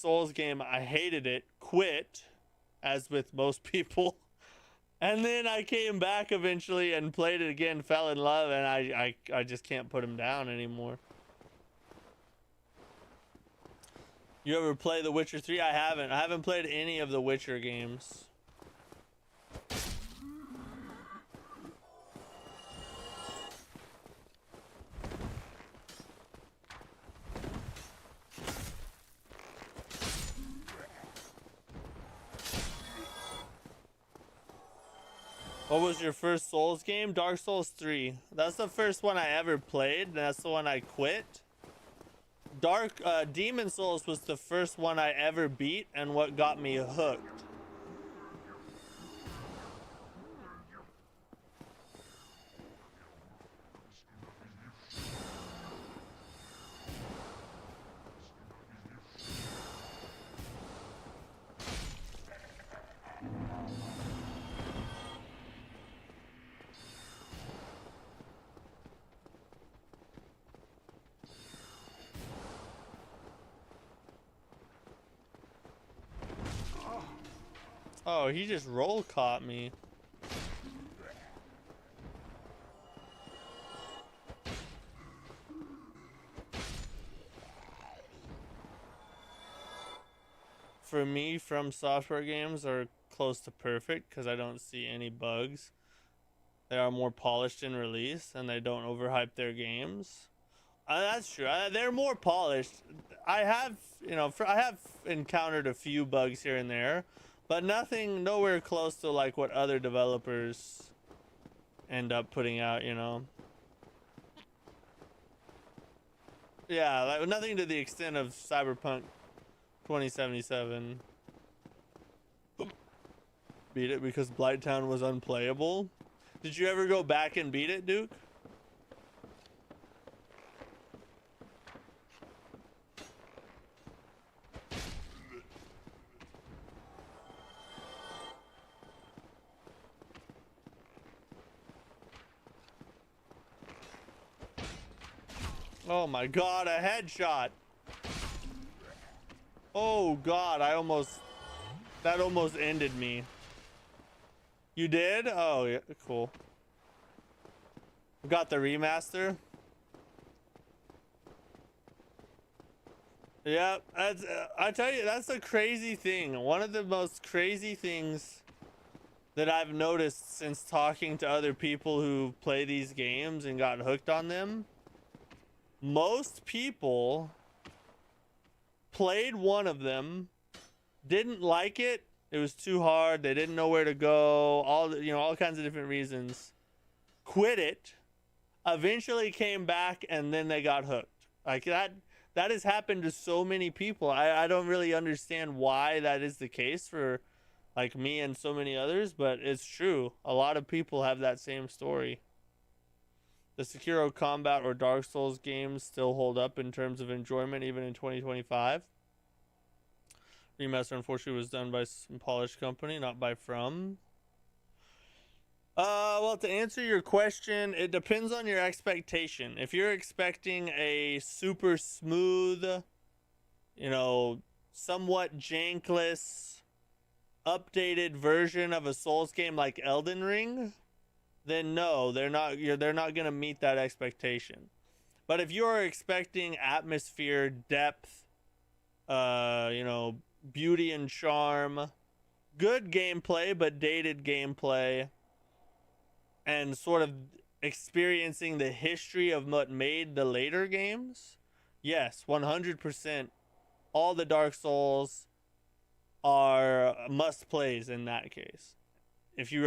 Souls game. I hated it, quit, as with most people. And then I came back eventually and played it again, fell in love, and I just can't put him down anymore. You ever play The Witcher 3? I haven't played any of the Witcher games. What was your first Souls game? Dark Souls 3. That's the first one I ever played, and that's the one I quit. Demon Souls was the first one I ever beat and what got me hooked. Oh, he just roll caught me. For me, From Software games are close to perfect because I don't see any bugs. They are more polished in release and they don't overhype their games. That's true. They're more polished. I have encountered a few bugs here and there, but nowhere close to like what other developers end up putting out, you know. Yeah, like nothing to the extent of Cyberpunk 2077. Beat it because Blighttown was unplayable. Did you ever go back and beat it, Duke? Oh my god, a headshot. Oh god, that almost ended me. You did? Oh yeah, cool. Got the remaster. Yeah, that's, I tell you, that's a crazy thing. One of the most crazy things that I've noticed since talking to other people who play these games and got hooked on them. Most people played one of them, didn't like it. It was too hard. They didn't know where to go. All kinds of different reasons. Quit it. Eventually came back and then they got hooked. Like that has happened to so many people. I don't really understand why that is the case for like me and so many others, but it's true. A lot of people have that same story. The Sekiro combat or Dark Souls games still hold up in terms of enjoyment even in 2025. Remaster unfortunately was done by some polished company, not by From. Well, to answer your question, it depends on your expectation. If you're expecting a super smooth, somewhat jankless, updated version of a Souls game like Elden Ring, then no, they're not going to meet that expectation. But if you are expecting atmosphere, depth, beauty and charm, good gameplay but dated gameplay, and sort of experiencing the history of what made the later games, yes, 100%, all the Dark Souls are must plays in that case. If you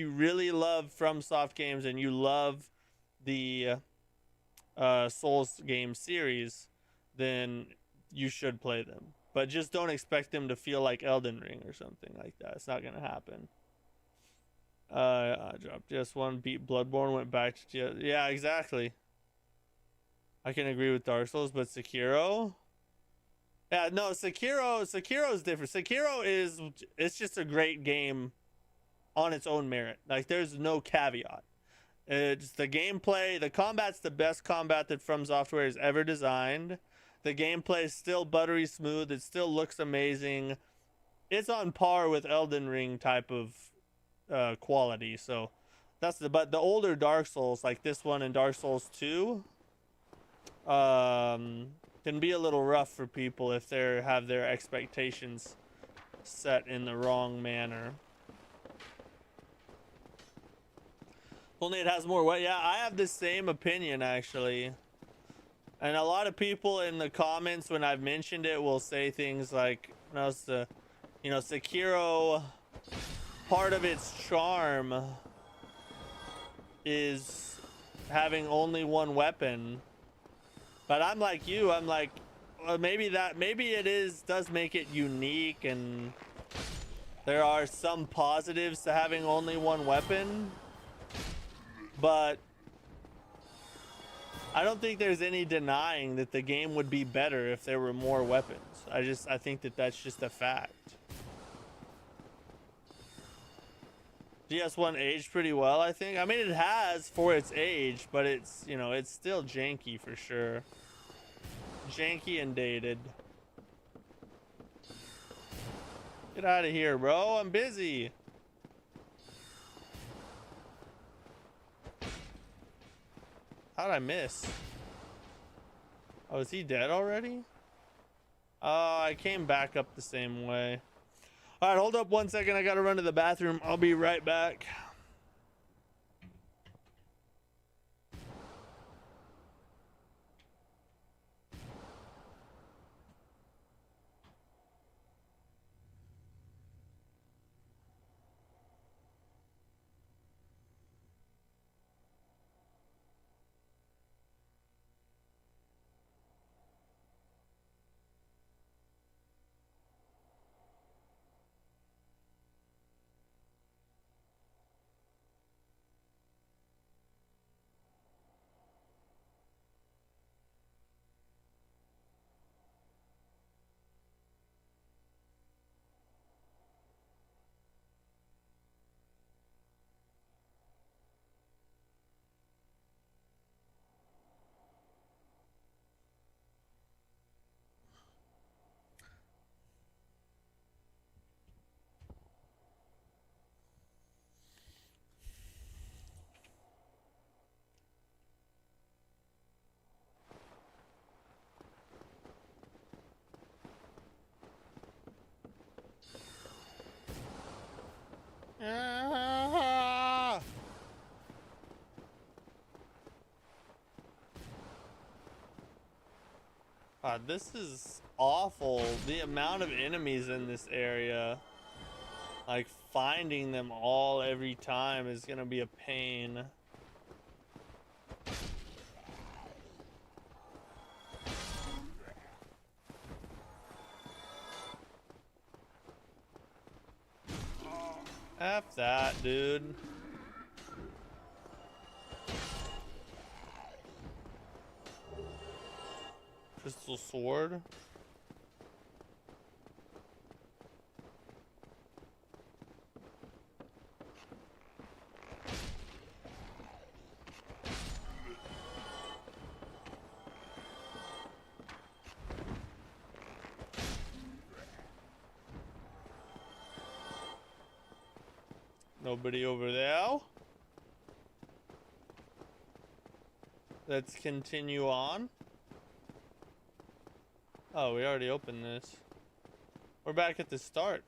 really love FromSoft games and you love the Souls game series, then you should play them. But just don't expect them to feel like Elden Ring or something like that. It's not gonna happen. I dropped just one, beat Bloodborne, went back to yeah, exactly. I can agree with Dark Souls, but Sekiro, yeah, no, Sekiro is different. It's just a great game on its own merit. Like there's no caveat. It's the gameplay, the combat's the best combat that From Software has ever designed. The gameplay is still buttery smooth. It still looks amazing. It's on par with Elden Ring type of quality. So but the older Dark Souls like this one and Dark Souls 2 can be a little rough for people if they have their expectations set in the wrong manner. Only it has more weight. Yeah, I have the same opinion actually. And a lot of people in the comments when I've mentioned it will say things like, Sekiro, part of its charm is having only one weapon. But I'm like you, I'm like, well, maybe it does make it unique, and there are some positives to having only one weapon, but I don't think there's any denying that the game would be better if there were more weapons. I think that's just a fact. GS1 aged pretty well, I think. I mean, it has for its age, but it's, it's still janky for sure. Janky and dated. Get out of here, bro. I'm busy. How'd I miss? Oh, is he dead already? I came back up the same way. All right, hold up 1 second. I gotta run to the bathroom. I'll be right back. God, this is awful. The amount of enemies in this area, like finding them all every time is gonna be a pain. F that, dude. Crystal sword. Nobody over there. Let's continue on. Oh, we already opened this. We're back at the start.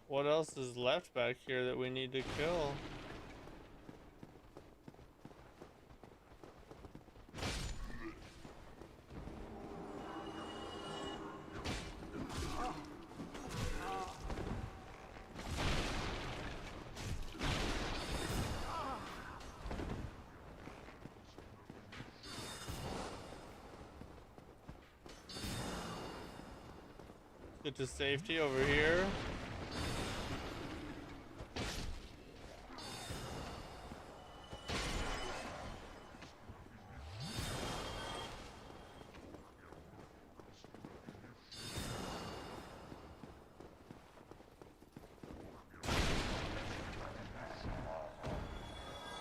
What else is left back here that we need to kill? Get to safety over here.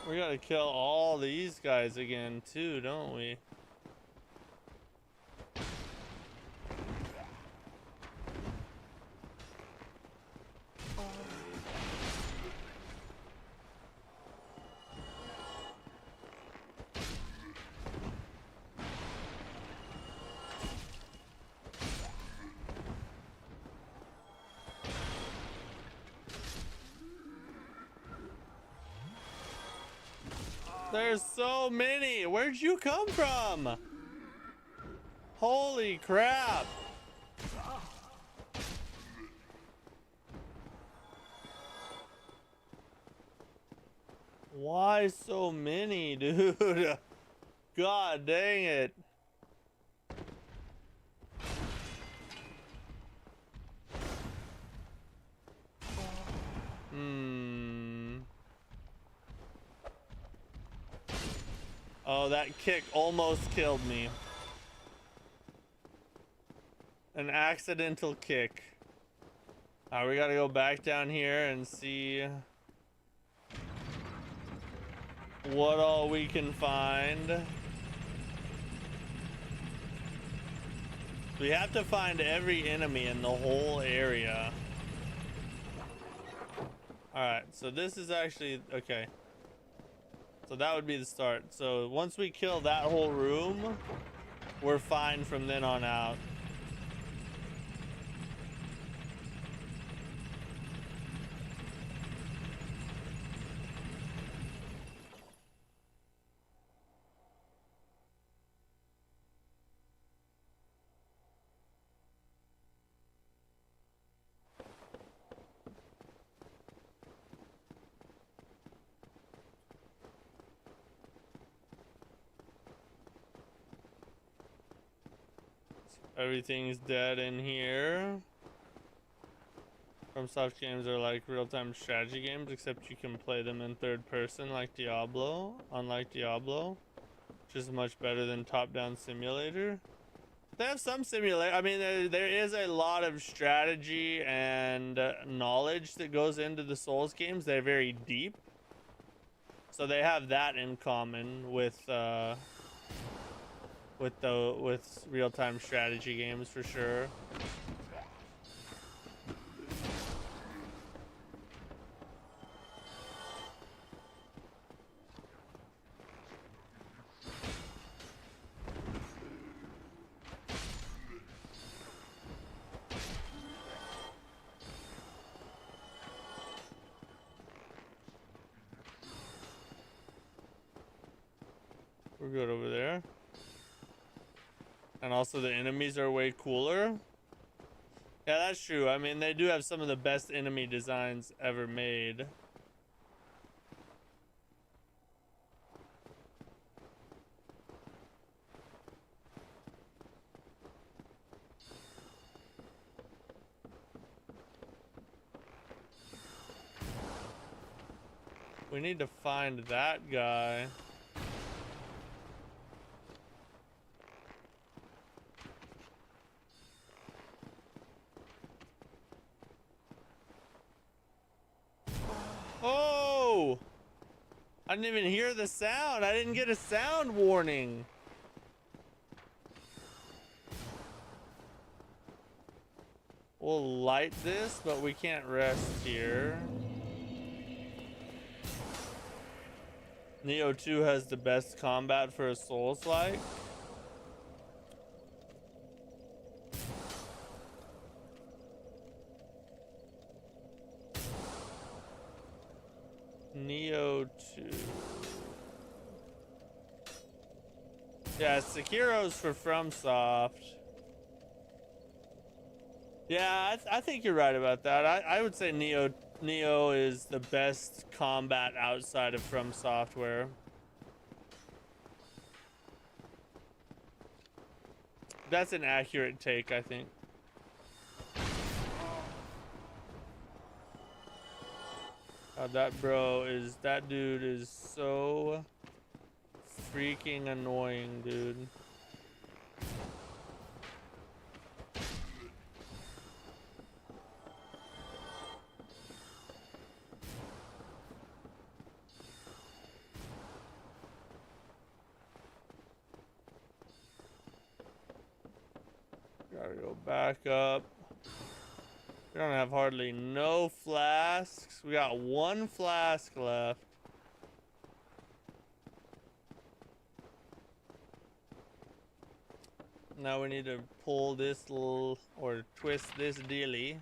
We gotta kill all these guys again too, don't we? There's so many. Where'd you come from? Holy crap. Why so many, dude? God dang it. Oh, that kick almost killed me. An accidental kick. Alright, we gotta go back down here and see what all we can find. We have to find every enemy in the whole area. Alright, so this is actually okay. So that would be the start. So once we kill that whole room, we're fine from then on out. Everything's dead in here. FromSoft games are like real-time strategy games, except you can play them in third person like Diablo, unlike Diablo, which is much better than top-down simulator. They have some simulator. I mean, there is a lot of strategy and knowledge that goes into the Souls games. They're very deep. So they have that in common with real-time strategy games for sure. We're good over there. And also the enemies are way cooler. Yeah, that's true. I mean, they do have some of the best enemy designs ever made. We need to find that guy. Oh! I didn't even hear the sound. I didn't get a sound warning. We'll light this, but we can't rest here. Neo 2 has the best combat for a Souls-like. Neo 2. Yeah, Sekiro's for FromSoft. Yeah, I think you're right about that. I would say Neo is the best combat outside of From Software. That's an accurate take, I think. That dude is so freaking annoying, dude. Gotta go back up. We don't have hardly no flasks. We got one flask left. Now we need to pull this little, or twist this dealy.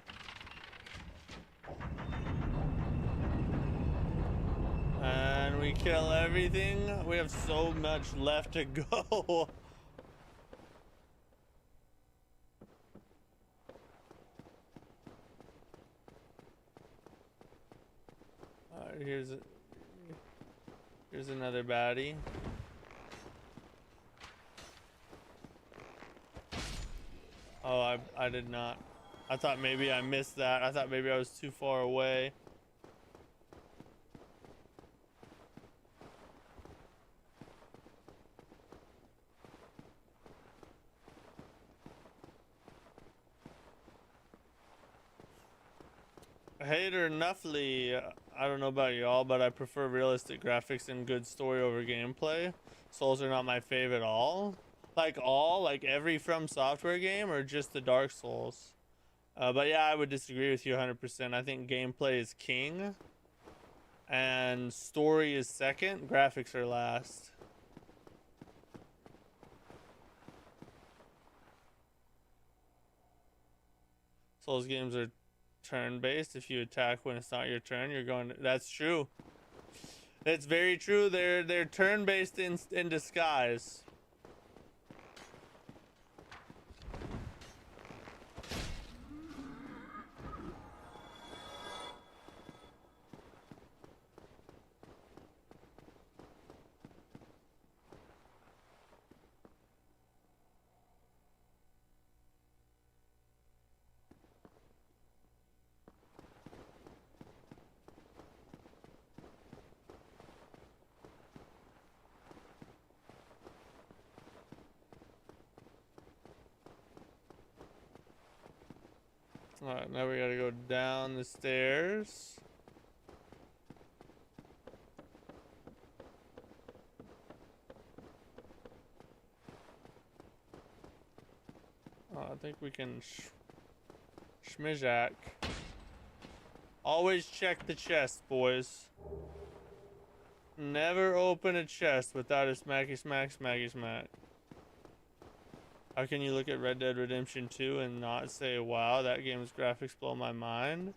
And we kill everything. We have so much left to go. Here's another baddie. Oh, I did not. I thought maybe I missed that. I thought maybe I was too far away. Hater Nuffly, I don't know about y'all, but I prefer realistic graphics and good story over gameplay. Souls are not my fave at all. Like every From Software game, or just the Dark Souls? But yeah, I would disagree with you 100%. I think gameplay is king, and story is second. Graphics are last. Souls games are turn-based. If you attack when it's not your turn, you're going to, that's true. It's very true. They're turn-based in disguise. Alright, now we gotta go down the stairs. Oh, I think we can schmizak. Always check the chest, boys. Never open a chest without a smacky smack, smacky smack. How can you look at Red Dead Redemption 2 and not say, wow, that game's graphics blow my mind?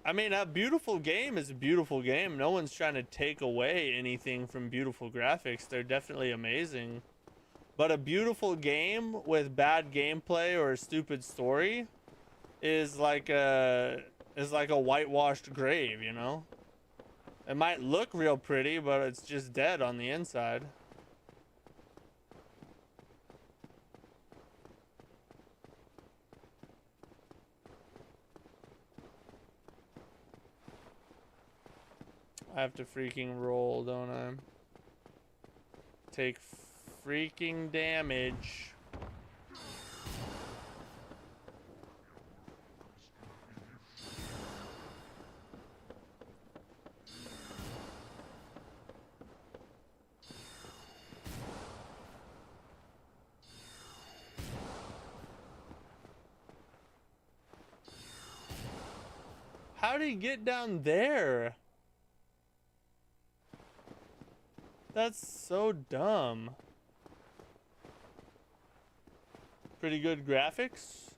I mean, a beautiful game is a beautiful game. No one's trying to take away anything from beautiful graphics. They're definitely amazing. But a beautiful game with bad gameplay or a stupid story is like a whitewashed grave, you know? It might look real pretty, but it's just dead on the inside. I have to freaking roll, don't I? Take freaking damage. How did he get down there? That's so dumb. Pretty good graphics.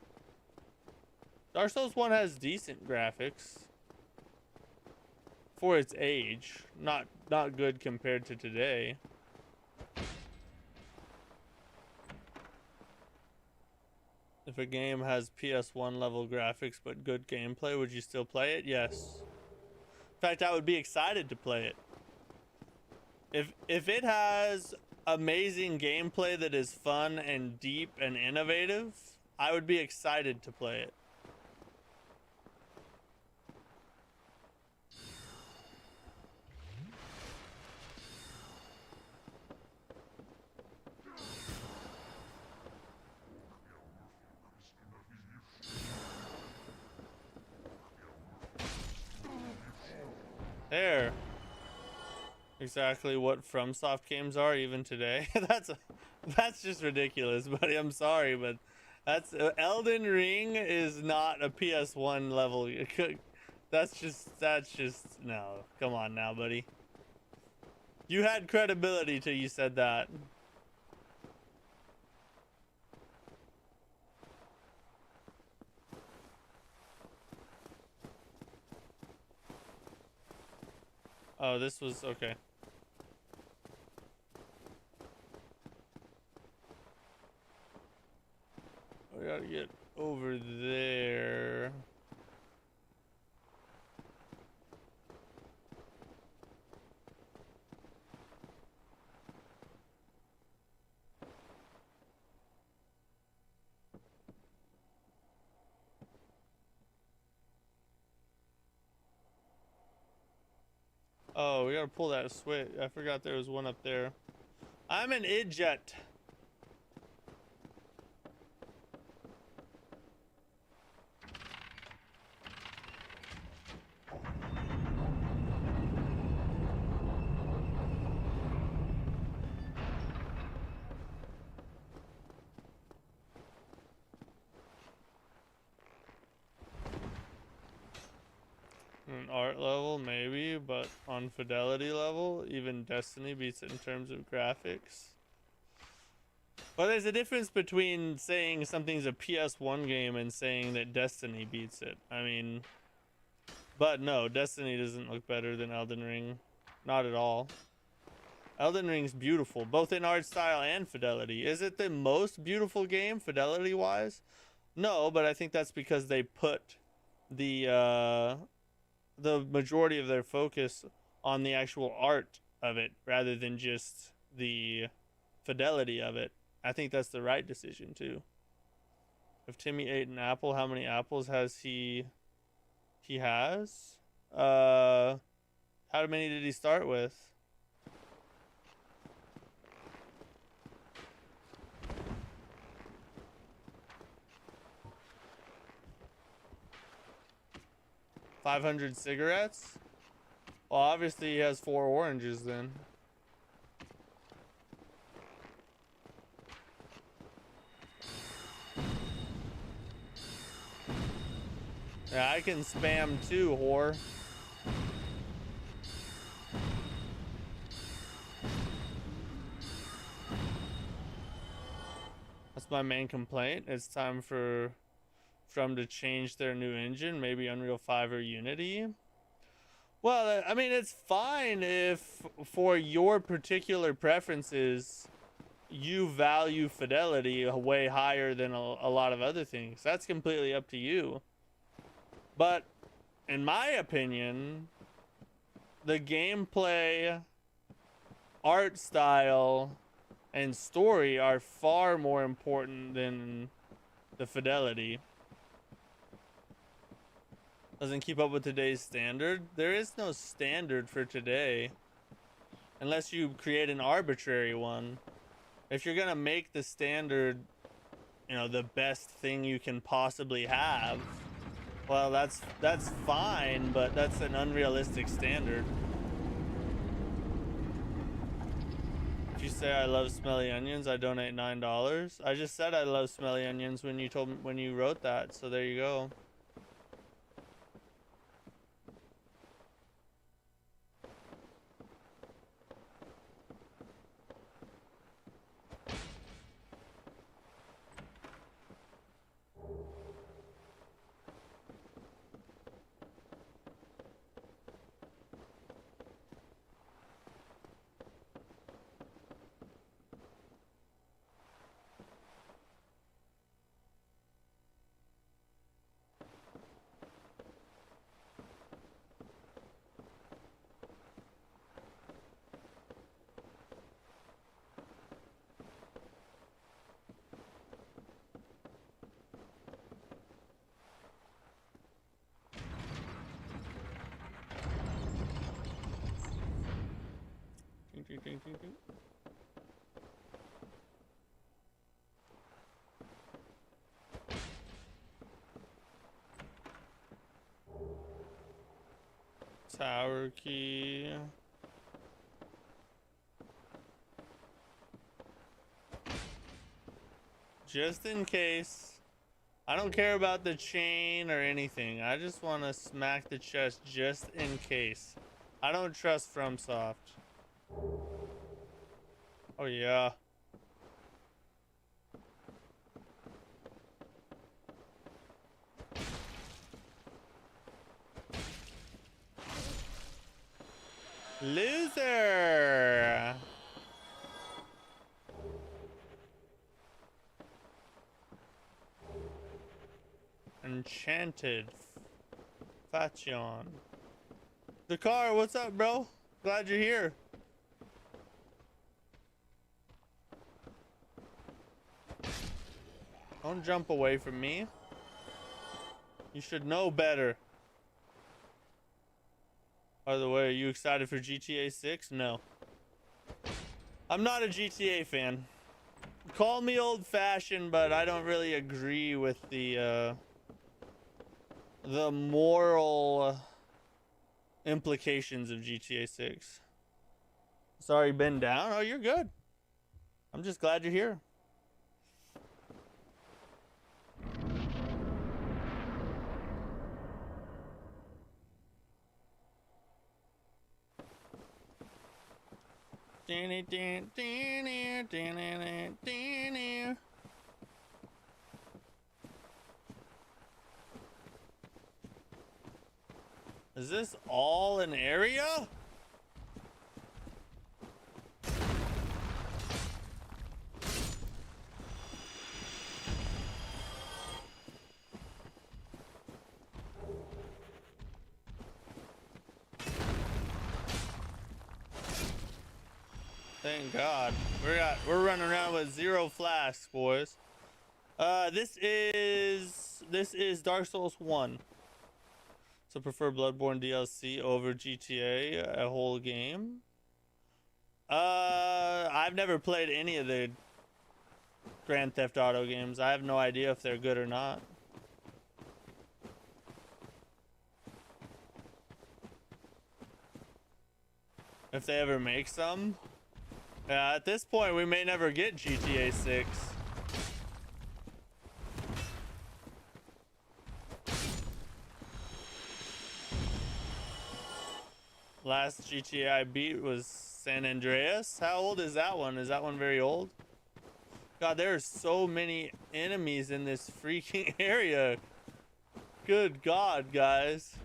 Dark Souls 1 has decent graphics for its age. Not good compared to today. If a game has PS1 level graphics but good gameplay, would you still play it? Yes. In fact, I would be excited to play it. If it has amazing gameplay that is fun and deep and innovative, I would be excited to play it. There. Exactly what FromSoft games are even today. That's just ridiculous, buddy. I'm sorry, but that's Elden Ring is not a PS1 level. That's just no. Come on now, buddy. You had credibility till you said that. Oh, this was okay. We gotta get over there. Oh, we gotta pull that switch. I forgot there was one up there. I'm an idiot. An art level, maybe, but on fidelity level, even Destiny beats it in terms of graphics. Well, there's a difference between saying something's a PS1 game and saying that Destiny beats it. I mean, but no, Destiny doesn't look better than Elden Ring. Not at all. Elden Ring's beautiful, both in art style and fidelity. Is it the most beautiful game, fidelity-wise? No, but I think that's because they put the majority of their focus on the actual art of it rather than just the fidelity of it. I think that's the right decision too. If Timmy ate an apple, how many apples has he has? How many did he start with? $500 cigarettes? Well, obviously he has 4 oranges then. Yeah, I can spam too, whore. That's my main complaint. It's time for from to change their new engine, maybe Unreal 5 or Unity. Well, I mean, it's fine if for your particular preferences, you value fidelity way higher than a lot of other things. That's completely up to you. But in my opinion, the gameplay, art style, and story are far more important than the fidelity. Doesn't keep up with today's standard. There is no standard for today unless you create an arbitrary one. If you're gonna make the standard, you know, the best thing you can possibly have, well, that's fine, but that's an unrealistic standard. If you say I love smelly onions, I donate $9. I just said I love smelly onions when you wrote that, so there you go. Tower key. Just in case. I don't care about the chain or anything. I just want to smack the chest just in case. I don't trust FromSoft. Oh yeah. Loser. Enchanted Fashion. Dakar, what's up, bro? Glad you're here. Don't jump away from me. You should know better. By the way, are you excited for GTA 6? No. I'm not a GTA fan. Call me old-fashioned, but I don't really agree with the moral implications of GTA 6. Sorry, been down? Oh, you're good. I'm just glad you're here. Is this all an area? Thank God. We're running around with 0 flasks, boys. This is Dark Souls 1. So prefer Bloodborne DLC over GTA, a whole game. I've never played any of the Grand Theft Auto games. I have no idea if they're good or not. If they ever make some. Yeah, at this point, we may never get GTA 6. Last GTA I beat was San Andreas. How old is that one? Is that one very old? God, there are so many enemies in this freaking area. Good God, guys.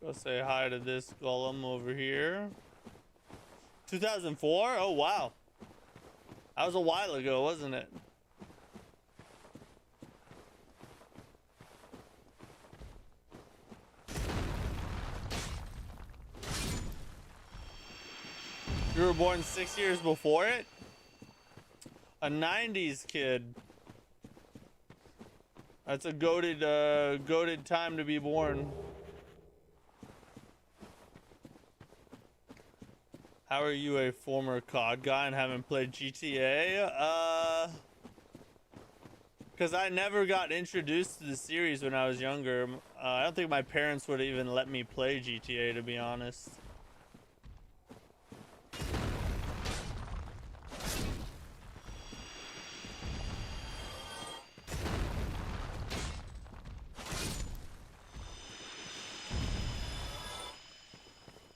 Go say hi to this golem over here. 2004? Oh, wow. That was a while ago, wasn't it? You were born 6 years before it? A 90s kid. That's a goated time to be born. How are you a former COD guy and haven't played GTA? Because I never got introduced to the series when I was younger. I don't think my parents would even let me play GTA, to be honest.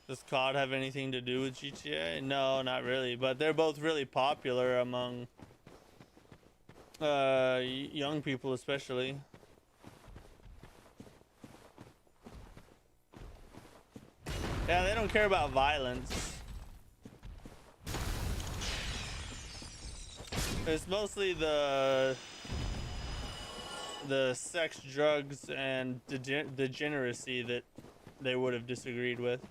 Does COD have anything to do with GTA? No, not really, but they're both really popular among young people especially. Yeah, they don't care about violence. It's mostly the sex, drugs, and degeneracy that they would have disagreed with.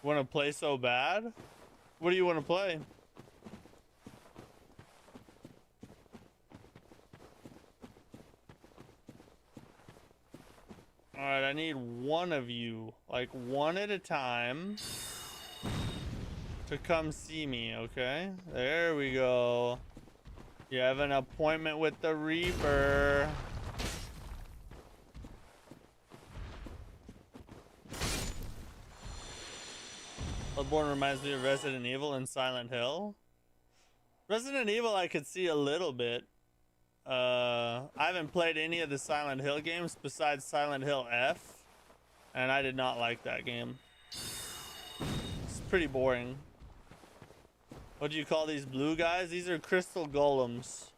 Want to play so bad? What do you want to play? Alright, I need one of you, like one at a time, to come see me, okay? There we go. You have an appointment with the Reaper. Bloodborne reminds me of Resident Evil and Silent Hill. Resident Evil I could see a little bit. I haven't played any of the Silent Hill games besides Silent Hill F, and I did not like that game. It's pretty boring. What do you call these blue guys? These are crystal golems.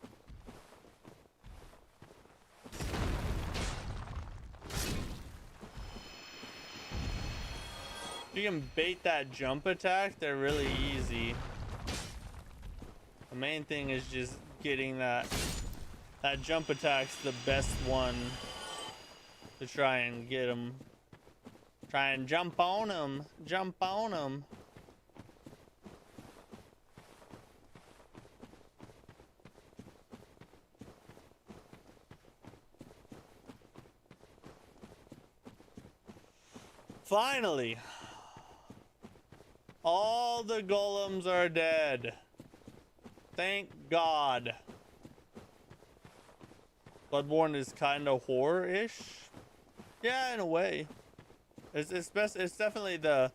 You can bait that jump attack, they're really easy. The main thing is just getting that jump attack's the best one to try and get them. Try and jump on them. Jump on them. Finally. All the golems are dead. Thank God. Bloodborne is kind of horror-ish. Yeah, in a way. It's definitely the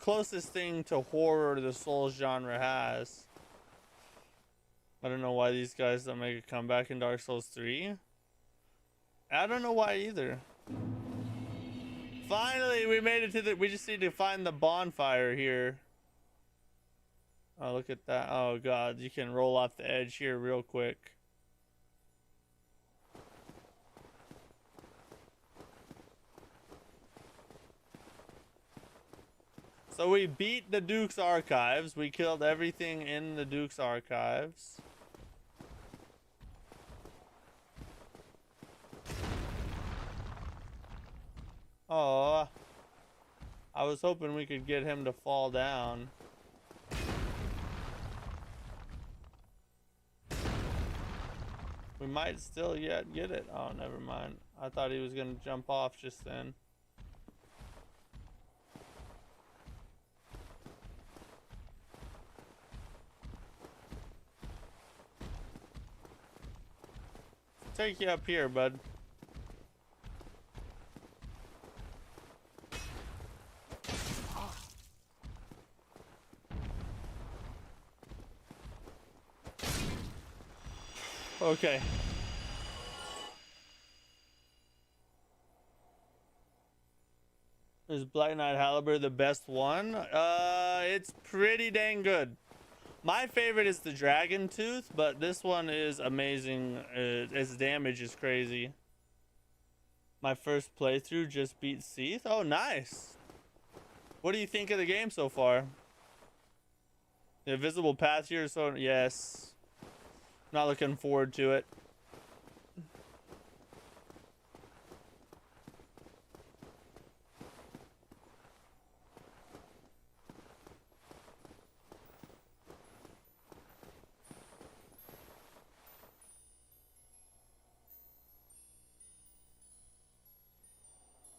closest thing to horror the Souls genre has. I don't know why these guys don't make a comeback in Dark Souls 3. I don't know why either. Finally, we made it to the... We just need to find the bonfire here. Oh, look at that. Oh, God. You can roll off the edge here real quick. So we beat the Duke's Archives. We killed everything in the Duke's Archives. Oh, I was hoping we could get him to fall down. We might still yet get it. Oh, never mind. I thought he was gonna jump off just then. Take you up here, bud. Okay. Is Black Knight Halberd the best one? It's pretty dang good. My favorite is the Dragon Tooth, but this one is amazing. Its damage is crazy. My first playthrough just beat Seath. Oh, nice. What do you think of the game so far? The invisible path here, so yes. Not looking forward to it.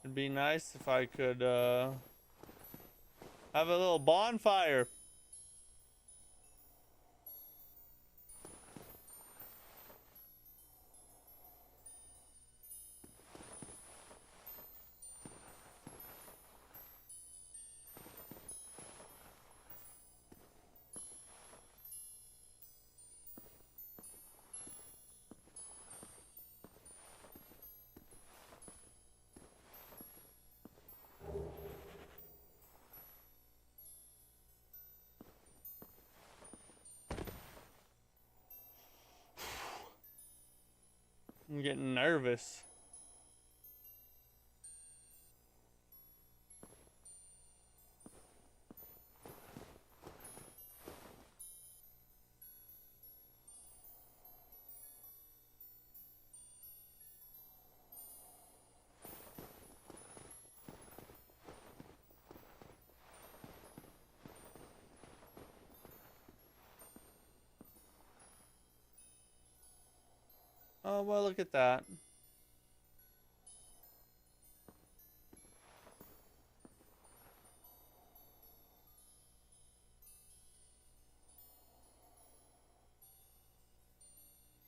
It'd be nice if I could have a little bonfire. I'm getting nervous. Oh, well, look at that.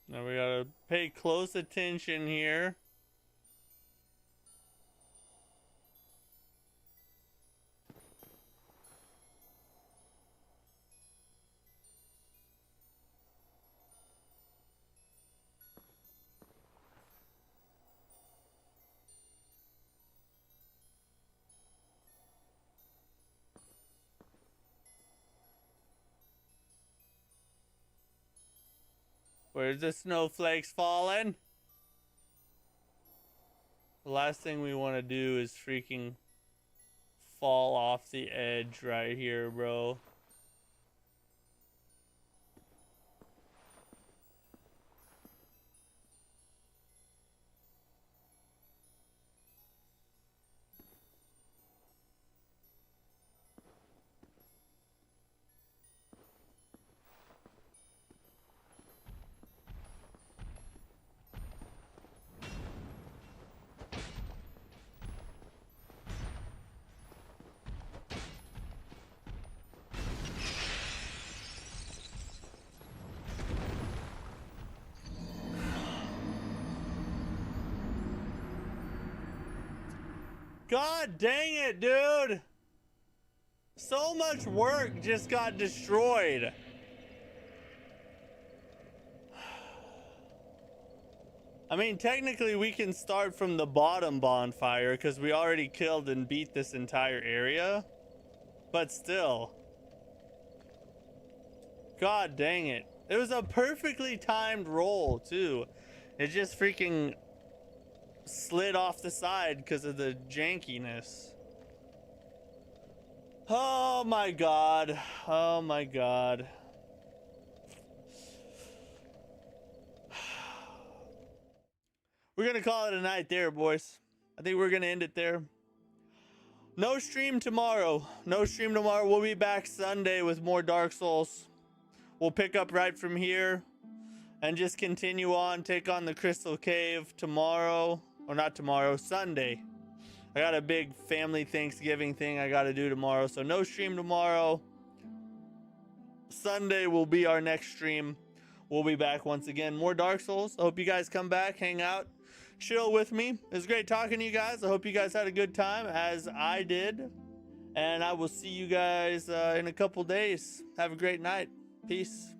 Now we gotta pay close attention here. Where's the snowflakes falling? The last thing we want to do is freaking fall off the edge right here, bro. God dang it, dude! So much work just got destroyed. I mean, technically we can start from the bottom bonfire because we already killed and beat this entire area. But still. God dang it. It was a perfectly timed roll, too. It just freaking slid off the side because of the jankiness. Oh my god. Oh my god. We're gonna call it a night there, boys. I think we're gonna end it there. No stream tomorrow. No stream tomorrow. We'll be back Sunday with more Dark Souls. We'll pick up right from here and just continue on. Take on the Crystal Cave tomorrow. Or not tomorrow, Sunday. I got a big family Thanksgiving thing I gotta do tomorrow. So no stream tomorrow. Sunday will be our next stream. We'll be back once again. More Dark Souls. I hope you guys come back, hang out, chill with me. It was great talking to you guys. I hope you guys had a good time, as I did. And I will see you guys in a couple days. Have a great night. Peace.